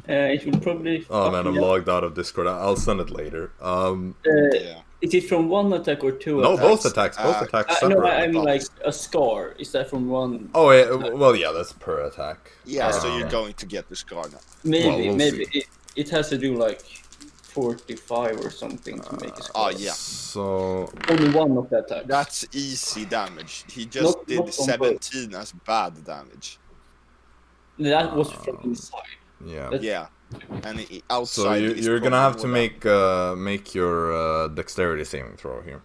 It will probably. Oh man, fuck I'm me up. logged out of Discord. I'll send it later. Yeah. Is it from one attack or two No, attacks? both attacks. Both attacks No, separate. I mean like a scar. Is that from one? Oh, yeah, well, yeah, that's per attack. Yeah, so Um, you're going to get the scar now. Maybe, Well, we'll maybe see. it has to do like 45 or something to make a scar. Oh, yeah. So, Only one of the attacks. That's easy damage. He just Not did on both. 17 as bad damage. That was from inside. yeah. That's- Yeah. And So outside you're gonna have to make your dexterity saving throw here.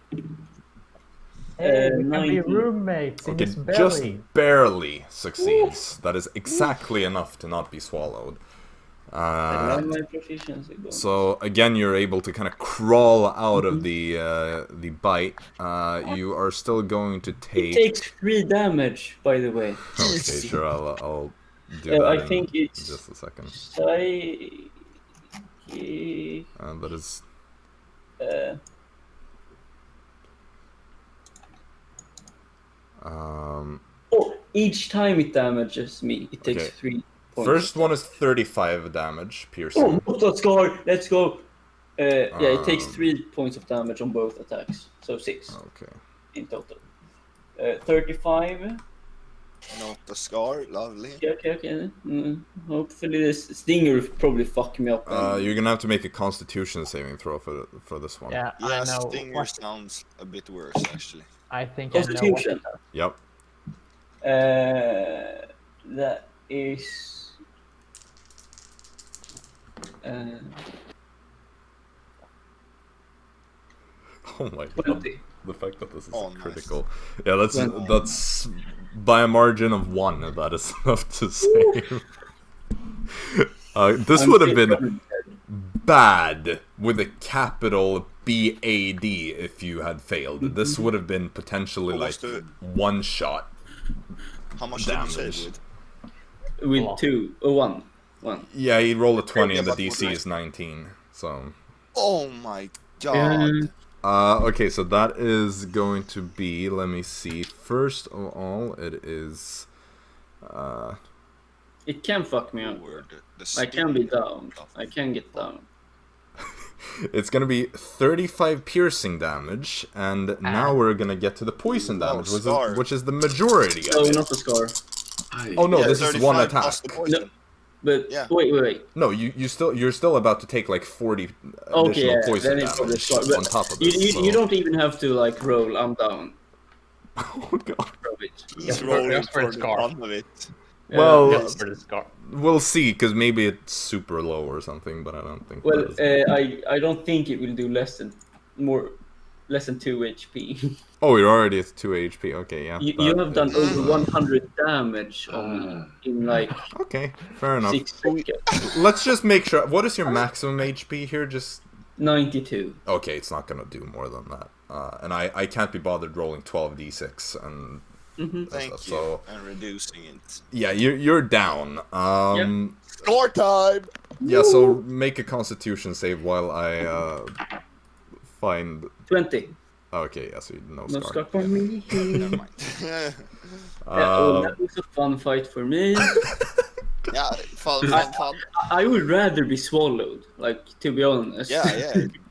Hey, we can be 19. roommates in Okay, his just belly. barely succeeds. That is exactly enough to not be swallowed. I like my proficiency bonus. So again, you're able to kind of crawl out of the bite. You are still going to It take. takes 3 damage, by the way. Okay, sure. I'll do that I in think it's just a second. That is. Each time it damages me, it takes Okay. 3 points. First one is 35 damage, piercing. Oh, not that scar! Let's go! Yeah, it takes Um, 3 points of damage on both attacks. So 6 Okay. in total. 35. Not the scar, lovely. Okay. Hopefully this stinger will probably fuck me up. You're gonna have to make a Constitution saving throw for this one. Yeah, Yeah, I know. Stinger sounds a bit worse, actually. I think I know Constitution. what. Yep. That is. Oh my god. 20. The fact that this is Oh, nice. critical. Yeah, that's Well- that's by a margin of 1. That is enough to save. This I'm would have still been probably bad with a capital BAD if you had failed. This would have been potentially like Almost a- 1 shot. How much did you Damage. save with? dead. With 2. 1. 1. Yeah, he rolled a 20 and the but DC what- is 19. So, Oh my god. okay, so that is going to be, let me see. First of all, it is It can fuck me up. Word, the I can be stinger. down. I can get down. it's going to be 35 piercing damage, and now we're going to get to the poison damage, scar. which is the majority of Oh, it. not the scar. Oh no, Yeah, this is 35 one plus attack. the poison. But Yeah. wait. No, you're still about to take like 40 Okay, additional yeah, poison then it's probably damage scar. But on top of You, this. you don't even have to like roll. I'm down. Oh god. Roll it. He's Just for- rolling just for for the the scar. fun of it. Well, Just for the scar. we'll see, because maybe it's super low or something, but I don't think. Well, that is- I don't think it will do less than 2 HP. Oh, you're already at 2 HP. Okay, yeah. you that have done is, over 100 damage in like Okay, fair enough. 6 seconds. Let's just make sure. What is your maximum HP here? Just 92. okay. It's not gonna do more than that. And I can't be bothered rolling 12d6 and Mm-hmm. Thank you. So And reducing it. yeah, you're down. Score time! Yeah, so make a Constitution save while I find. 20. Okay, yeah, so no No scar. scar for me. Never mind. That was a fun fight for me. Yeah, fun. I would rather be swallowed, like, to be honest. Yeah,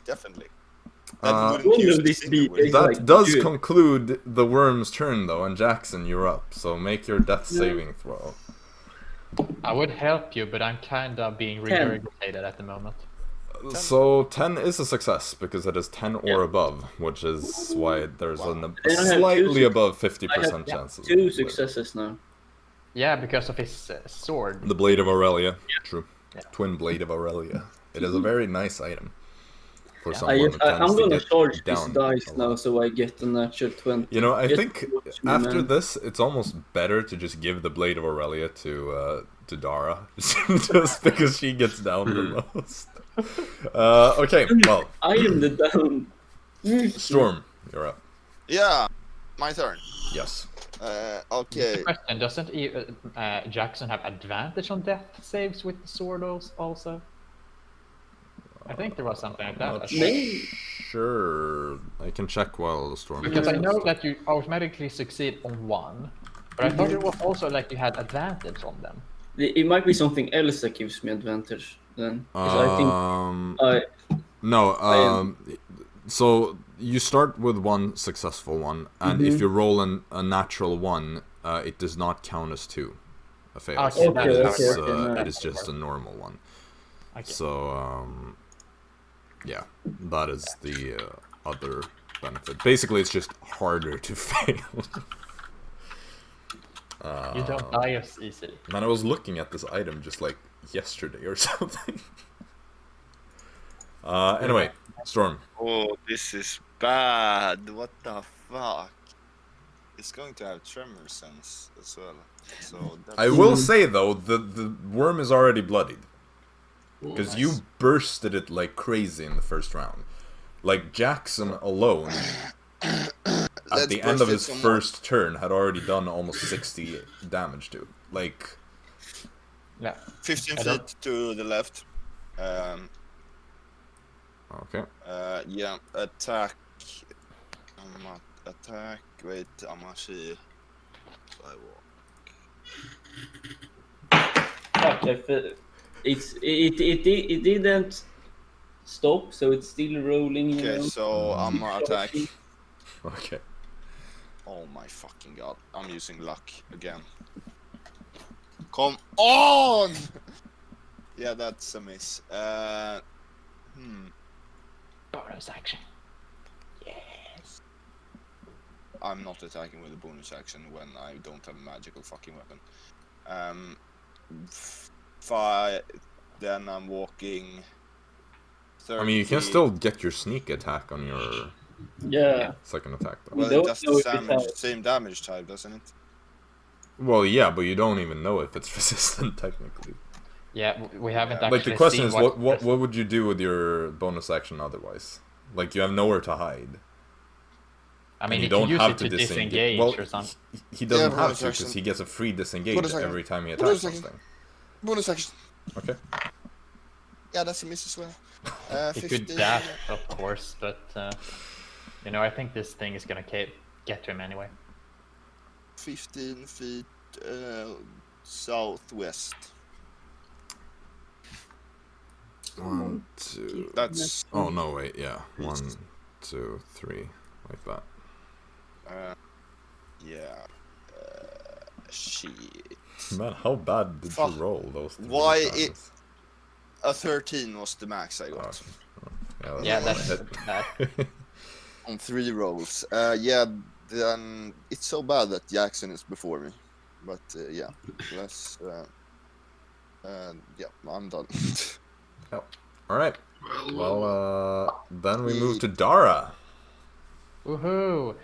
definitely. That wouldn't All use of the this singer, beat would it? is That like does good. conclude the worm's turn, though, and Jaxson, you're up. So make your death saving throw. I would help you, but I'm kind of being 10. regurgitated at the moment. So 10 is a success because it is 10 or above, which is why there's a Then I have slightly two above I 50% have chance. of 2 living. successes now. Yeah, because of his sword. The Blade of Aurelia. True. Yeah. Twin Blade of Aurelia. It is a very nice item for Yeah. someone who tends I'm to gonna get charge this down dice a now lot. so I get a natural 20. You know, I Just think watch me, after man. this, it's almost better to just give the Blade of Aurelia to Dara, just because she gets down the most. Okay, well, I am the down. Storm, you're up. Yeah, my turn. Yes. Okay. Question: doesn't Jaxson have advantage on death saves with the sword also? I think there was something like that. Not Maybe. sure. I can check while the Storm. Because I goes. know that you automatically succeed on one, but I thought it was also like you had advantage on them. It might be something else that gives me advantage then. 'Cause I think No, am- so you start with one successful one, and if you roll a natural one, it does not count as 2. A fail. Okay, It is, okay. it is just a normal one. Okay. So, yeah, that is the other benefit. Basically, it's just harder to fail. You don't die as easily. Man, I was looking at this item just like yesterday or something. Anyway, Storm. Oh, this is bad. What the fuck? It's going to have tremor sense as well. So I will say though, the worm is already bloodied. Because you bursted it like crazy in the first round. Like, Jaxson alone, at the end of his first turn, had already done almost 60 damage to it. Like, Yeah. 15 I don't- feet to the left. okay. Yeah, attack. Attack. Wait, I'm actually. I walk. fuck, it didn't stop, so it's still rolling. You Okay, know? so I'm gonna attack. Okay. Oh my fucking god! I'm using luck again. Come on! Yeah, that's a miss. Bonus action. Yes. I'm not attacking with a bonus action when I don't have a magical fucking weapon. Then I'm walking. 30. I mean, you can still get your sneak attack on your Yeah. second attack, though. Well, don't it does know if the it has- same damage type, doesn't it? Well, yeah, but you don't even know if it's resistant, technically. Yeah, we haven't actually Like, the question seen is, what would you do with your bonus action otherwise? Like, you have nowhere to hide. I mean, And you you don't can use have it to to disengage Well, or something. he doesn't Yeah, have bonus to, because action. he gets a free disengage Bonus action. every time he Bonus attacks action. something. Bonus action. Okay. Yeah, that's a miss as well. You could 15. dash, of course, but you know, I think this thing is gonna get to him anyway. 15 feet southwest. 1, 2. That's Oh, no, wait, yeah. 1, 2, 3. Like that. yeah. Shit. Man, how bad did Fuck. you roll those 3 Why times? A 13 was the max I got Yeah, that's it. bad. on 3 rolls. Yeah, then it's so bad that Jaxson is before me. But yeah, let's. Yeah, I'm done. Alright. Well, then we move to Dara. Woohoo!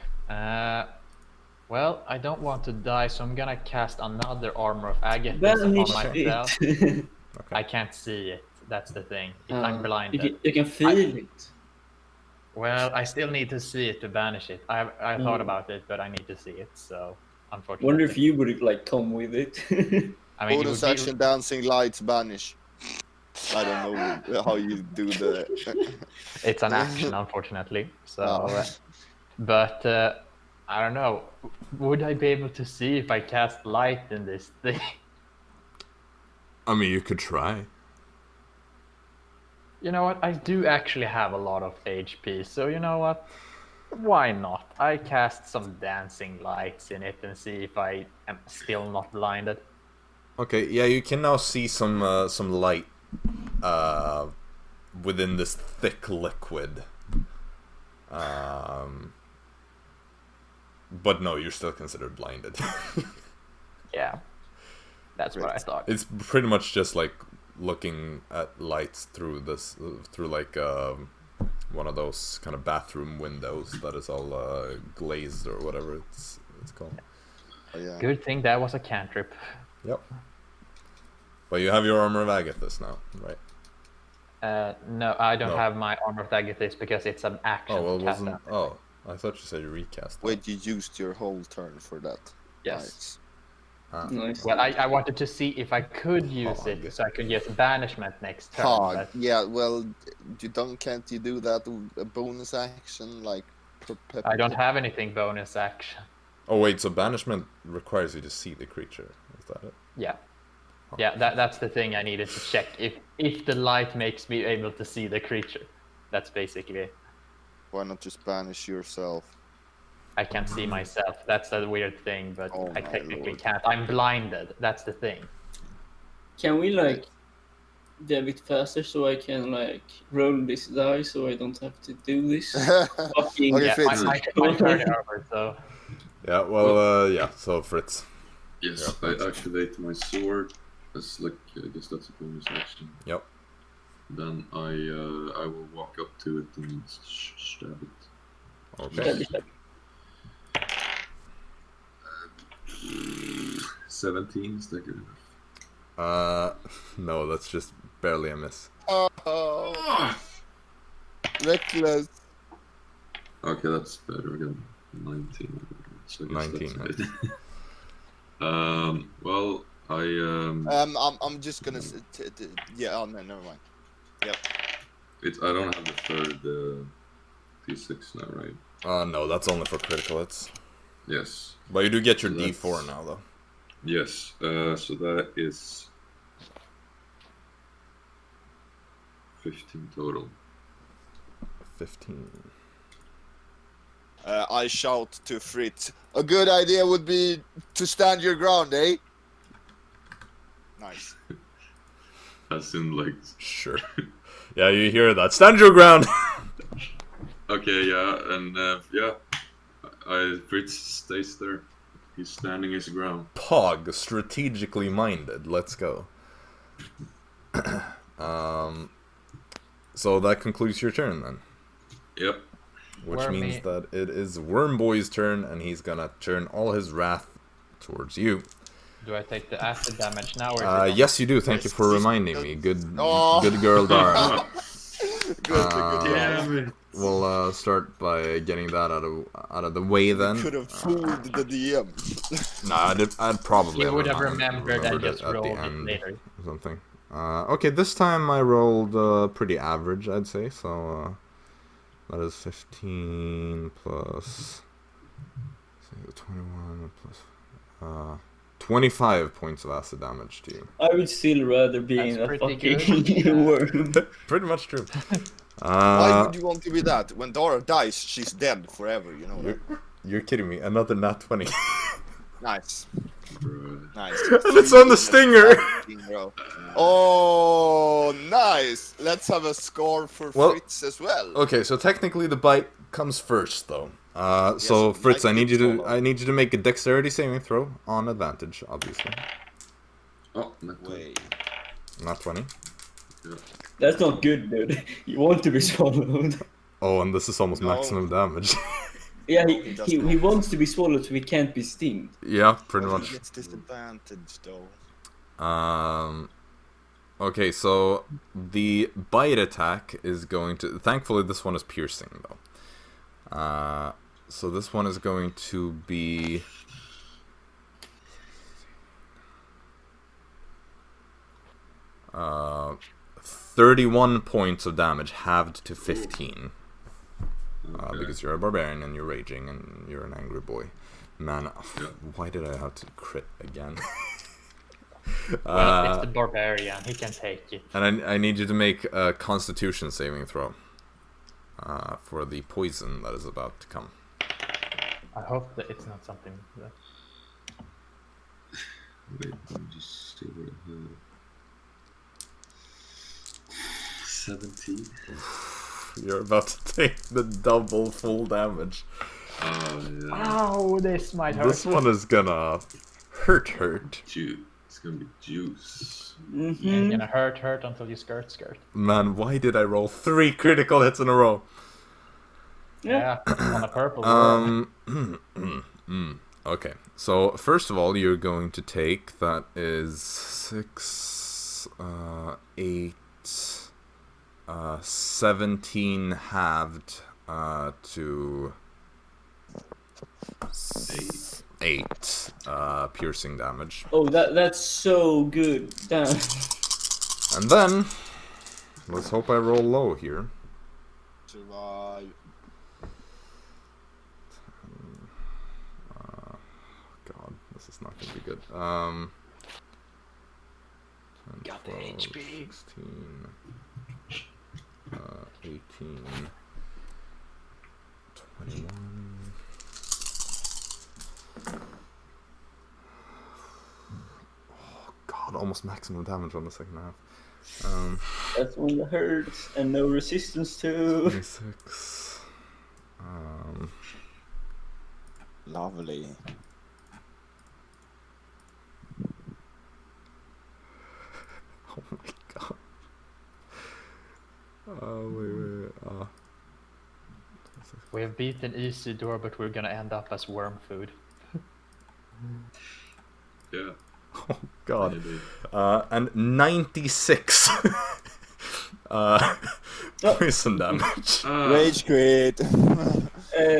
Well, I don't want to die, so I'm gonna cast another Armor of Agathis Banish on myself. it. I can't see it. That's the thing. I'm blinded. You can feel it. Well, I still need to see it to banish it. I thought about it, but I need to see it. So unfortunately. Wonder if you would like come with it. I mean, it Bonus would be- action, dancing lights, banish. I don't know how you do the. It's an action, unfortunately. So, Oh. but I don't know. Would I be able to see if I cast light in this thing? I mean, you could try. You know what? I do actually have a lot of HP, so you know what? Why not? I cast some dancing lights in it and see if I am still not blinded. Okay, yeah, you can now see some light within this thick liquid. But no, you're still considered blinded. Yeah, that's what I thought. It's pretty much just like looking at lights through like one of those kind of bathroom windows that is all glazed or whatever it's called. Oh, yeah. Good thing that was a cantrip. Yep. But you have your armor of Agathis now, right? No, I don't No. have my armor of Agathis because it's an action. Oh well, to cast wasn't. that. Oh, I thought you said you recast. that. Wait, you used your whole turn for that. Yes. Ah. Nice. Well, I wanted to see if I could use Hog. it, so I could use banishment next turn. Hog. But Yeah, well, can't you do that with a bonus action like? I don't have anything bonus action. Oh wait, so banishment requires you to see the creature. Is that it? Yeah. Yeah, that's the thing I needed to check. If the light makes me able to see the creature. That's basically it. Why not just banish yourself? I can't see myself. That's a weird thing, but Oh I my technically lord. can't. I'm blinded. That's the thing. Can we like be a bit faster so I can like roll this die so I don't have to do this? Fucking Okay, Yeah, Fritz. my turn is over, so Yeah. Well, yeah. So Fritz. Yes, I activate my sword. As like, I guess that's a bonus action. Yep. Then I will walk up to it and stab it. Okay. 17, is that good enough? No, that's just barely a miss. Oh, reckless. Okay, that's better. I got 19. So I guess 19, that's it. Well, I'm just gonna. Yeah. Oh no, never mind. Yep. I don't have the third D6 now, right? No, that's only for critical hits. Yes. But you do get your So that's- D4 now, though. Yes. So that is 15 total. 15. I shout to Fritz. A good idea would be to stand your ground, eh? Nice. As in, like, Sure. Yeah, you hear that. Stand your ground! okay, yeah, and yeah, Fritz stays there. He's standing his ground. Pog, strategically minded. Let's go. So that concludes your turn then. Yep. Which Wormy. means that it is Wormboy's turn, and he's gonna turn all his wrath towards you. do I take the acid damage now? Or is it Yes, you do. Thank you for reminding me. Good, Oh. good girl, Dara. Good. Damn it. We'll start by getting that out of the way then. Could have fooled the DM. Nah, I'd probably You would have remembered remembered and just it at the rolled it end later. or something. Okay, this time I rolled pretty average, I'd say. So that is 15 plus 21 plus 25 points of acid damage to you. I would still rather be That's in a pretty fucking good. worm. Pretty much true. Why would you want to be that? When Dara dies, she's dead forever, you know that? You're kidding me. Another nat 20. Nice. Bruh. Nice. And it's on the stinger! Oh, nice! Let's have a score for Well- Fritz as well. Okay, so technically the bite comes first, though. So Yes, Fritz, like I need it's you to solo. make a dexterity saving throw on advantage, obviously. Oh, not Wait. Not 20. That's not good, dude. You want to be swallowed. Oh, and this is almost No. maximum damage. Yeah, He does he not. wants to be swallowed so he can't be stinged. Yeah, pretty But much. he gets disadvantage though. Okay, so the bite attack is going to... Thankfully, this one is piercing, though. So this one is going to be 31 points of damage, halved to 15. Okay. Because you're a barbarian and you're raging and you're an angry boy. Man, why did I have to crit again? Well, it's the barbarian. He can take it. And I need you to make a Constitution saving throw for the poison that is about to come. I hope that it's not something that... Wait, let me just see what I have. 17. You're about to take the double full damage. Oh, yeah. Ow, this might hurt. This one is gonna hurt. It's gonna be juice. It's gonna hurt until you skirt. Man, why did I roll 3 critical hits in a row? Yeah, on a purple. Okay, so first of all, you're going to take, that is 6, 8, 17 halved to 8 piercing damage. Oh, that's so good. Damn. And then, let's hope I roll low here. Survive. God, this is not going to be good. 10, Got the 12, HP. 16, 18, 21. Oh God, almost maximum damage on the second half. That's one that hurts and no resistance to. 26. Lovely. Oh my God. Wait. We have beaten Isidore, but we're gonna end up as worm food. Yeah. Oh God. Maybe. And 96 poison damage. Rage quit.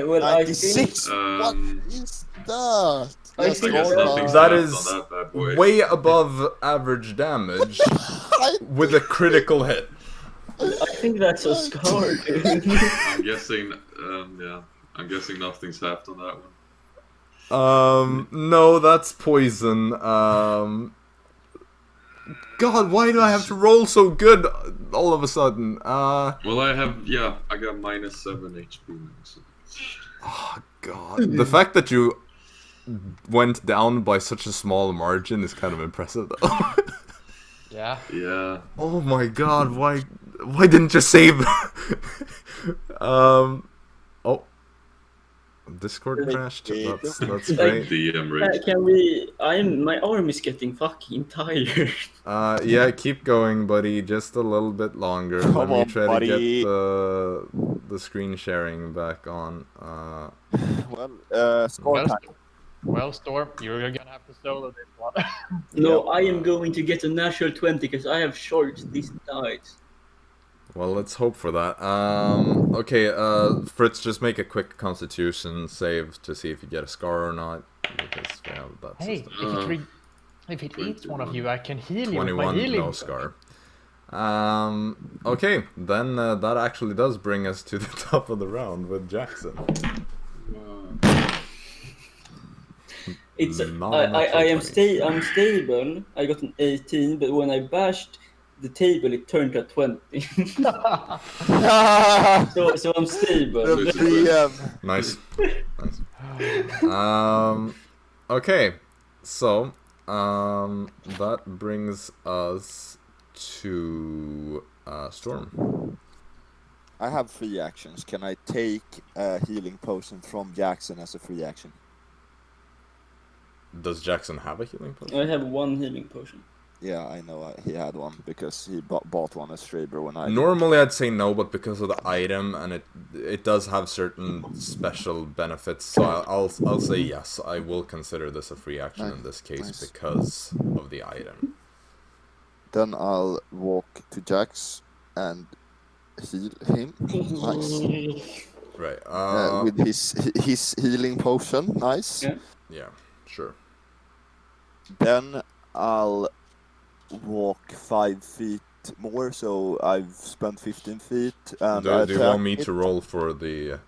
Well, 96. Um, What is that? I That's think I guess all nothing's That left is on that bad boy. way above average damage with a critical hit. I think that's a scar, dude. I'm guessing, I'm guessing nothing's halved on that one. No, that's poison. God, why do I have to roll so good all of a sudden? Well, I got minus 7 HP now, so... Oh God, the fact that you went down by such a small margin is kind of impressive, though. Yeah. Yeah. Oh my God, why didn't you save? Oh, Discord crashed. That's great. DM rage. Can we? My arm is getting fucking tired. Yeah, keep going, buddy. Just a little bit longer. Come Let me on, try buddy. to get the screen sharing back on. Well, score time. Well, Storm, you're gonna have to solo this one. No, I am going to get a natural 20 because I have short these dice. Well, let's hope for that. Okay, Fritz, just make a quick Constitution save to see if you get a scar or not. Because we have that Hey, system. if it eats one of you, I can heal you with 21, my healing. no scar. Okay, then that actually does bring us to the top of the round with Jaxson. It's Not I natural am 20. I'm stable. I got an 18, but when I bashed the table, it turned to a 20. so I'm stable. The DM. Nice. Okay, so that brings us to Storm. I have 3 actions. Can I take a healing potion from Jaxson as a free action? Does Jaxson have a healing potion? I have 1 healing potion. Yeah, I know he had one because he bought one as Schreiber when I. Normally I'd say no, but because of the item and it does have certain special benefits, so I'll say yes. I will consider this a free action in this case because of the item. Then I'll walk to Jax and heal him. Nice. Right. With his healing potion. Nice. Yeah. Yeah. Sure. Then I'll walk 5 feet more, so I've spent 15 feet. And Do you want me attack to roll for the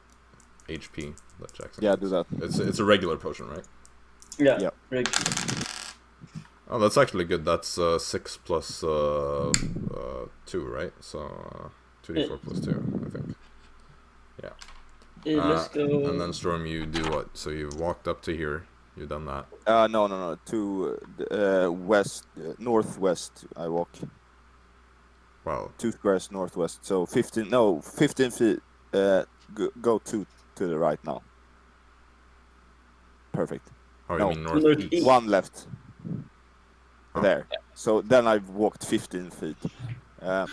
HP that Jaxson Yeah, has? do that. It's a regular potion, right? Yeah. Yep. Right. Oh, that's actually good. That's 6 plus 2, right? So 2d4 plus 2, I think. Yeah. Let's go. And then Storm, you do what? So you walked up to here. You've done that. No. To west, northwest. I walk Wow. 2 squares northwest. So 15 feet. Go to the right now. Perfect. Oh, you No. mean northeast? One left. Oh. There. So then I've walked 15 feet. Then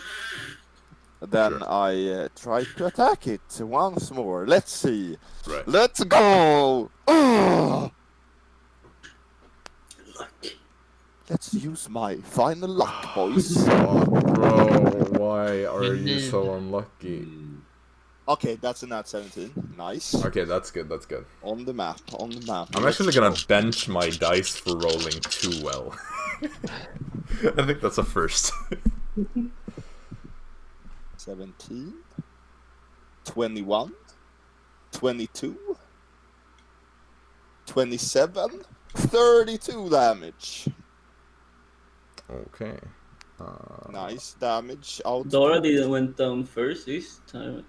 Sure. I try to attack it once more. Let's see. Right. Let's go! Ugh! Let's use my final luck, boys. Oh, bro, why are you so unlucky? Okay, that's a nat 17. Nice. Okay, that's good, that's good. On the map. I'm actually gonna bench my dice for rolling too well. I think that's a first. 17. 21. 22. 27. 32 damage. Okay. Nice damage out. Dara didn't went down first this time.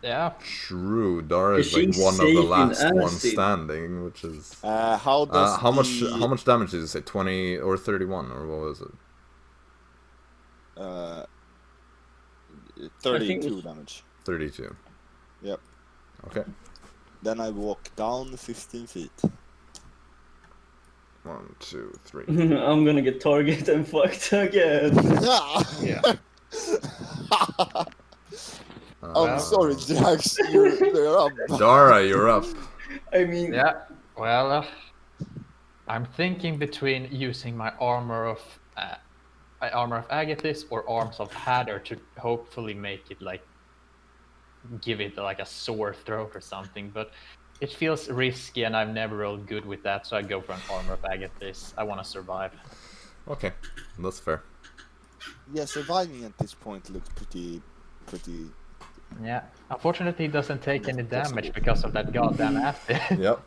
Yeah. True, Dara is She's like one of the safe in last ones acid. standing, which is... How does how much damage did you say? 20 or 31, or what was it? 32 damage. 32. Yep. Okay. Then I walk down 15 feet. 1, 2, 3. I'm gonna get targeted and fucked again. Yeah. I'm sorry, Jax. You're up. Dara, you're up. I mean, Yeah. Well, I'm thinking between using my armor of Agathis or arms of Hadder to hopefully make it like give it like a sore throat or something, but it feels risky and I've never rolled good with that, so I go for an armor of Agathis. I want to survive. Okay, that's fair. Yeah, surviving at this point looks pretty. Yeah. Unfortunately, it doesn't take any damage because of that goddamn acid. Yep.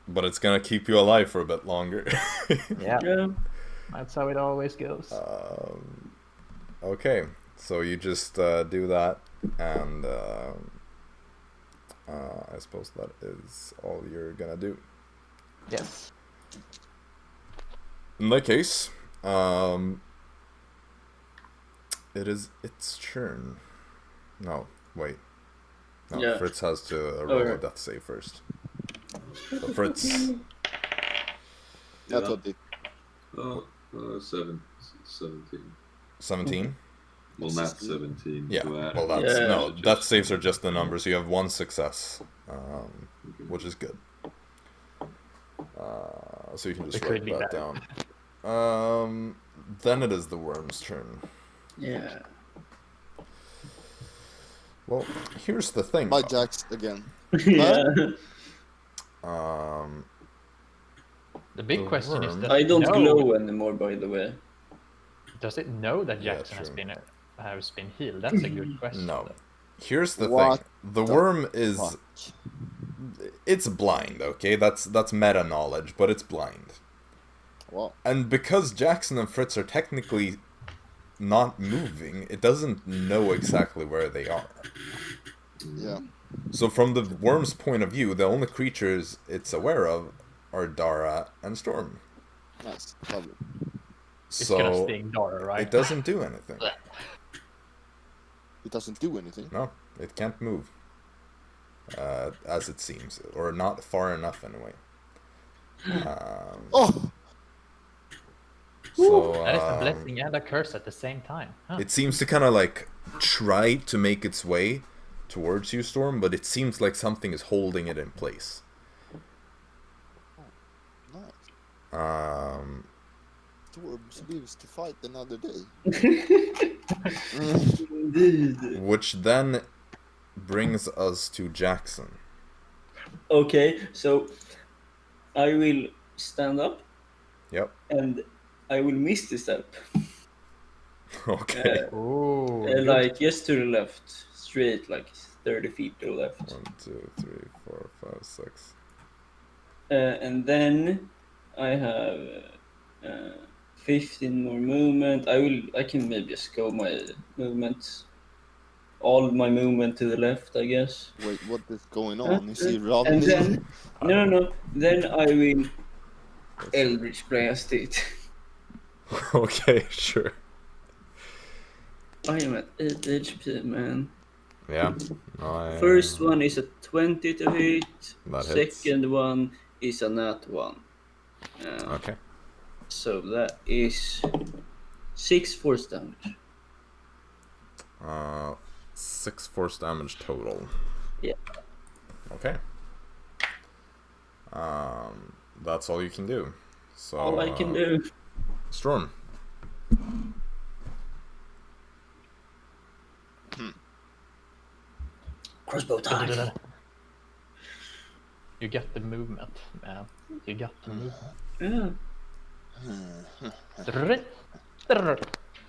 But it's gonna keep you alive for a bit longer. Yeah. yeah. That's how it always goes. Okay, so you just do that, and I suppose that is all you're gonna do. Yes. In that case, it is its turn. No, wait. No, Yeah. Fritz has to roll a Alright. death save first. So Fritz, That's what it. 17. 17? Well, not 17. Yeah, to add. well that's, Yeah. no, death saves are just the numbers. You have 1 success, which is good. So you can just It could write be that better. down. Then it is the worm's turn. Yeah. Well, here's the thing. By though. Jax again. yeah. The big The question is worm. that I don't know- glow anymore, by the way. Does it know that Yeah, Jaxson has true. been healed? That's a good question. No. Here's the What thing. The the worm is Fuck. it's blind, okay? That's meta knowledge, but it's blind. Well, And because Jaxson and Fritz are technically not moving, it doesn't know exactly where they are. yeah. So from the worm's point of view, the only creatures it's aware of are Dara and Storm. Nice. Lovely. It's gonna So sting Dara, right? it doesn't do anything. It doesn't do anything. No, it can't move. As it seems, or not far enough anyway. Oh! So That is a blessing and a curse at the same time. Huh. it seems to kind of like try to make its way towards you, Storm, but it seems like something is holding it in place. Nice. Storms lives to fight another day. Indeed. Which then brings us to Jaxson. Okay, so I will stand up Yep. and I will miss the step. Okay. Ooh. Like just to the left, straight, like 30 feet to the left. 1, 2, 3, 4, 5, 6. And then I have 15 more movement. I can maybe just go my movements. All my movement to the left, I guess. Wait, what is going on? Is he running? And then no. Then I will Eldritch Blast it. Okay, sure. I am at 8 HP, man. Yeah. First one is a 20 to hit. That hits. Second one is a nat 1. Okay. So that is 6 force damage. 6 force damage total. Yeah. Okay. That's all you can do. So All I can do. Storm. Crossbow time. You get the movement, man. You got the movement.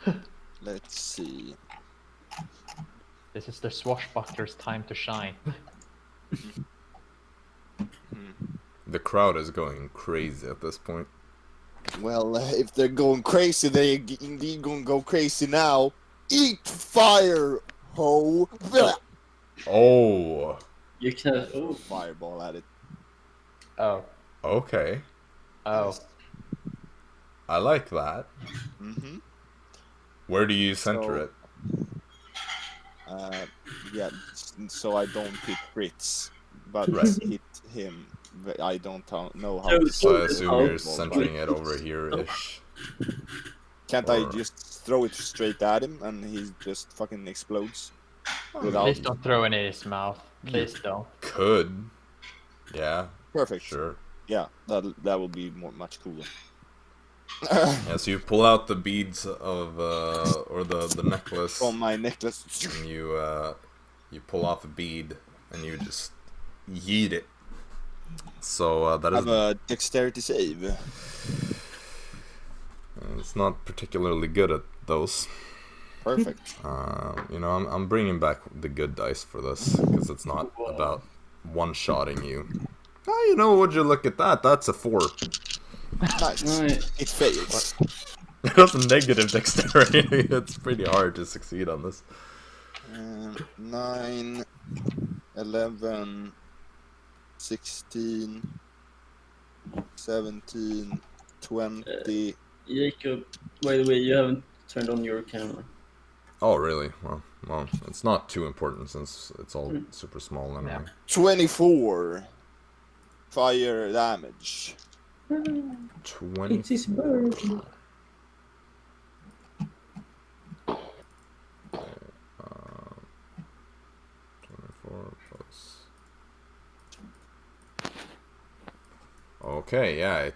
Yeah. Let's see. This is the swashbuckler's time to shine. The crowd is going crazy at this point. Well, if they're going crazy, they're indeed gonna go crazy now. Eat fire, ho! Oh. You can. Oh, Fireball at it. Oh. Okay. Oh. I like that. Mm-hmm. Where do you center it? Yeah, so I don't hit Fritz, but Right. hit him. I don't know how. So- to So I set assume the you're fireball, centering right? it over here-ish. Can't I or- just throw it straight at him and he just fucking explodes? Please Without don't throw it in his mouth. Please don't. Could. Yeah, perfect. sure. Yeah, that would be much cooler. Yeah, so you pull out the beads of, or the necklace, From my necklace. and you pull off a bead, and you just yeet it. So that is. Have a dexterity save. It's not particularly good at those. Perfect. You know, I'm bringing back the good dice for this because it's not about one-shotting you. Oh, you know, would you look at that? That's a 4. Nice. Nice. It fails. That's a negative dexterity. It's pretty hard to succeed on this. 9, 11, 16, 17, 20. Jacob, by the way, you haven't turned on your camera. Oh, really? Well, it's not too important since it's all super small anyway. 24 fire damage. 20. It is bird. 24 plus. Okay, yeah, it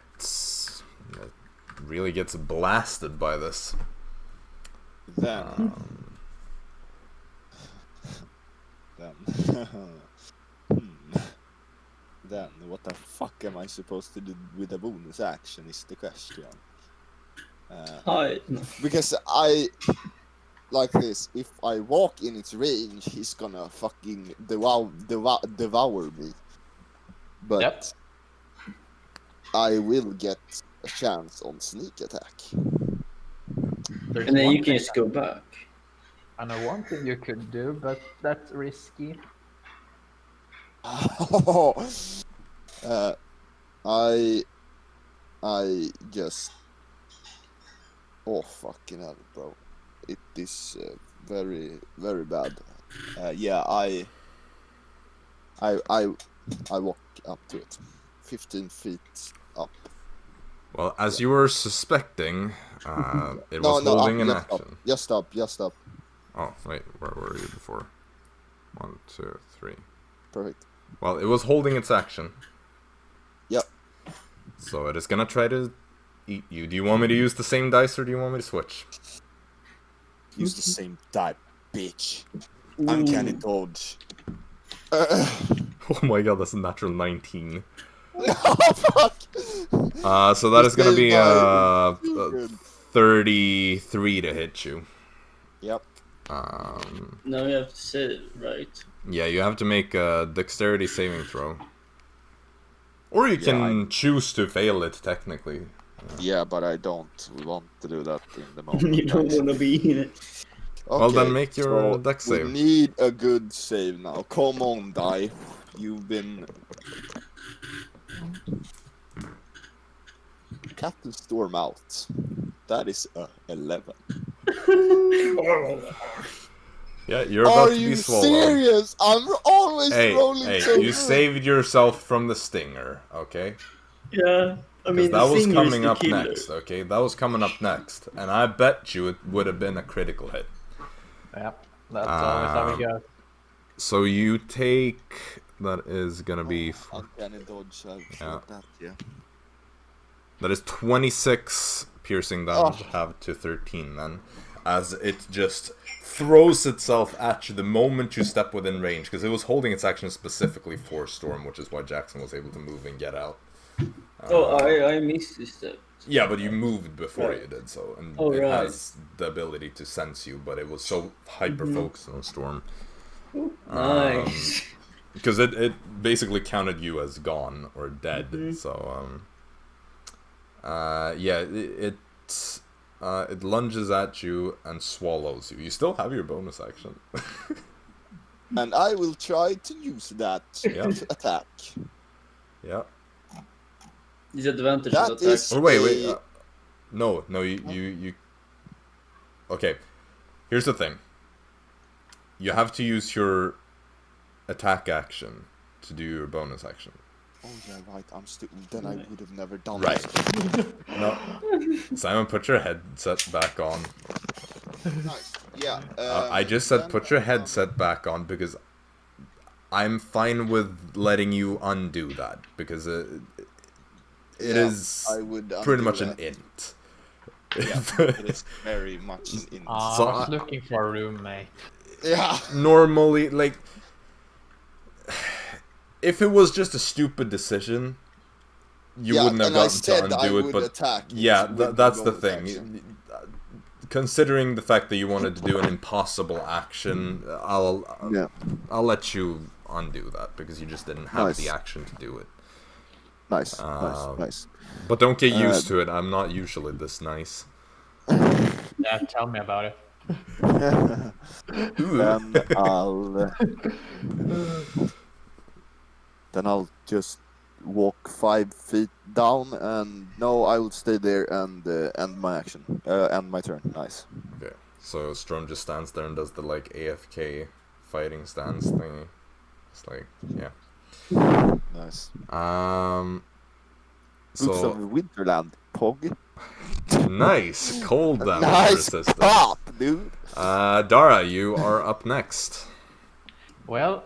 really gets blasted by this. Then then what the fuck am I supposed to do with a bonus action is the question. Hi. Because I like this, if I walk in its range, he's gonna fucking devour me. But Yep. I will get a chance on sneak attack. There's And then one you can thing just go back. I know one thing you could do, but that's risky. I just fucking hell, bro. It is very very bad. Yeah, I walk up to it, 15 feet up. Well, as you were suspecting, it was holding an action. Just stop. Oh, wait, where were you before? 1, 2, 3. Perfect. Well, it was holding its action. Yep. So it is gonna try to eat you. Do you want me to use the same dice or do you want me to switch? Use the same type, bitch. Uncanny dodge. Oh my god, that's a natural 19. No, fuck! So that is gonna be Good. 33 to hit you. Yep. Now you have to say it right. Yeah, you have to make a dexterity saving throw. Or you can choose to fail it, technically. Yeah, but I don't want to do that in the moment. You don't want to be in it. Okay, Well, then make your so dex we save. need a good save now. Come on, die. You've been... Cut the storm out. That is 11. Yeah, you're about Are to be you swallowed. serious? I'm always Hey, rolling so you good. saved yourself from the stinger, okay? Yeah, I mean, That the was singer is coming the up killer. next, okay? That was coming up next. And I bet you it would have been a critical hit. Yep, that's always how we go. So you take... That is gonna be... Uncanny dodge, I've Yeah. that, yeah. That is 26 piercing damage, have to 13 then. As it just throws itself at you the moment you step within range. Because it was holding its action specifically for Storm, which is why Jaxson was able to move and get out. I missed this step. Yeah, but you moved before Right. you did so. And Oh, it right. has the ability to sense you, but it was so hyper-focused on Storm. Nice. Because it basically counted you as gone or dead. So, yeah, it lunges at you and swallows you. You still have your bonus action. And I will try to use that Yeah. to attack. Yeah. Disadvantage That of attack. is- Or wait. No, you. Okay, here's the thing. You have to use your attack action to do your bonus action. Oh yeah, right. I'm stupid. Then I would have never done Right. this. No. Simon, put your headset back on. Nice. Yeah. I just said then, put your headset back on because I'm fine with letting you undo that because it Yeah, is I would pretty undo much that. an int. Yeah, it is very much an int. So I was looking for a roommate. Yeah. Normally, like, if it was just a stupid decision, you Yeah, wouldn't have and I gotten to said undo I it. would But attack it yeah, with that's the bonus thing. action. Considering the fact that you wanted to do an impossible action, I'll let you undo that because you just didn't have Nice. the action to do it. Nice, nice. But don't get used to it. I'm not usually this nice. Yeah, tell me about it. Then I'll just walk 5 feet down, and no, I will stay there and end my action, end my turn. Nice. Okay, so Storm just stands there and does the like AFK fighting stance thingy. It's like, yeah. Nice. Boots So of Winterland, Pog. nice, cold damage Nice resistance. pop, dude. Dara, you are up next. Well,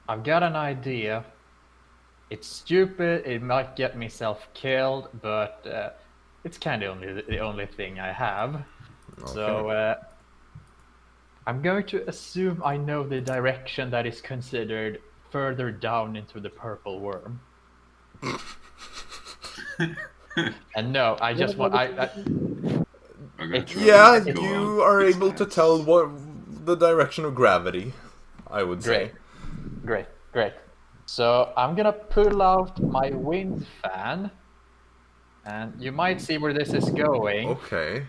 I've got an idea. It's stupid, it might get myself killed, but it's kind of the only thing I have. Okay. So I'm going to assume I know the direction that is considered further down into the purple worm. And no, I just want I'm gonna try Yeah, to go you on are quick able to stance. tell what the direction of gravity, I would say. Great. So I'm gonna pull out my wind fan, and you might see where this is going. Okay.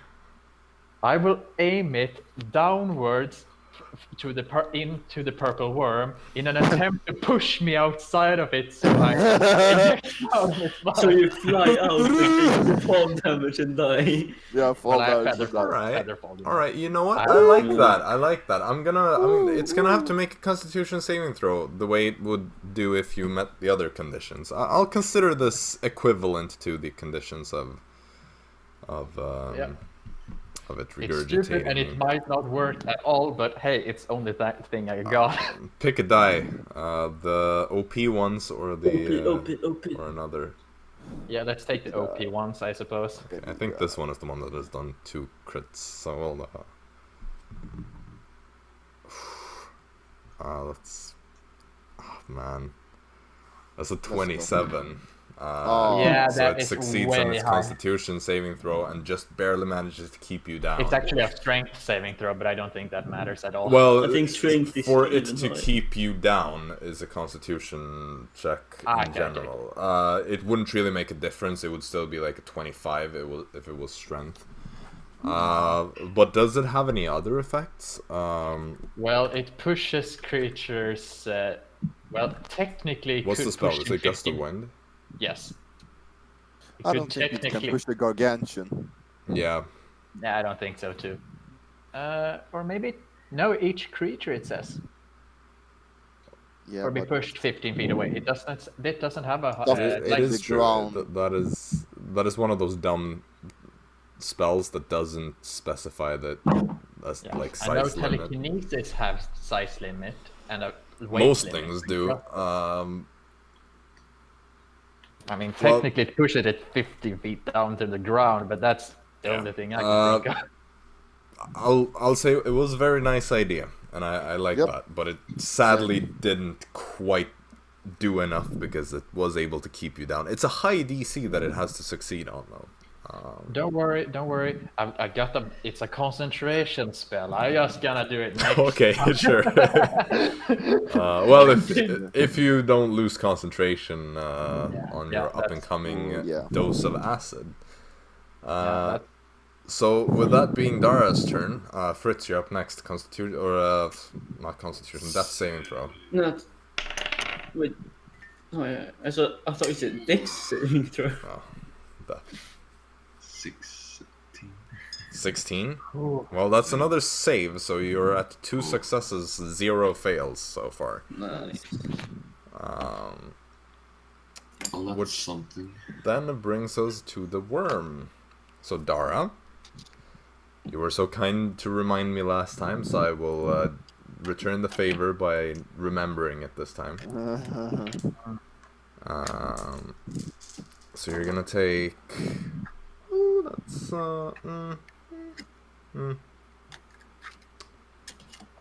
I will aim it downwards to into the purple worm in an attempt to push me outside of it so I eject out of its So mouth. you fly out with the fall damage and die. Yeah, fall Well, I have damage. feather fall. Alright. Feather fall, you know. Alright, you know what? I I like like that. I like that. It's gonna have to make a constitution saving throw the way it would do if you met the other conditions. I'll consider this equivalent to the conditions of it It's regurgitating. stupid and it might not work at all, but hey, it's only that thing I got. Pick a die. The OP ones or the OP. or another. Yeah, let's take the OP ones, I suppose. I think this one is the one that has done 2 crits. So we'll that's... Oh man. That's a 27. Yeah, so that it is succeeds on way its high. Constitution saving throw and just barely manages to keep you down. It's actually a strength saving throw, but I don't think that matters at all. Well, I think strength is for it even to higher. keep you down is a Constitution check in Okay, general. It wouldn't really make a difference. It would still be like a 25 if it was strength. But does it have any other effects? Well, it pushes creatures. Well, technically, it What's could the spell? push Is them it Gust of 15. Wind? Yes. It I could don't think it can technically- push the Gargantuan. Yeah. Yeah, I don't think so too. Or maybe no. Each creature it says, Yeah, or be but pushed 15 feet away. It doesn't. It doesn't have a. It like, It is the true. ground. That is one of those dumb spells that doesn't specify that yeah. like I know size limit. telekinesis has size limit and a weight Most limit. things do. I mean, Well- technically, it pushes it 15 feet down to the ground, but that's the Yeah. only thing I can think of. I'll say it was a very nice idea, and I like Yep. that. But it sadly didn't quite do enough because it was able to keep you down. It's a high DC that it has to succeed on, though. Don't worry. I got the. It's a concentration spell. I just gonna do it next. Okay, sure. Well, if you don't lose concentration on yeah, your up and that's- coming yeah. dose of acid. Yeah, So with that being Dara's turn, Fritz, you're up next. Constitution or not Constitution, Death saving throw. No. Wait. Oh yeah. I thought you said Dex saving throw. Oh, Death. 16. 16. Ooh. Well, that's another save, so you're at 2 successes, 0 fails so far. Nice. Um, Well, that's Which- something. Then it brings us to the worm. So Dara, you were so kind to remind me last time, so I will return the favor by remembering it this time. So you're gonna take. Oh, that's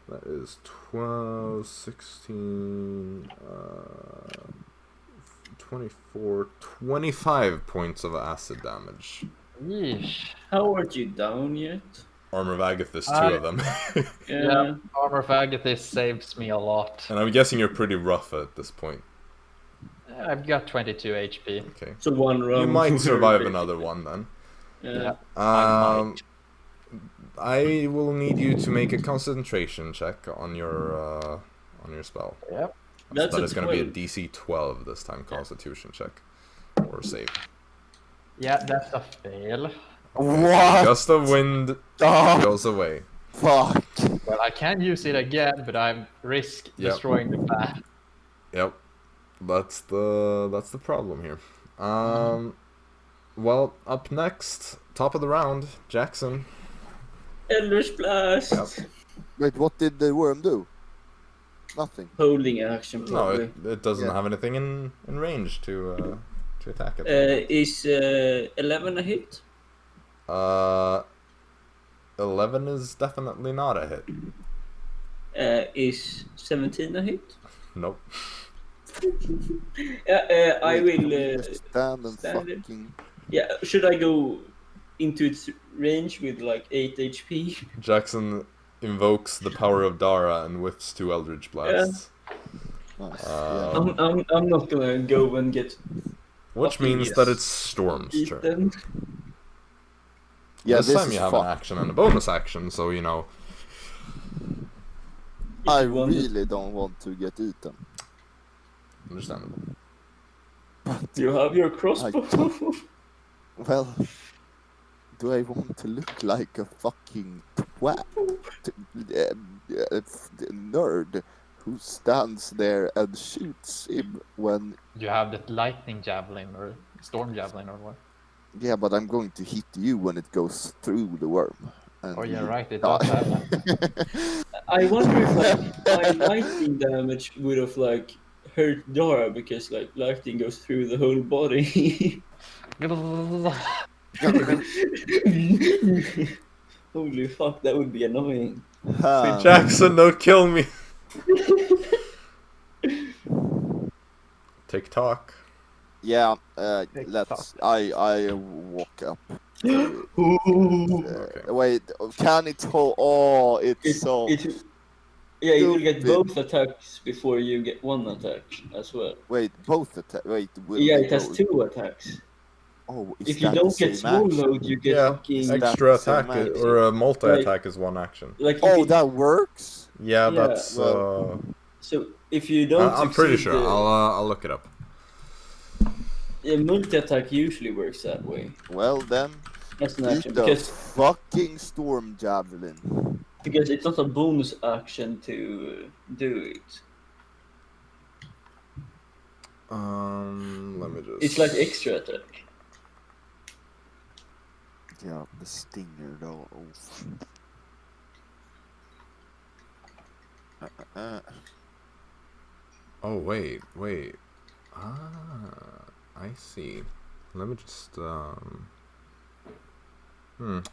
that is 12, 16, 24, 25 points of acid damage. Yeesh. How are you down yet? Armor of Agath is 2 of them. Yeah. Armor of Agathis saves me a lot. And I'm guessing you're pretty rough at this point. I've got 22 HP. Okay. So one round. You might survive another one then. Yeah. Um, I will need you to make a concentration check on your spell. Yep. That's That a is going to be a 12. DC 12 this time, Constitution check or save. Yeah, that's a fail. What? Gust of wind Oh, goes away. fuck. Well, I can use it again, but I risk Yep. destroying the path. Yep, that's the problem here. Well, up next, top of the round, Jaxson. Eldritch Blast. Yep. Wait, what did the worm do? Nothing. Holding action No, probably. it doesn't Yeah. have anything in range to attack it. Is 11 a hit? 11 is definitely not a hit. Is 17 a hit? Nope. I will. Just stand and stand it. fucking. Yeah, should I go into its range with like 8 HP? Jaxson invokes the power of Dara and whiffs 2 Eldritch Blasts. Nice. I'm not gonna go and get Which Fucking means yes. that it's Storm's turn. eaten. Yeah, this this time is you have fucked. an action and a bonus action, so you know. I If you want- really don't want to get eaten. Understandable. Do you have your crossbow? Well, do I want to look like a fucking twat? Nerd who stands there and shoots him when... You have the lightning javelin or storm javelin or what? Yeah, but I'm going to hit you when it goes through the worm. And Oh, yeah, you right. It die. does have that. I wonder if like my lightning damage would have like hurt Dara because like lightning goes through the whole body. Holy fuck, that would be annoying. Ha. Jaxson, don't kill me! TikTok. Yeah, It let's. sucks. I walk up. Okay. Wait, can it hold? Oh, it's so. Yeah, you will get stupid. both attacks before you get one attack as well. Wait, both attack. Wait, will Yeah, they it has go? 2 attacks. Oh, is If you that the don't get same action? swallowed, you get Yeah, fucking Is that extra the same attack action? or a multi-attack is one action. like. If Oh, you, that works. Yeah, Yeah, that's. well, so if you don't I'm pretty succeed, sure. I'll look it up. yeah, multi-attack usually works that way. Well then, That's an eat action the because fucking storm javelin. it's not a bonus action to do it. Let me just. It's like extra attack. Yeah, the stinger though. Oof. Oh wait. I see. Let me just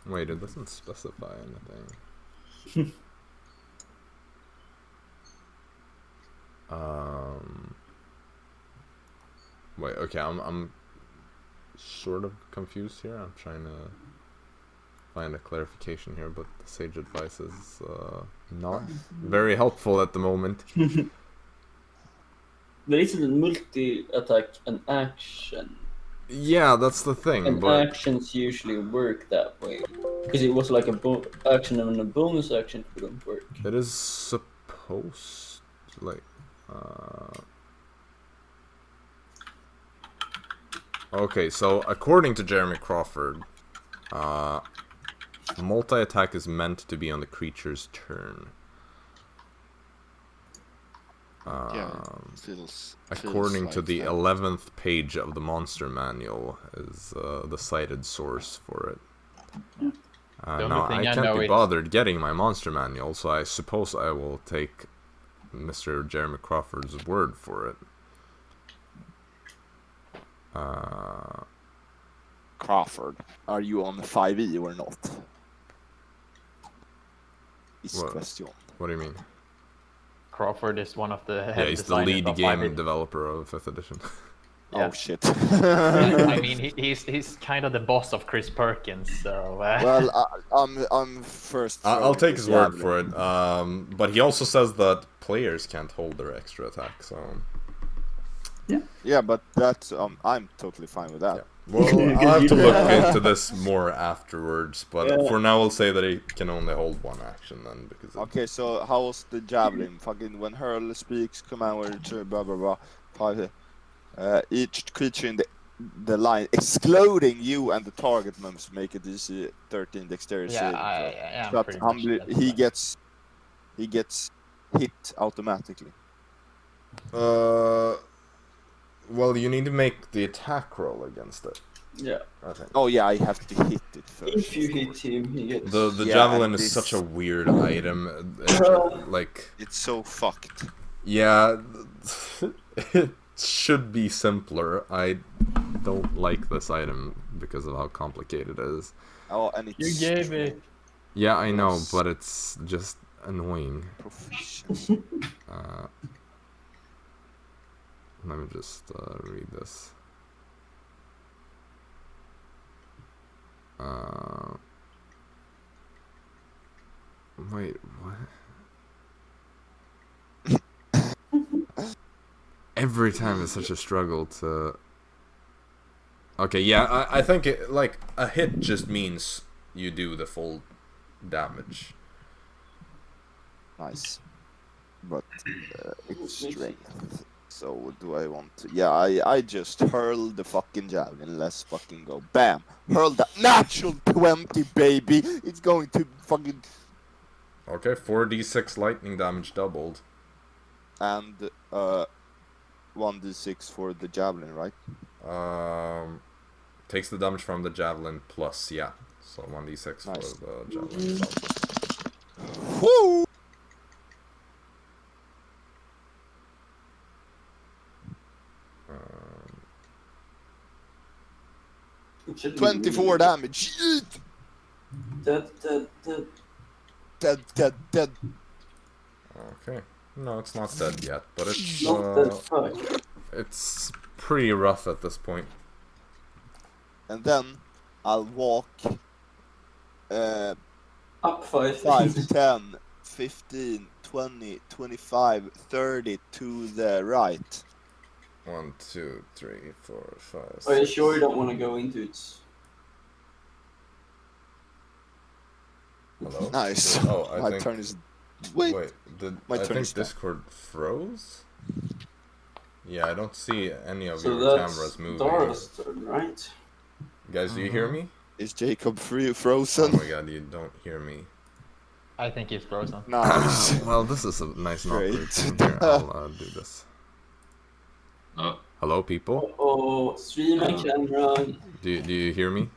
Wait, it doesn't specify anything. Wait, okay, I'm sort of confused here. I'm trying to find a clarification here, but the sage advice is not very helpful at the moment. There isn't a multi-attack an action. Yeah, that's the thing, And but actions usually work that way. Because it was like a action and a bonus action wouldn't work. it is supposed like okay, so according to Jeremy Crawford, multi-attack is meant to be on the creature's turn. According to the 11th page of the monster manual is the cited source for it. Now, I can't be bothered getting my monster manual, so I suppose I will take Mr. Jeremy Crawford's word for it. Crawford, are you on 5e or not? Is What? question. What do you mean? Crawford is one of the head Yeah, he's the designers lead of game 5e. developer of 5th edition. Yeah. Oh shit. I mean, he's kind of the boss of Chris Perkins, so. Well, I'm first. I'll take his word javelin. for it. But he also says that players can't hold their extra attack, so. Yeah, but that's I'm totally fine with that. Yeah. Well, I'll have to look into this more afterwards, but for now I'll say that he can only hold one action then, because... Okay, so how's the javelin? Fucking when hurl speaks, command word, blah blah blah. 5. Each creature in the line, excluding you and the target, must make a DC 13 dexterity save. I'm But pretty much humbly, that's he right. gets hit automatically. Well, you need to make the attack roll against it, Yeah. I think. Oh yeah, I have to hit it first. If you hit him, he gets. The Yeah, javelin and is this- such a weird item. Like, It's so fucked. yeah, it should be simpler. I don't like this item because of how complicated it is. Oh, and it's You gave it. Yeah, I know, Yes. but it's just annoying. proficient. Let me just read this. Wait, what? Every time it's such a struggle to... Okay, yeah, I think it, like, a hit just means you do the full damage. Nice. But it's strength. So do I want to? Yeah, I just hurl the fucking javelin. Let's fucking go. Bam! Hurl that natural 20, baby! It's going to fucking... Okay, 4d6 lightning damage doubled. And 1d6 for the javelin, right? Takes the damage from the javelin plus, yeah. So 1d6 Nice. for the javelin itself. Woo! It should be 24 really- damage. Yeet! Dead. Okay. No, it's not dead yet, but it's Not that fuck. it's pretty rough at this point. And then I'll walk Up 5. 5, 10, 15, 20, 25, 30 to the right. 1, 2, 3, 4, 5. Are you 6. sure you don't want to go into it? Oh, Hello? nice. Oh, I My think. turn is. Wait. I turn think is done. Discord froze. Yeah, I don't see any of So your that's cameras moving. Dara's turn, right? Guys, do you hear me? Is Jacob Oh frozen? my god, you don't hear me. I think he's frozen. Nice. Well, this is a nice Great. non-routine here. I'll do this. Hello, people. Oh, stream and camera. Do you hear me?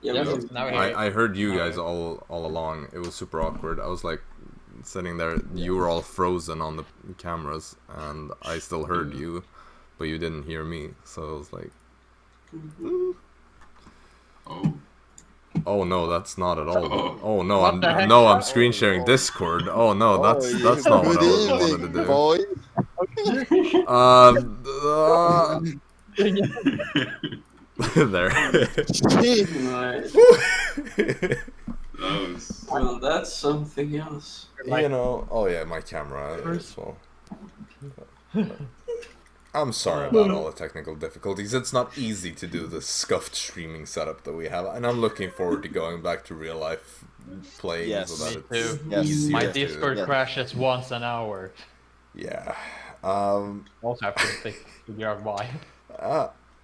Yeah, Yes, we do. now we hear you. I heard you guys all along. It was super awkward. I was like sitting there. You were all frozen on the cameras, and I still heard you, but you didn't hear me. So I was like, Oh. oh no, that's not at all. Oh. Oh no, What the heck? I'm screen sharing Discord. Oh no, that's not what I wanted to do. Boy. There. Nice. That was. Well, that's something else. You know, oh yeah, my camera as well. I'm sorry about all the technical difficulties. It's not easy to do the scuffed streaming setup that we have, and I'm looking forward to going back to real life playing Yes. so that Me it's too. Yes. easier My to- Discord yeah. crashes once an hour. Yeah. Also have to figure out why.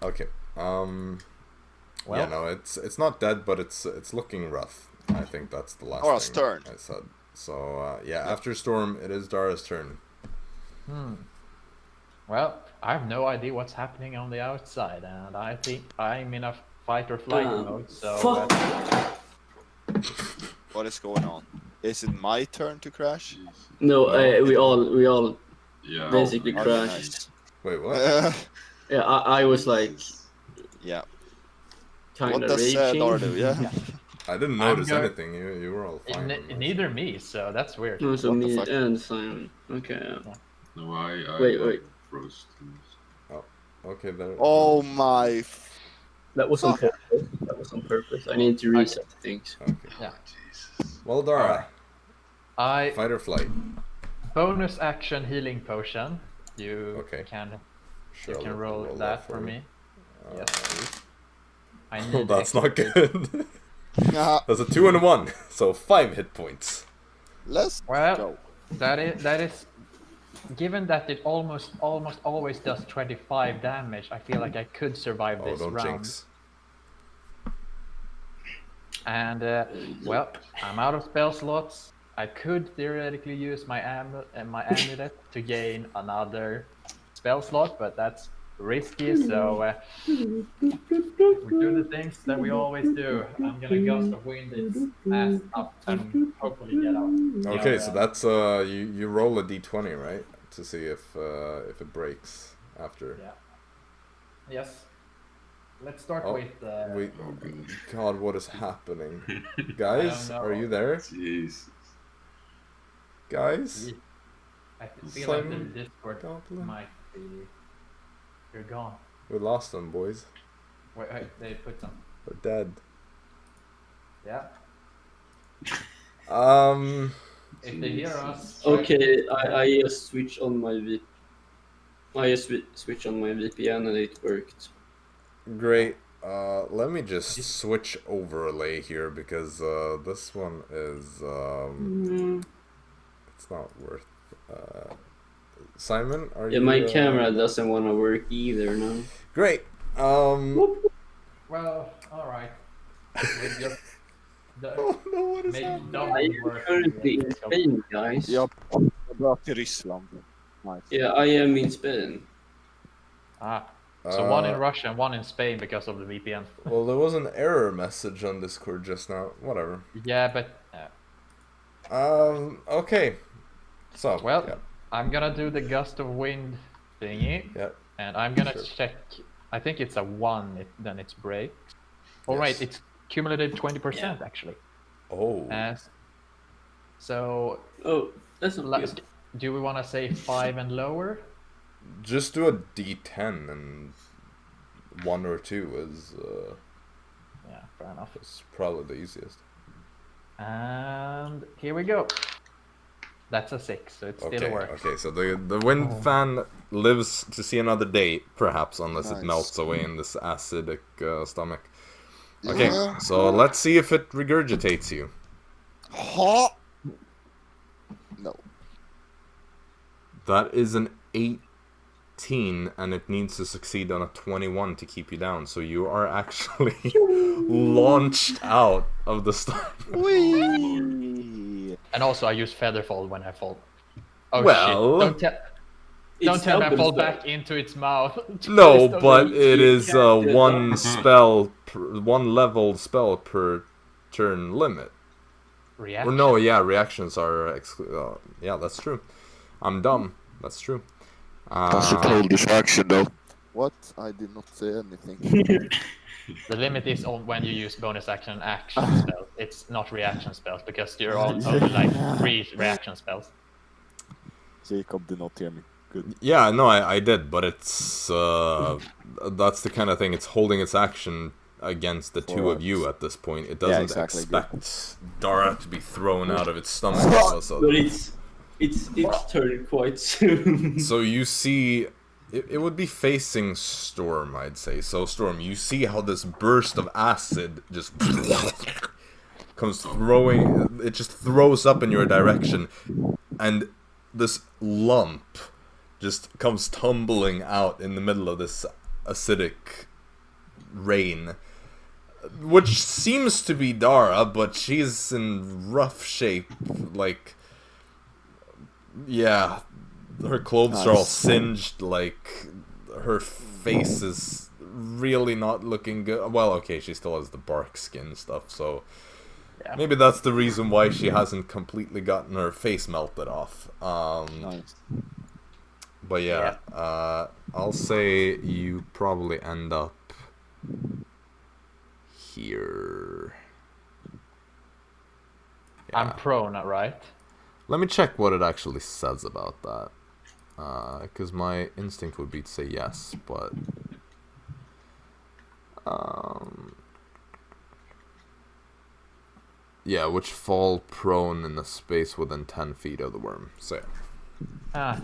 Okay. Well, Yeah, no, it's not dead, but it's looking rough. I think that's the last Dara's thing turn. I said. So yeah, after Storm, it is Dara's turn. well, I have no idea what's happening on the outside, and I think I'm in a fight or flight mode. So Fuck. What is going on? Is it my turn to crash? No, we all Yeah. basically Okay, crashed. nice. Wait, what? Yeah, I was like Yeah. kind What of does raging. Dara do? Yeah. I didn't I'm notice go- anything. You were all fine. with this. neither me, so that's weird. No, so What the me fuck? and Simon. Okay. No, I Wait. froze. Okay, there. Oh my. That was on purpose. That was on purpose. I need to reset things. Okay. Yeah. Jesus. Well, Dara, I fight or flight. bonus action healing potion. You Okay. can Sure, you can I'll roll that for me. Yes. I Oh, need that's extra- not good. Nah, That's a 2 and a 1, so 5 hit points. let's Well, go. that is given that it almost always does 25 damage. I feel like I could survive Oh, this don't round. jinx. And well, I'm out of spell slots. I could theoretically use my amulet to gain another spell slot, but that's risky. So we do the things that we always do. I'm gonna gust of wind its ass up and hopefully get out. Okay, so that's you roll a d20, right, to see if it breaks after. Yeah. Yes. Let's start Oh, with. Wait, Oh, good. God, what is happening, guys? I don't Are know. you there, Jeez. guys? I feel like the Simon Discord Goblin? might be. You're gone. We lost them, boys. Wait, they put some. They're dead. Yeah. If they hear us. Okay, I just switched on my switch on my VPN and it worked. Great. Let me just switch overlay here because this one is it's not worth. Simon, are Yeah, you? my camera doesn't want to work either now. Great. Well, alright. Oh no! What is Maybe happening? don't I am work. currently in Spain, guys. Jag bra till Ryssland. Nice. Yeah, I am in Spain. So one in Russia and one in Spain because of the VPN. Well, there was an error message on Discord just now. Whatever. Yeah, but Okay. So. well, Yeah. I'm gonna do the gust of wind thingy, Yeah. and I'm gonna Sure. check. I think it's a 1, then it's break. All right, Yes. it's cumulative 20% actually. Oh. So Oh, that's not last, good. do we want to say 5 and lower? Just do a D10 and 1 or 2 Yeah, fair enough. is probably the easiest. And here we go. That's a 6, so it still works. Okay, so the wind fan lives to see another day, perhaps, unless it Nice. melts away in this acidic stomach. Okay, so let's see if it regurgitates you. Ha! No. That is an 18, and it needs to succeed on a 21 to keep you down. So you are actually launched out of the stomach. Whee! And also, I use Featherfall when I fall. Oh Well- shit! Don't tell me I fall back into its mouth. No, Please don't but make- it is can't do one that. spell, one level spell per turn limit. Reaction. Or no, yeah, reactions are yeah, that's true. I'm dumb. That's true. That's a cold distraction, though. What? I did not say anything. The limit is on when you use bonus action and action spells. It's not reaction spells because you're only like 3 reaction spells. Jacob did not hear me. Good. Yeah, no, I did, but it's that's the kind of thing. It's holding its action against the two of you at this point. It doesn't exactly, expect Dara to be thrown out of its stomach all of a sudden. But it's turning quite soon. So you see, it would be facing Storm, I'd say. So Storm, you see how this burst of acid just comes throwing. It just throws up in your direction, and this lump just comes tumbling out in the middle of this acidic rain, which seems to be Dara, but she's in rough shape. Like, yeah, her clothes are all singed. Like, her face is really not looking good. Well, okay, she still has the bark skin stuff, so Yeah. maybe that's the reason why she hasn't completely gotten her face melted off. Nice. But yeah, I'll say you probably end up here. I'm Yeah. prone, right? Let me check what it actually says about that. Because my instinct would be to say yes, but... yeah, which fall prone in a space within 10 feet of the worm. So yeah. Ah,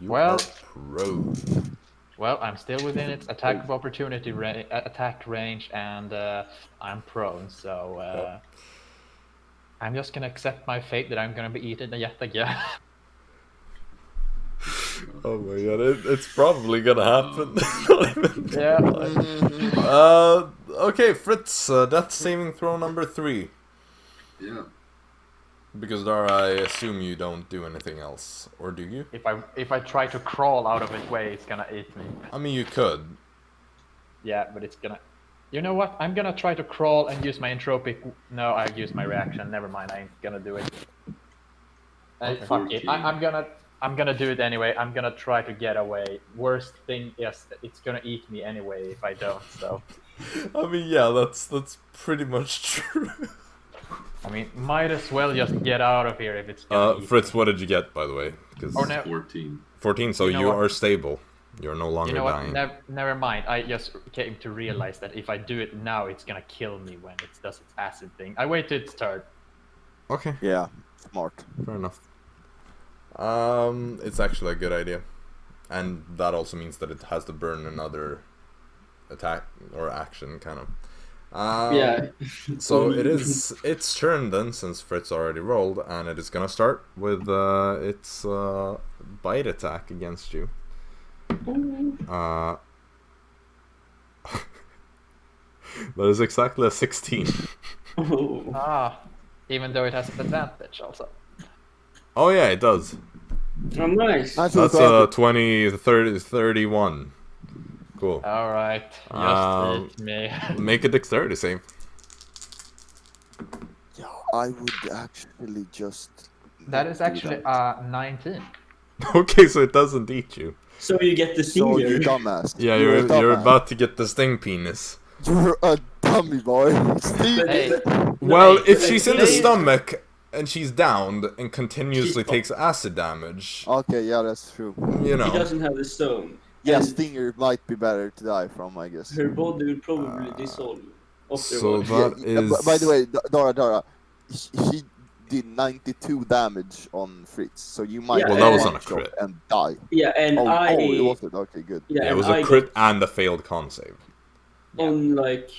You Well- are prone. well, I'm still within its attack of opportunity attack range, and I'm prone, so Yep. I'm just gonna accept my fate that I'm gonna be eaten yet again. Oh my god, it's probably gonna happen. Not even- Yeah. Okay, Fritz, death saving throw number 3. Yeah. Because Dara, I assume you don't do anything else, or do you? If I try to crawl out of its way, it's gonna eat me. I mean, you could. Yeah, but it's gonna. You know what? I'm gonna try to crawl and use my entropic. No, I use my reaction. Never mind. I ain't gonna do it. Fuck it. I'm gonna do it anyway. I'm gonna try to get away. Worst thing is that it's gonna eat me anyway if I don't. So. I mean, yeah, that's pretty much true. I mean, might as well just get out of here if it's gonna eat Fritz, me. what did you get, by the way? 'Cause Oh, no. 14. 14, so You know you what? are stable. You're no longer You know what? dying. Never mind. I just came to realize that if I do it now, it's gonna kill me when it does its acid thing. I waited its turn. Okay, Yeah, smart. fair enough. It's actually a good idea. And that also means that it has to burn another attack or action, kind of. Yeah. So it is its turn then, since Fritz already rolled, and it is gonna start with its bite attack against you. That is exactly a 16. Oh. Ah, even though it has advantage also. Oh yeah, it does. Oh, nice. Nice. That's a 20, 30, 31. Cool. All right, just eat me. Make a dexterity save. Yeah, I would actually just. That is do actually that. 19. Okay, so it doesn't eat you. So you get the So you stinger. dumbass. Yeah, You're a you're dumbass. about to get the sting penis. You're a dummy boy. Steve. Hey, Well, if but she's in the they- stomach and she's downed and continuously She's- takes acid damage, Okay, yeah, that's true. you He know. doesn't have the stone. Yeah, And Stinger might be better to die from, I guess. her body will probably dissolve after a So while. that is. By the way, Dara, he did 92 damage on Fritz, so you might Yeah, Well, that was on a one-shot crit. and die. Yeah, and Oh, I it wasn't. Okay, good. yeah, Yeah, it and was I a crit got and a failed con save. on like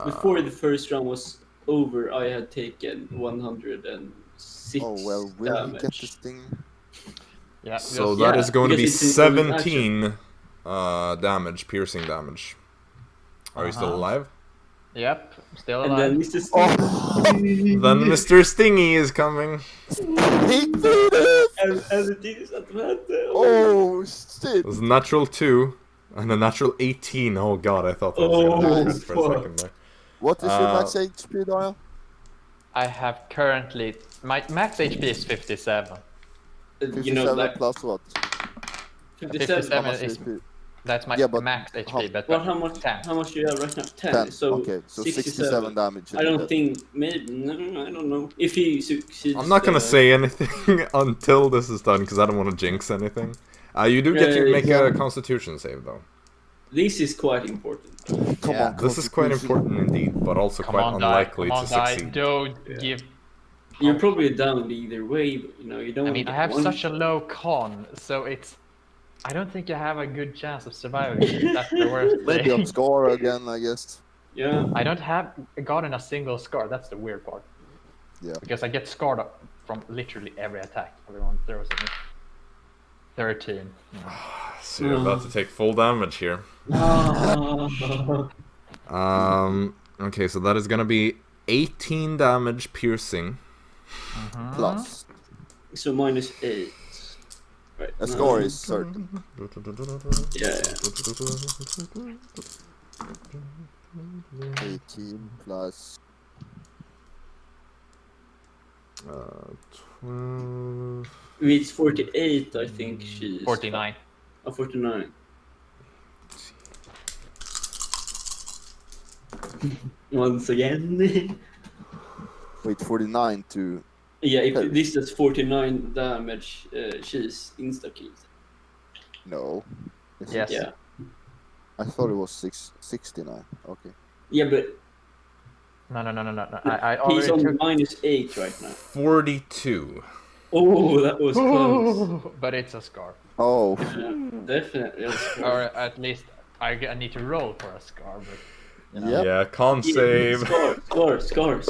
before the first round was over. I had taken 106 Oh well, will damage. he get the sting? Yeah. So just- that yeah, is going to be because it's an action. 17 damage, piercing damage. Are you still Uh-huh. alive? Yep. Still And alive. then Mr. Oh, Then Mr. Stingy is coming. he did it! and the thing is at the Oh shit! It was a natural 2 and a natural 18. Oh god, I thought that was going to be a crit for a fuck. second there. What is your Uh, max HP, Dara? I have currently my max HP is 57. you 57 know that plus what? 57. How 57 much is HP? that's my Yeah, but max HP. how- But Well, how much? 10. How much do you have right now? 10. 10. So Okay, so 67 damage. I don't think maybe no, I don't know if he succeeds. I'm not going to say anything until this is done because I don't want to jinx anything. You do get to make yeah. a constitution save though. This is quite important. Come Yeah. on, This is quite Constitution. important indeed, but also Come quite on, die. unlikely Come on, to die. succeed. Don't Yeah. give. You're probably down either way, but you know you don't. I wanna mean, I get have one such a shot. low con, so it's. I don't think I have a good chance of surviving. That's the worst Maybe a thing. score again, I guess. Yeah. I don't have gotten a single scar. That's the weird part. Yeah. Because I get scarred up from literally every attack everyone throws at me. 13. So you're about to take full damage here. Ah. Okay, so that is gonna be 18 damage piercing. Plus. So -8. Right. A score is certain. Yeah. 18 plus. 12. It's 48, I think she's. 49. Oh, 49. Once again. Wait, 49 to. Yeah, if Okay. this does 49 damage, she's insta-killed. No. Is it? Yes. Yeah. I thought it was 69. Okay. Yeah, but No. I he's already on took. -8 right now. 42. Oh, that was close. But it's a scar. Oh. Yeah, definitely. Or at least I need to roll for a scar. But you know. Yep. Yeah, con save. Scar.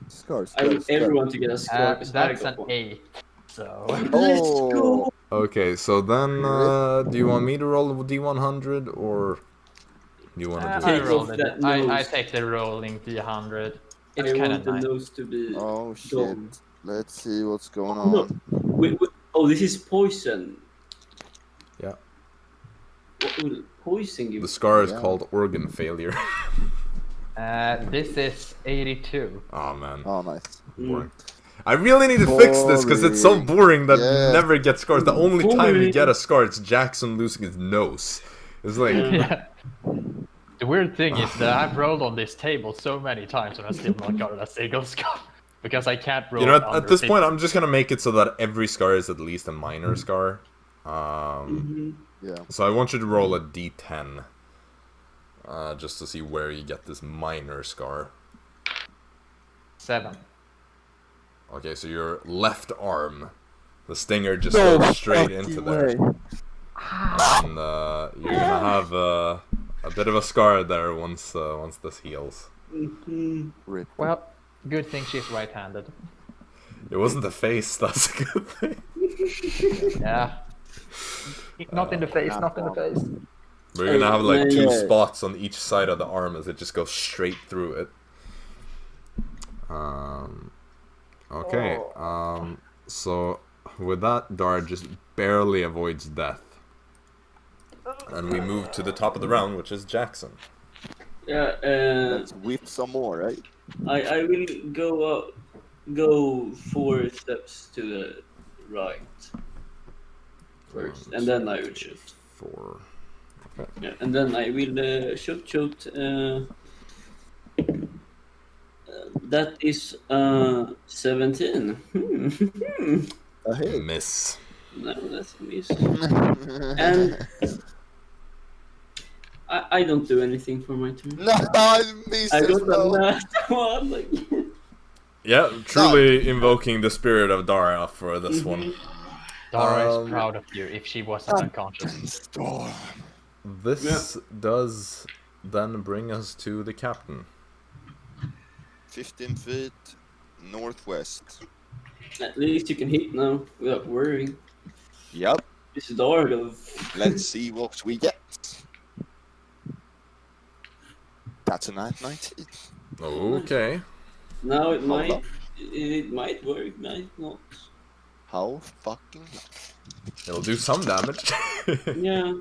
Scars. I want everyone to get a scar. because I That's got an one. 8. So. Oh. Okay, so then, do you want me to roll a D100 or do you want to do Take I it? roll off it. that I nose. take the rolling D100. It's I kind want of the nice. nose to be Oh shit. gone. Let's see what's going Oh, no. on. Wait, oh, this is poison. Yeah. What will poison give? The scar is Yeah. called organ failure. This is 82. Oh man, Oh, nice. boring. I really need to fix this because it's so boring that Yeah. you never get scars. The only time you Boring. get a scar, it's Jaxson losing his nose. It's like, Yeah. The weird thing is that I've rolled on this table so many times and I still not gotten a single scar. Because I can't roll. you know, at under this 50. point, I'm just gonna make it so that every scar is at least a minor scar. Yeah. So I want you to roll a D10, just to see where you get this minor scar. 7. Okay, so your left arm, the stinger just goes straight into there, and you're gonna have a bit of a scar there once this heals. Rip. Well, good thing she's right-handed. It wasn't the face, that's a good thing. Yeah. Not in the face, not in the face. We're gonna have like two Yeah. spots on each side of the arm as it just goes straight through it. Okay. So with that, Dara just barely avoids death, and we move to the top of the round, which is Jaxson. Yeah. Let's whip some more, right? I will go 4 steps to the right first, and then I will shoot. 4. Yeah, and then I will shoot. That is 17. Hey. Miss. No, that's a miss. And I don't do anything for my turn. No, I missed I as got well. the last one. Like, Yeah, truly invoking the spirit of Dara for this one. Dara is proud of you if she wasn't unconscious. Storm. This does then bring us to the captain. 15 feet northwest. at least you can hit now without worrying. Yep. This is dark. Let's see what we get. That's a 19. Okay. Now it Hold might. up. It might work, might not. How fucking... It'll do some damage. Yeah,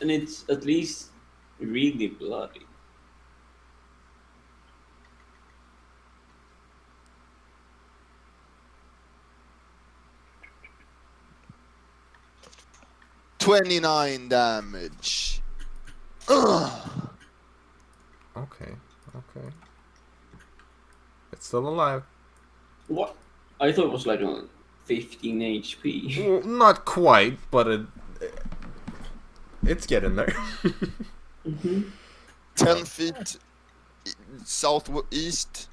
and it's at least really bloody. $29 damage. Ugh. Okay. It's still alive. What? I thought it was like on 15 HP. Well, not quite, but it's getting there. 10 feet southeast.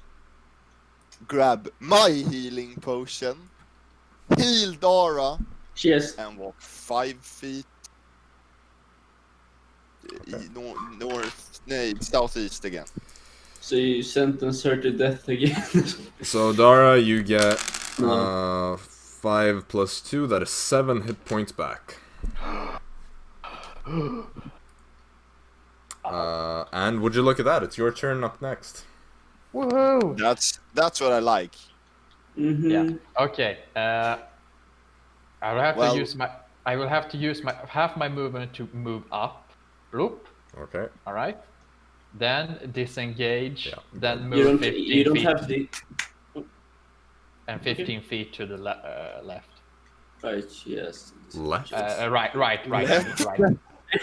Grab my healing potion. Heal Dara. Yes. And walk 5 feet southeast again. So you sentence her to death again. So Dara, you get No. 5 plus 2, that is 7 hit points back. And would you look at that? It's your turn up next. Woohoo! That's what I like. Mm-hmm. Yeah. Okay. I will have Well- to use my. I will have to use my half my movement to move up. Bloop. Okay. All right. Then disengage. Yeah. Then You move don't. 15 You don't feet have the. and 15 feet to the left. Right. Yes. Left. Right. Left. Right.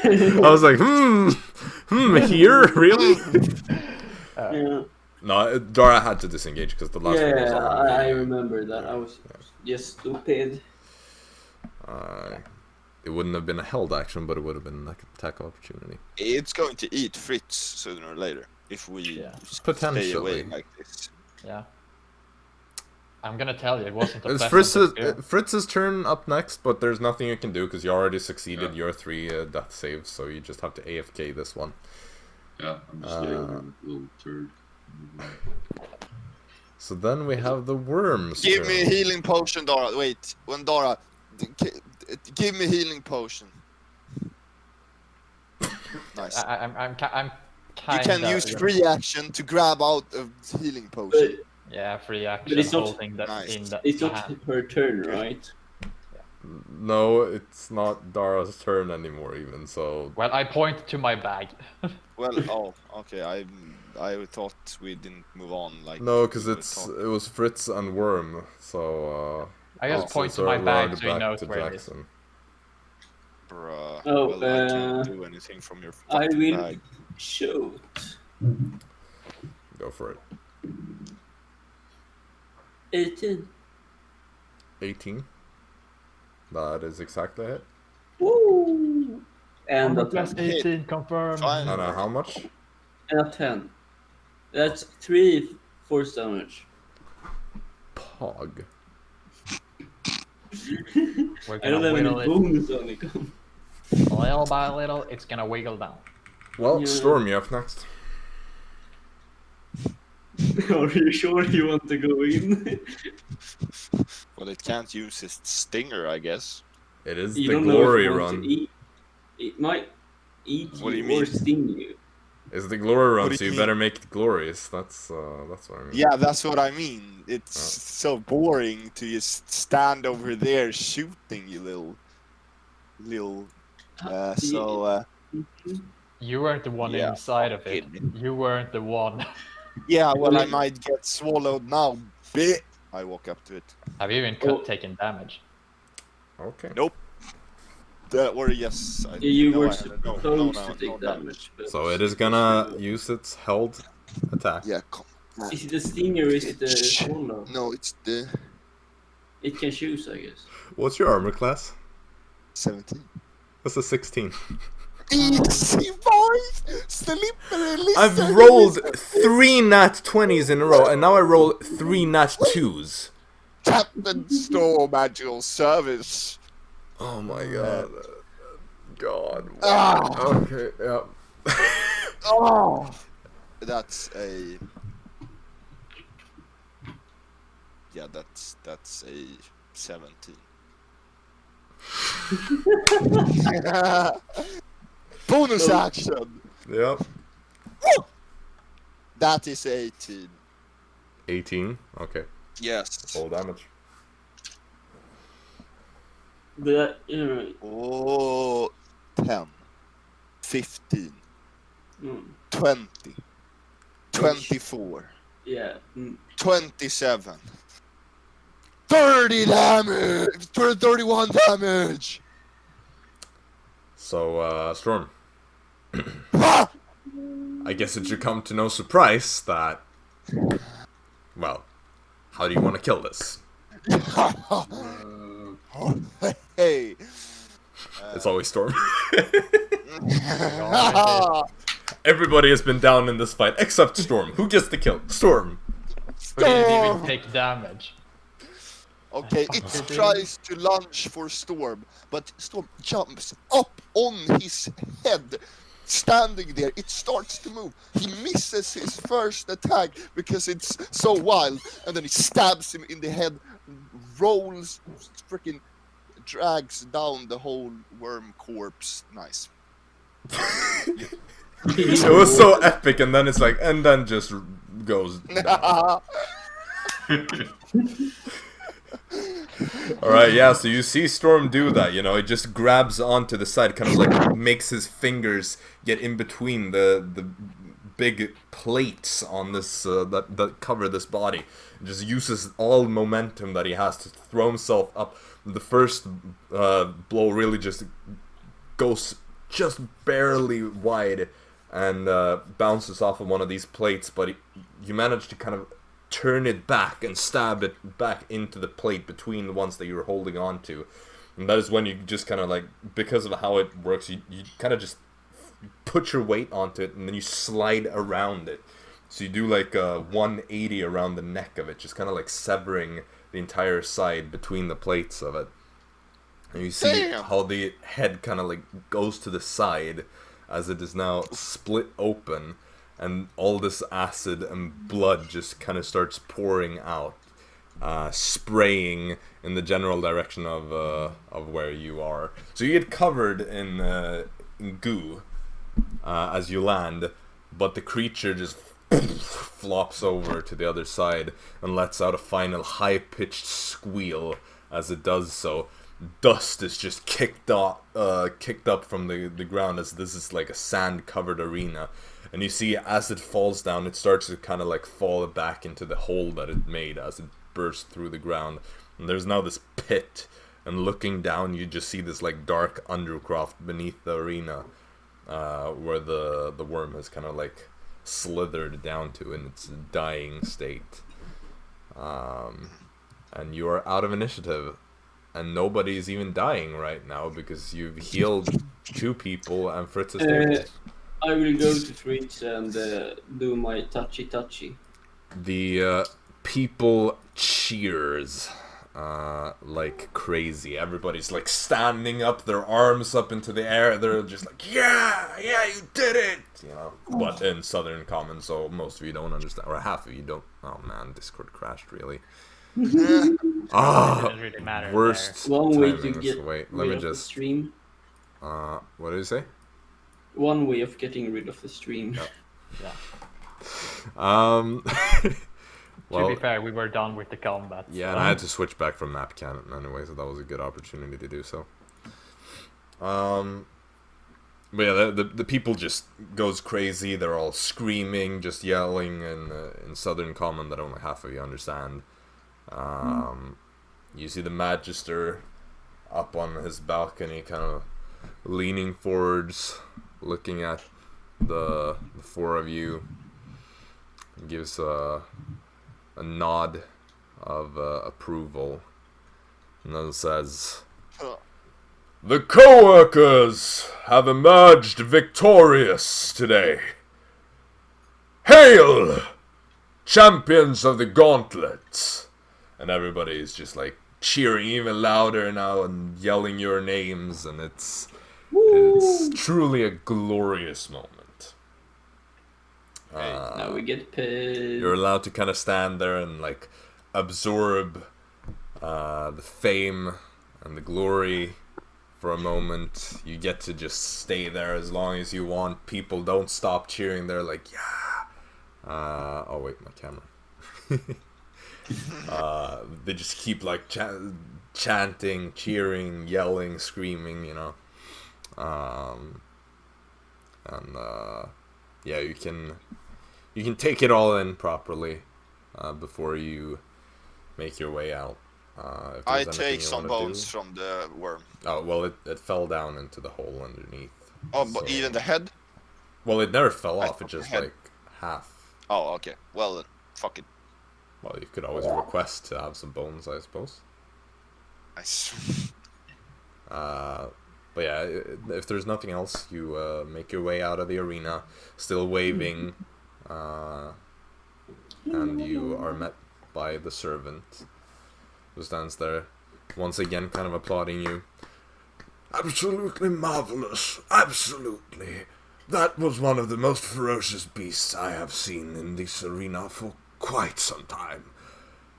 I was like, here? Really? Yeah. No, Dara had to disengage because the last one was Yeah. on. I remember that. I was just stupid. It wouldn't have been a held action, but it would have been like an attack opportunity. It's going to eat Fritz sooner or later if we Yeah. stay Potentially. away like this. Yeah. I'm gonna tell you, it wasn't a It's pleasant experience. Fritz's turn up next, but there's nothing you can do because you already succeeded your 3 death saves, so you just have to AFK this one. Yeah, I'm just there with a little turd. So then we have the worms. Give turn. me a healing potion, Dara. Wait, when Dara, give me a healing potion. Nice. I'm You kind can use free action to grab out a healing potion. Yeah, free action. But it's not- holding that Nice. in the It's not hand. her turn, right? No, it's not Dara's turn anymore, even so. Well, I point to my bag. Well, okay. I thought we didn't move on. Like No, because we were it talking. was Fritz and Worm, so. I just it's point to sort my of bag rounded so he back knows to where it is. Jaxson. Bruh. Oh, well, I can't do anything from your I fucking will bag. shoot. Go for it. 18. 18. That is exactly it. Woo! And a plus 10. 18 confirmed. Fine. And how much? And a 10. That's 3 force damage. Pog. We're I don't gonna have any wiggle it bonus on it. little by little. It's gonna wiggle down. Well, Yeah. Storm, you up next. Are you sure you want to go in? Well, it can't use its stinger, I guess. It is You the don't know glory if it wants run. to eat. It might eat What do you you mean? or sting you. It's the glory run, do so you you mean? better make it glorious. That's what I mean. Yeah, that's what I mean. It's so boring to just stand over there shooting, you little. You weren't the one Yeah. inside of it. You weren't the one. Yeah, well, I might get swallowed now. Bit. I walk up to it. Have you even taken damage? Okay. Nope. Or yes. You no, were I haven't. No, supposed to take damage. But So it is gonna use its held attack. Yeah, come. Is it the stinger or is it the swallow? No, it's the. It can choose, I guess. What's your armor class? 17. That's a 16. Easy, boys! Slippery I've lizard. rolled 3 nat 20s in a row, and now I roll 3 nat 2s. Captain Storm at your service. Oh my god. God. Ah. Okay, yeah. Oh. That's a... Yeah, that's a 17. Bonus action! Yep. That is 18. 18? Okay. Yes. Full damage. But, Oh, 10. 15. 20. 24. yeah. 27. 30 damage! 31 damage! So, Storm, Ah! I guess it should come to no surprise that... Well, how do you want to kill this? Hey. It's always Storm. Everybody has been down in this fight, except Storm. Who gets the kill? Storm. Who didn't even take damage. Okay, it tries to lunge for Storm, but Storm jumps up on his head, standing there. It starts to move. He misses his first attack because it's so wild, and then he stabs him in the head, rolls, freaking drags down the whole worm corpse. Nice. It was so epic, and then it's like, and then just goes down. Alright, yeah, so you see Storm do that, you know, he just grabs onto the side, kind of like makes his fingers get in between the big plates on this, that cover this body. Just uses all the momentum that he has to throw himself up. The first blow really just goes just barely wide and bounces off of one of these plates, but you manage to kind of turn it back and stab it back into the plate between the ones that you were holding on to. And that is when you just kind of like, because of how it works, you kind of just put your weight onto it and then you slide around it. So you do like a 180 around the neck of it, just kind of like severing the entire side between the plates of it. And you see how the head kind of like goes to the side as it is now split open. And all this acid and blood just kind of starts pouring out, spraying in the general direction of where you are. So you get covered in goo as you land, but the creature just flops over to the other side and lets out a final high-pitched squeal as it does so. Dust is just kicked up from the ground as this is like a sand-covered arena. And you see as it falls down, it starts to kind of like fall back into the hole that it made as it bursts through the ground. And there's now this pit, and looking down, you just see this like dark undercroft beneath the arena, where the worm has kind of like slithered down to in its dying state. And you are out of initiative, and nobody's even dying right now because you've healed 2 people and Fritz is stable. I will go to Fritz and do my touchy. The people cheers like crazy. Everybody's like standing up, their arms up into the air. They're just like, yeah, you did it, you know. But in Southern Common, so most of you don't understand, or half of you don't. Oh man, Discord crashed really. It doesn't really matter. Worst One way to timing. get Wait, let rid me of the just. stream. What did you say? One way of getting rid of the stream. Yeah. Well, To be fair, we were done with the combat. yeah, so. and I had to switch back from map cannon anyway, so that was a good opportunity to do so. But yeah, the people just goes crazy. They're all screaming, just yelling in Southern Common that only half of you understand. You see the Magister up on his balcony, kind of leaning forwards, looking at the 4 of you. He gives a nod of approval, and then says, The co-workers have emerged victorious today. Hail! Champions of the Gauntlet! And everybody is just like cheering even louder now and yelling your names, and it's truly a glorious moment. Now we get paid. You're allowed to kind of stand there and like absorb the fame and the glory for a moment. You get to just stay there as long as you want. People don't stop cheering. They're like, yeah. Oh wait, my camera. They just keep like chanting, cheering, yelling, screaming, you know. Yeah, you can take it all in properly before you make your way out. I take some bones from the worm. Oh, well, it fell down into the hole underneath. Oh, but even the head? Well, it never fell off. It just head. like half. Oh, okay. Well, fuck it. Well, you could always request to have some bones, I suppose. Nice. But yeah, if there's nothing else, you make your way out of the arena, still waving, and you are met by the servant, who stands there, once again kind of applauding you. Absolutely marvelous, absolutely. That was one of the most ferocious beasts I have seen in this arena for quite some time.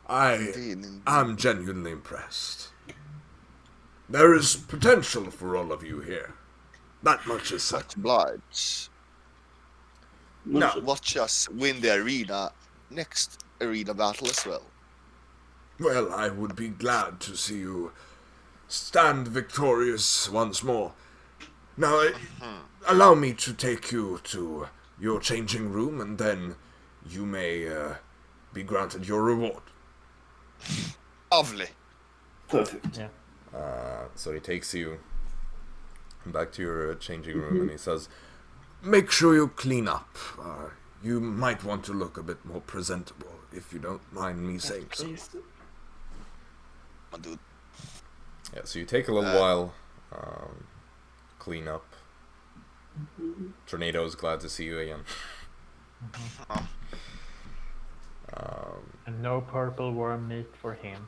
I'm genuinely impressed. There is potential for all of you here. That much is Much certain. obliged. No. Watch us win the next arena battle as well. Well, I would be glad to see you stand victorious once more. Now, allow me to take you to your changing room, and then you may be granted your reward. Lovely. Perfect. Yeah. So he takes you back to your changing room, and he says, make sure you clean up. You might want to look a bit more presentable, if you don't mind me saying so. Please. My dude. Yeah, so you take a little while, clean up. Tornado's glad to see you again. And no purple worm meat for him.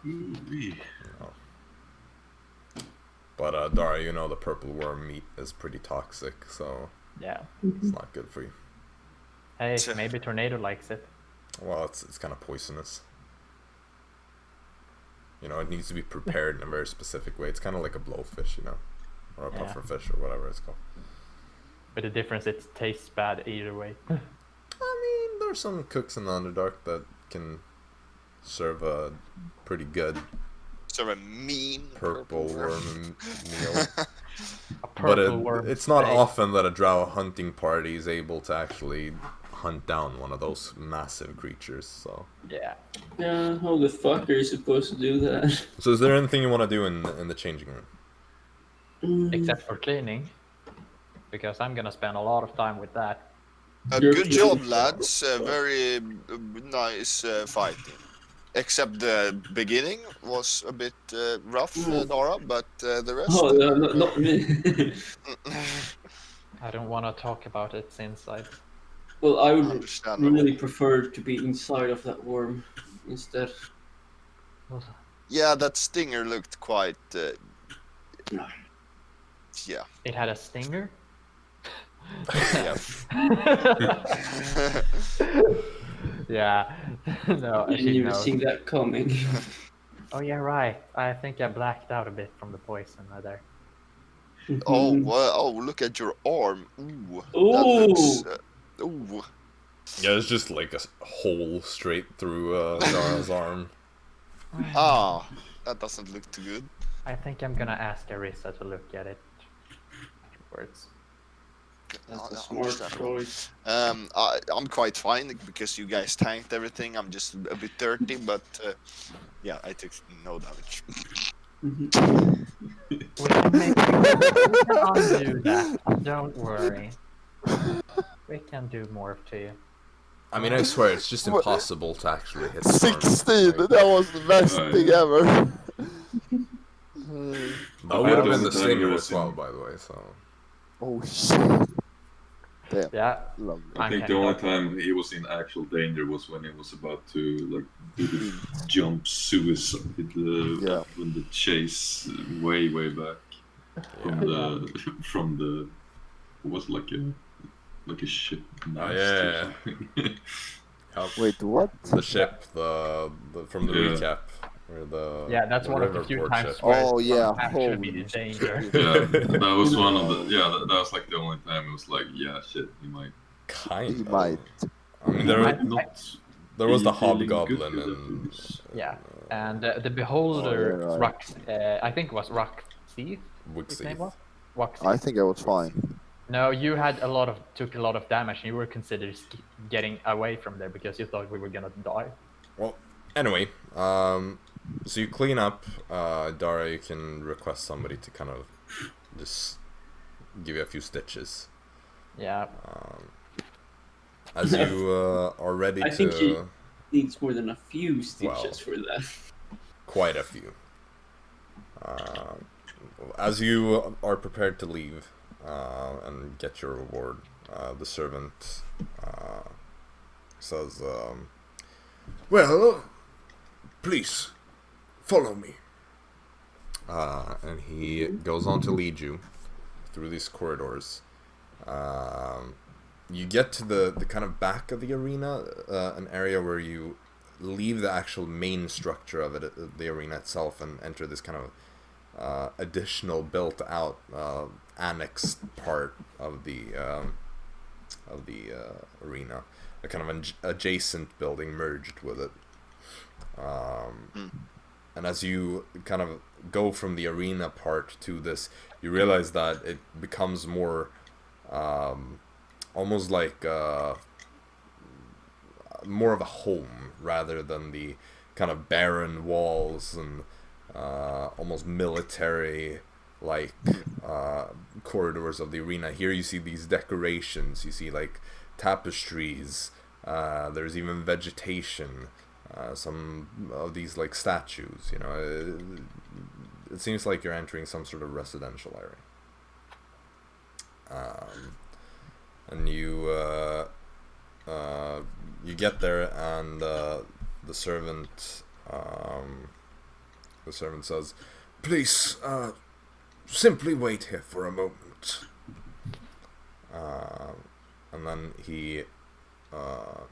But Dara, you know the purple worm meat is pretty toxic, so Yeah. it's not good for you. Hey, maybe Tornado likes it. Well, it's kind of poisonous. You know, it needs to be prepared in a very specific way. It's kind of like a blowfish, you know, or a Yeah. pufferfish, or whatever it's called. But the difference, it tastes bad either way. I mean, there's some cooks in the Underdark that can serve a pretty good So a mean purple worm meal. A But purple worm. it's not steak. often that a Drow hunting party is able to actually hunt down one of those massive creatures, so... Yeah. Yeah, how the fuck are you supposed to do that? So is there anything you want to do in the changing room? Except for cleaning. Because I'm gonna spend a lot of time with that. Good job, lads. Very nice fighting. Except the beginning was a bit rough, Dara, but the rest... Oh, no, not me. I don't want to talk about it since I... Well, I would Understandable. really prefer to be inside of that worm instead. Yeah, that stinger looked quite... yeah. It had a stinger? Yeah. Yeah. No, I I didn't should even know. see that coming. Oh yeah, right. I think I blacked out a bit from the poison there. Oh, well, oh, look at your arm. Ooh. That Ooh. looks... ooh. Yeah, it's just like a hole straight through Dara's arm. Ah, that doesn't look too good. I think I'm gonna ask Arisa to look at it afterwards. That's a No, smart understandable. choice. I'm quite fine because you guys tanked everything. I'm just a bit dirty, but yeah, I took no damage. We can undo that. Don't worry. We can do more to you. I mean, I swear, it's just impossible to actually hit the arm. 16! Like, That was the best thing ever! That would have been the Well, stinger was as well, in- by the way. So Oh shit. Damn. Yeah, Lovely. I think Uncanny the only Valley. time he was in actual danger was when he was about to like do the jump suicide Yeah. when the chase way back from the what was it, like a ship mast yeah. or something. Help. Wait, what? The ship, the from the Yeah. recap, where the Yeah, that's the one of the few Riverport times ship. where Oh, yeah, someone actually holy in danger. Yeah, that was one of the that was like the only time it was like shit he might Kind He of. might. I mean, he there might not there was the be feeling good hobgoblin good and after this. Yeah, and the beholder, Oh, yeah, right. Rux, I think it was Ruxeath, his name was? I Ruxeath. think I was fine. No, you had took a lot of damage, and you were considered getting away from there because you thought we were gonna die. Well, anyway, so you clean up. Dara, you can request somebody to kind of just give you a few stitches. Yeah, As you are ready I think to... she needs more than a few stitches Well. for that. Quite a few. As you are prepared to leave and get your reward, the servant says, Well, please, follow me. and he goes on to lead you through these corridors. You get to the kind of back of the arena, an area where you leave the actual main structure of it, the arena itself, and enter this kind of additional built-out annexed part of the arena, a kind of an adjacent building merged with it. And as you kind of go from the arena part to this, you realize that it becomes more almost like more of a home rather than the kind of barren walls and almost military like corridors of the arena. Here you see these decorations, you see like tapestries, there's even vegetation, some of these like statues, you know. It seems like you're entering some sort of residential area. And you get there, and the servant says, Please, simply wait here for a moment. and then he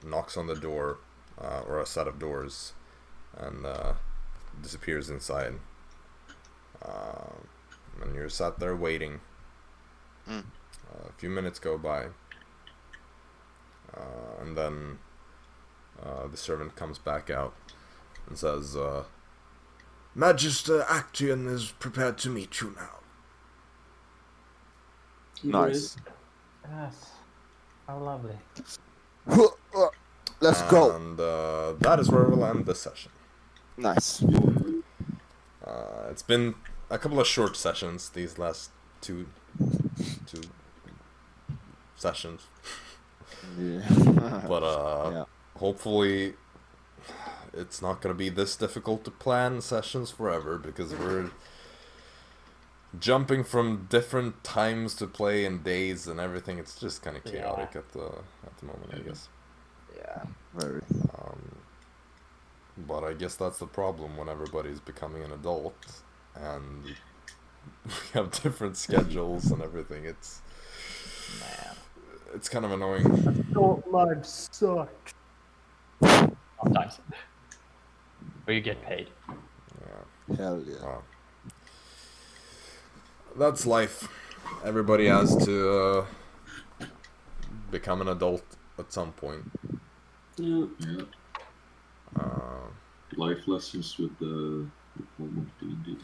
knocks on the door, or a set of doors, and disappears inside. And you're sat there waiting. A few minutes go by, and then the servant comes back out and says, Magister Actian is prepared to meet you now. Nice. yes, how lovely. Let's go. And that is where we'll end this session. Nice. It's been a couple of short sessions, these last two sessions, Yeah. but Yeah. hopefully it's not going to be this difficult to plan sessions forever, because we're jumping from different times to play and days and everything. It's just kind of chaotic at the moment, I guess. Yeah. Very. But I guess that's the problem when everybody's becoming an adult and we have different schedules and everything. It's kind of annoying. Adult life sucks. Sometimes. But you get paid. Yeah. Hell yeah. Wow. That's life. Everybody has to become an adult at some point. Yeah. Yeah. Life lessons with Polymorphed D&D.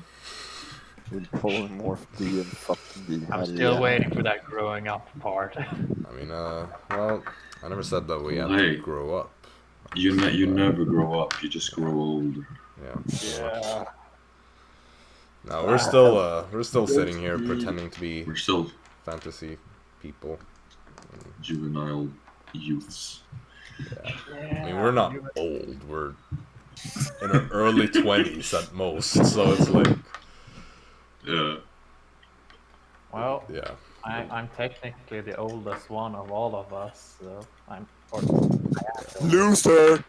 With Polymorphed D and fucking D. I'm Hell still yeah. waiting for that growing up part. I mean, well, I never said that we have Hey. to grow up. You never grow up. You just grow older. Yeah. Yeah. No, we're still sitting here pretending to be We're still fantasy people. juvenile youths. I mean, we're not old. We're in our early 20s at most. So it's like, Yeah. Well, Yeah. I'm technically the oldest one of all of us, so I'm. Or, Loser!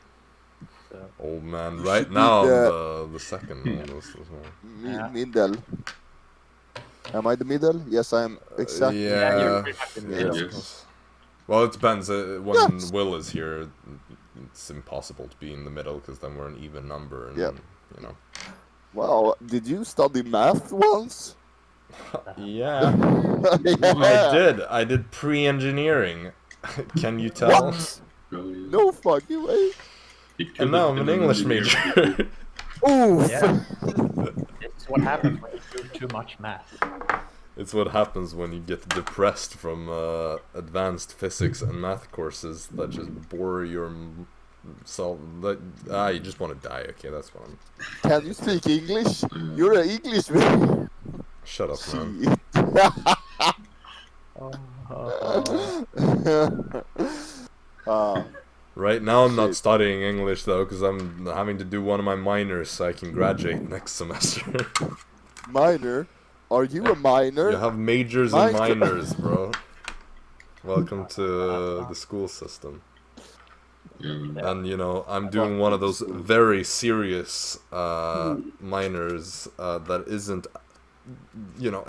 so, Old man. You Right should be now, I'm the- the second oldest as well. Yeah. Middle. Am I the middle? Yes, I am exactly. Yeah, you're Yeah. pretty much in the Yeah, middle. I Yes. suppose. Well, it depends. When Yes. Will is here, it's impossible to be in the middle because then we're an even number, and Yep. you know. Wow, did you study math once? Yeah, Yeah. I did pre-engineering. Can you tell? What? Brilliant. No fucking way. He could And now have I'm an been English engineer. major. Oof. Yeah. It's what happens when you do too much math. It's what happens when you get depressed from advanced physics and math courses that just bore your self. You just want to die. Okay, that's what I'm. Can you speak English? You're an Englishman. Shut up, man. Shit. Right now, I'm not Shit. studying English though, because I'm having to do one of my minors so I can graduate next semester. Minor? Are you a minor? You have majors and Minor. minors, bro. Welcome to the school system. Yeah. And you know, I'm doing one of those very serious minors that isn't, you know,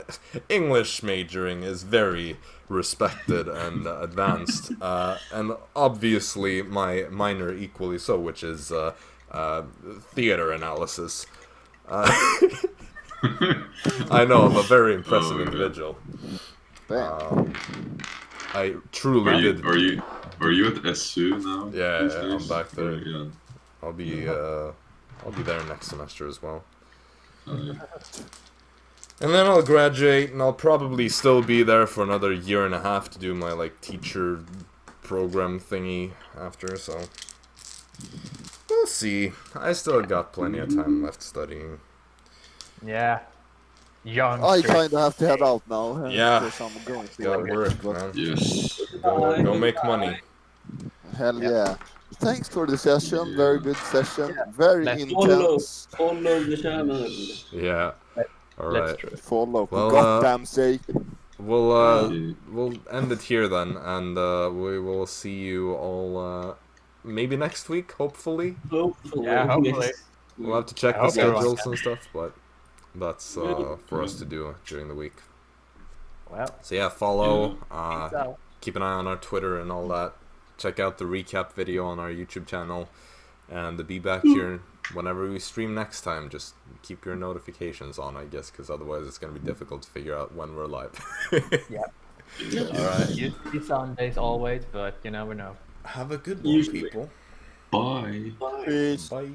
English majoring is very respected and advanced, and obviously my minor equally so, which is theater analysis. I know, I'm a very impressive Oh, yeah. individual. Damn. I truly did. Are you at SU now? Yeah, these I'm days? back there. Yeah. I'll be there next semester as well. Yeah. And then I'll graduate, and I'll probably still be there for another year and a half to do my, like, teacher program thingy after, so... We'll see. I still got plenty of time left studying. Yeah. Young. I kinda have to head out now. Yeah. Because I'm going to Gotta work, but man. Yes. Go make money. hell yeah. Thanks for the session. Very good session. Very Let's intense. Follow the channel. Yeah. Let's Alright. try. Follow. For Well, goddamn sake. We'll end it here then, and we will see you all maybe next week, hopefully. Hopefully. Yeah, hopefully. We'll have to check I the hope everyone schedules can. and stuff, but that's for us to do during the week. Well, So yeah, follow, so. keep an eye on our Twitter and all that. Check out the recap video on our YouTube channel, and be back here whenever we stream next time. Just keep your notifications on, I guess, because otherwise it's going to be difficult to figure out when we're live. Alright. Usually Sundays always, but you never know. Have a good one, Usually. people. Bye. Peace. Bye.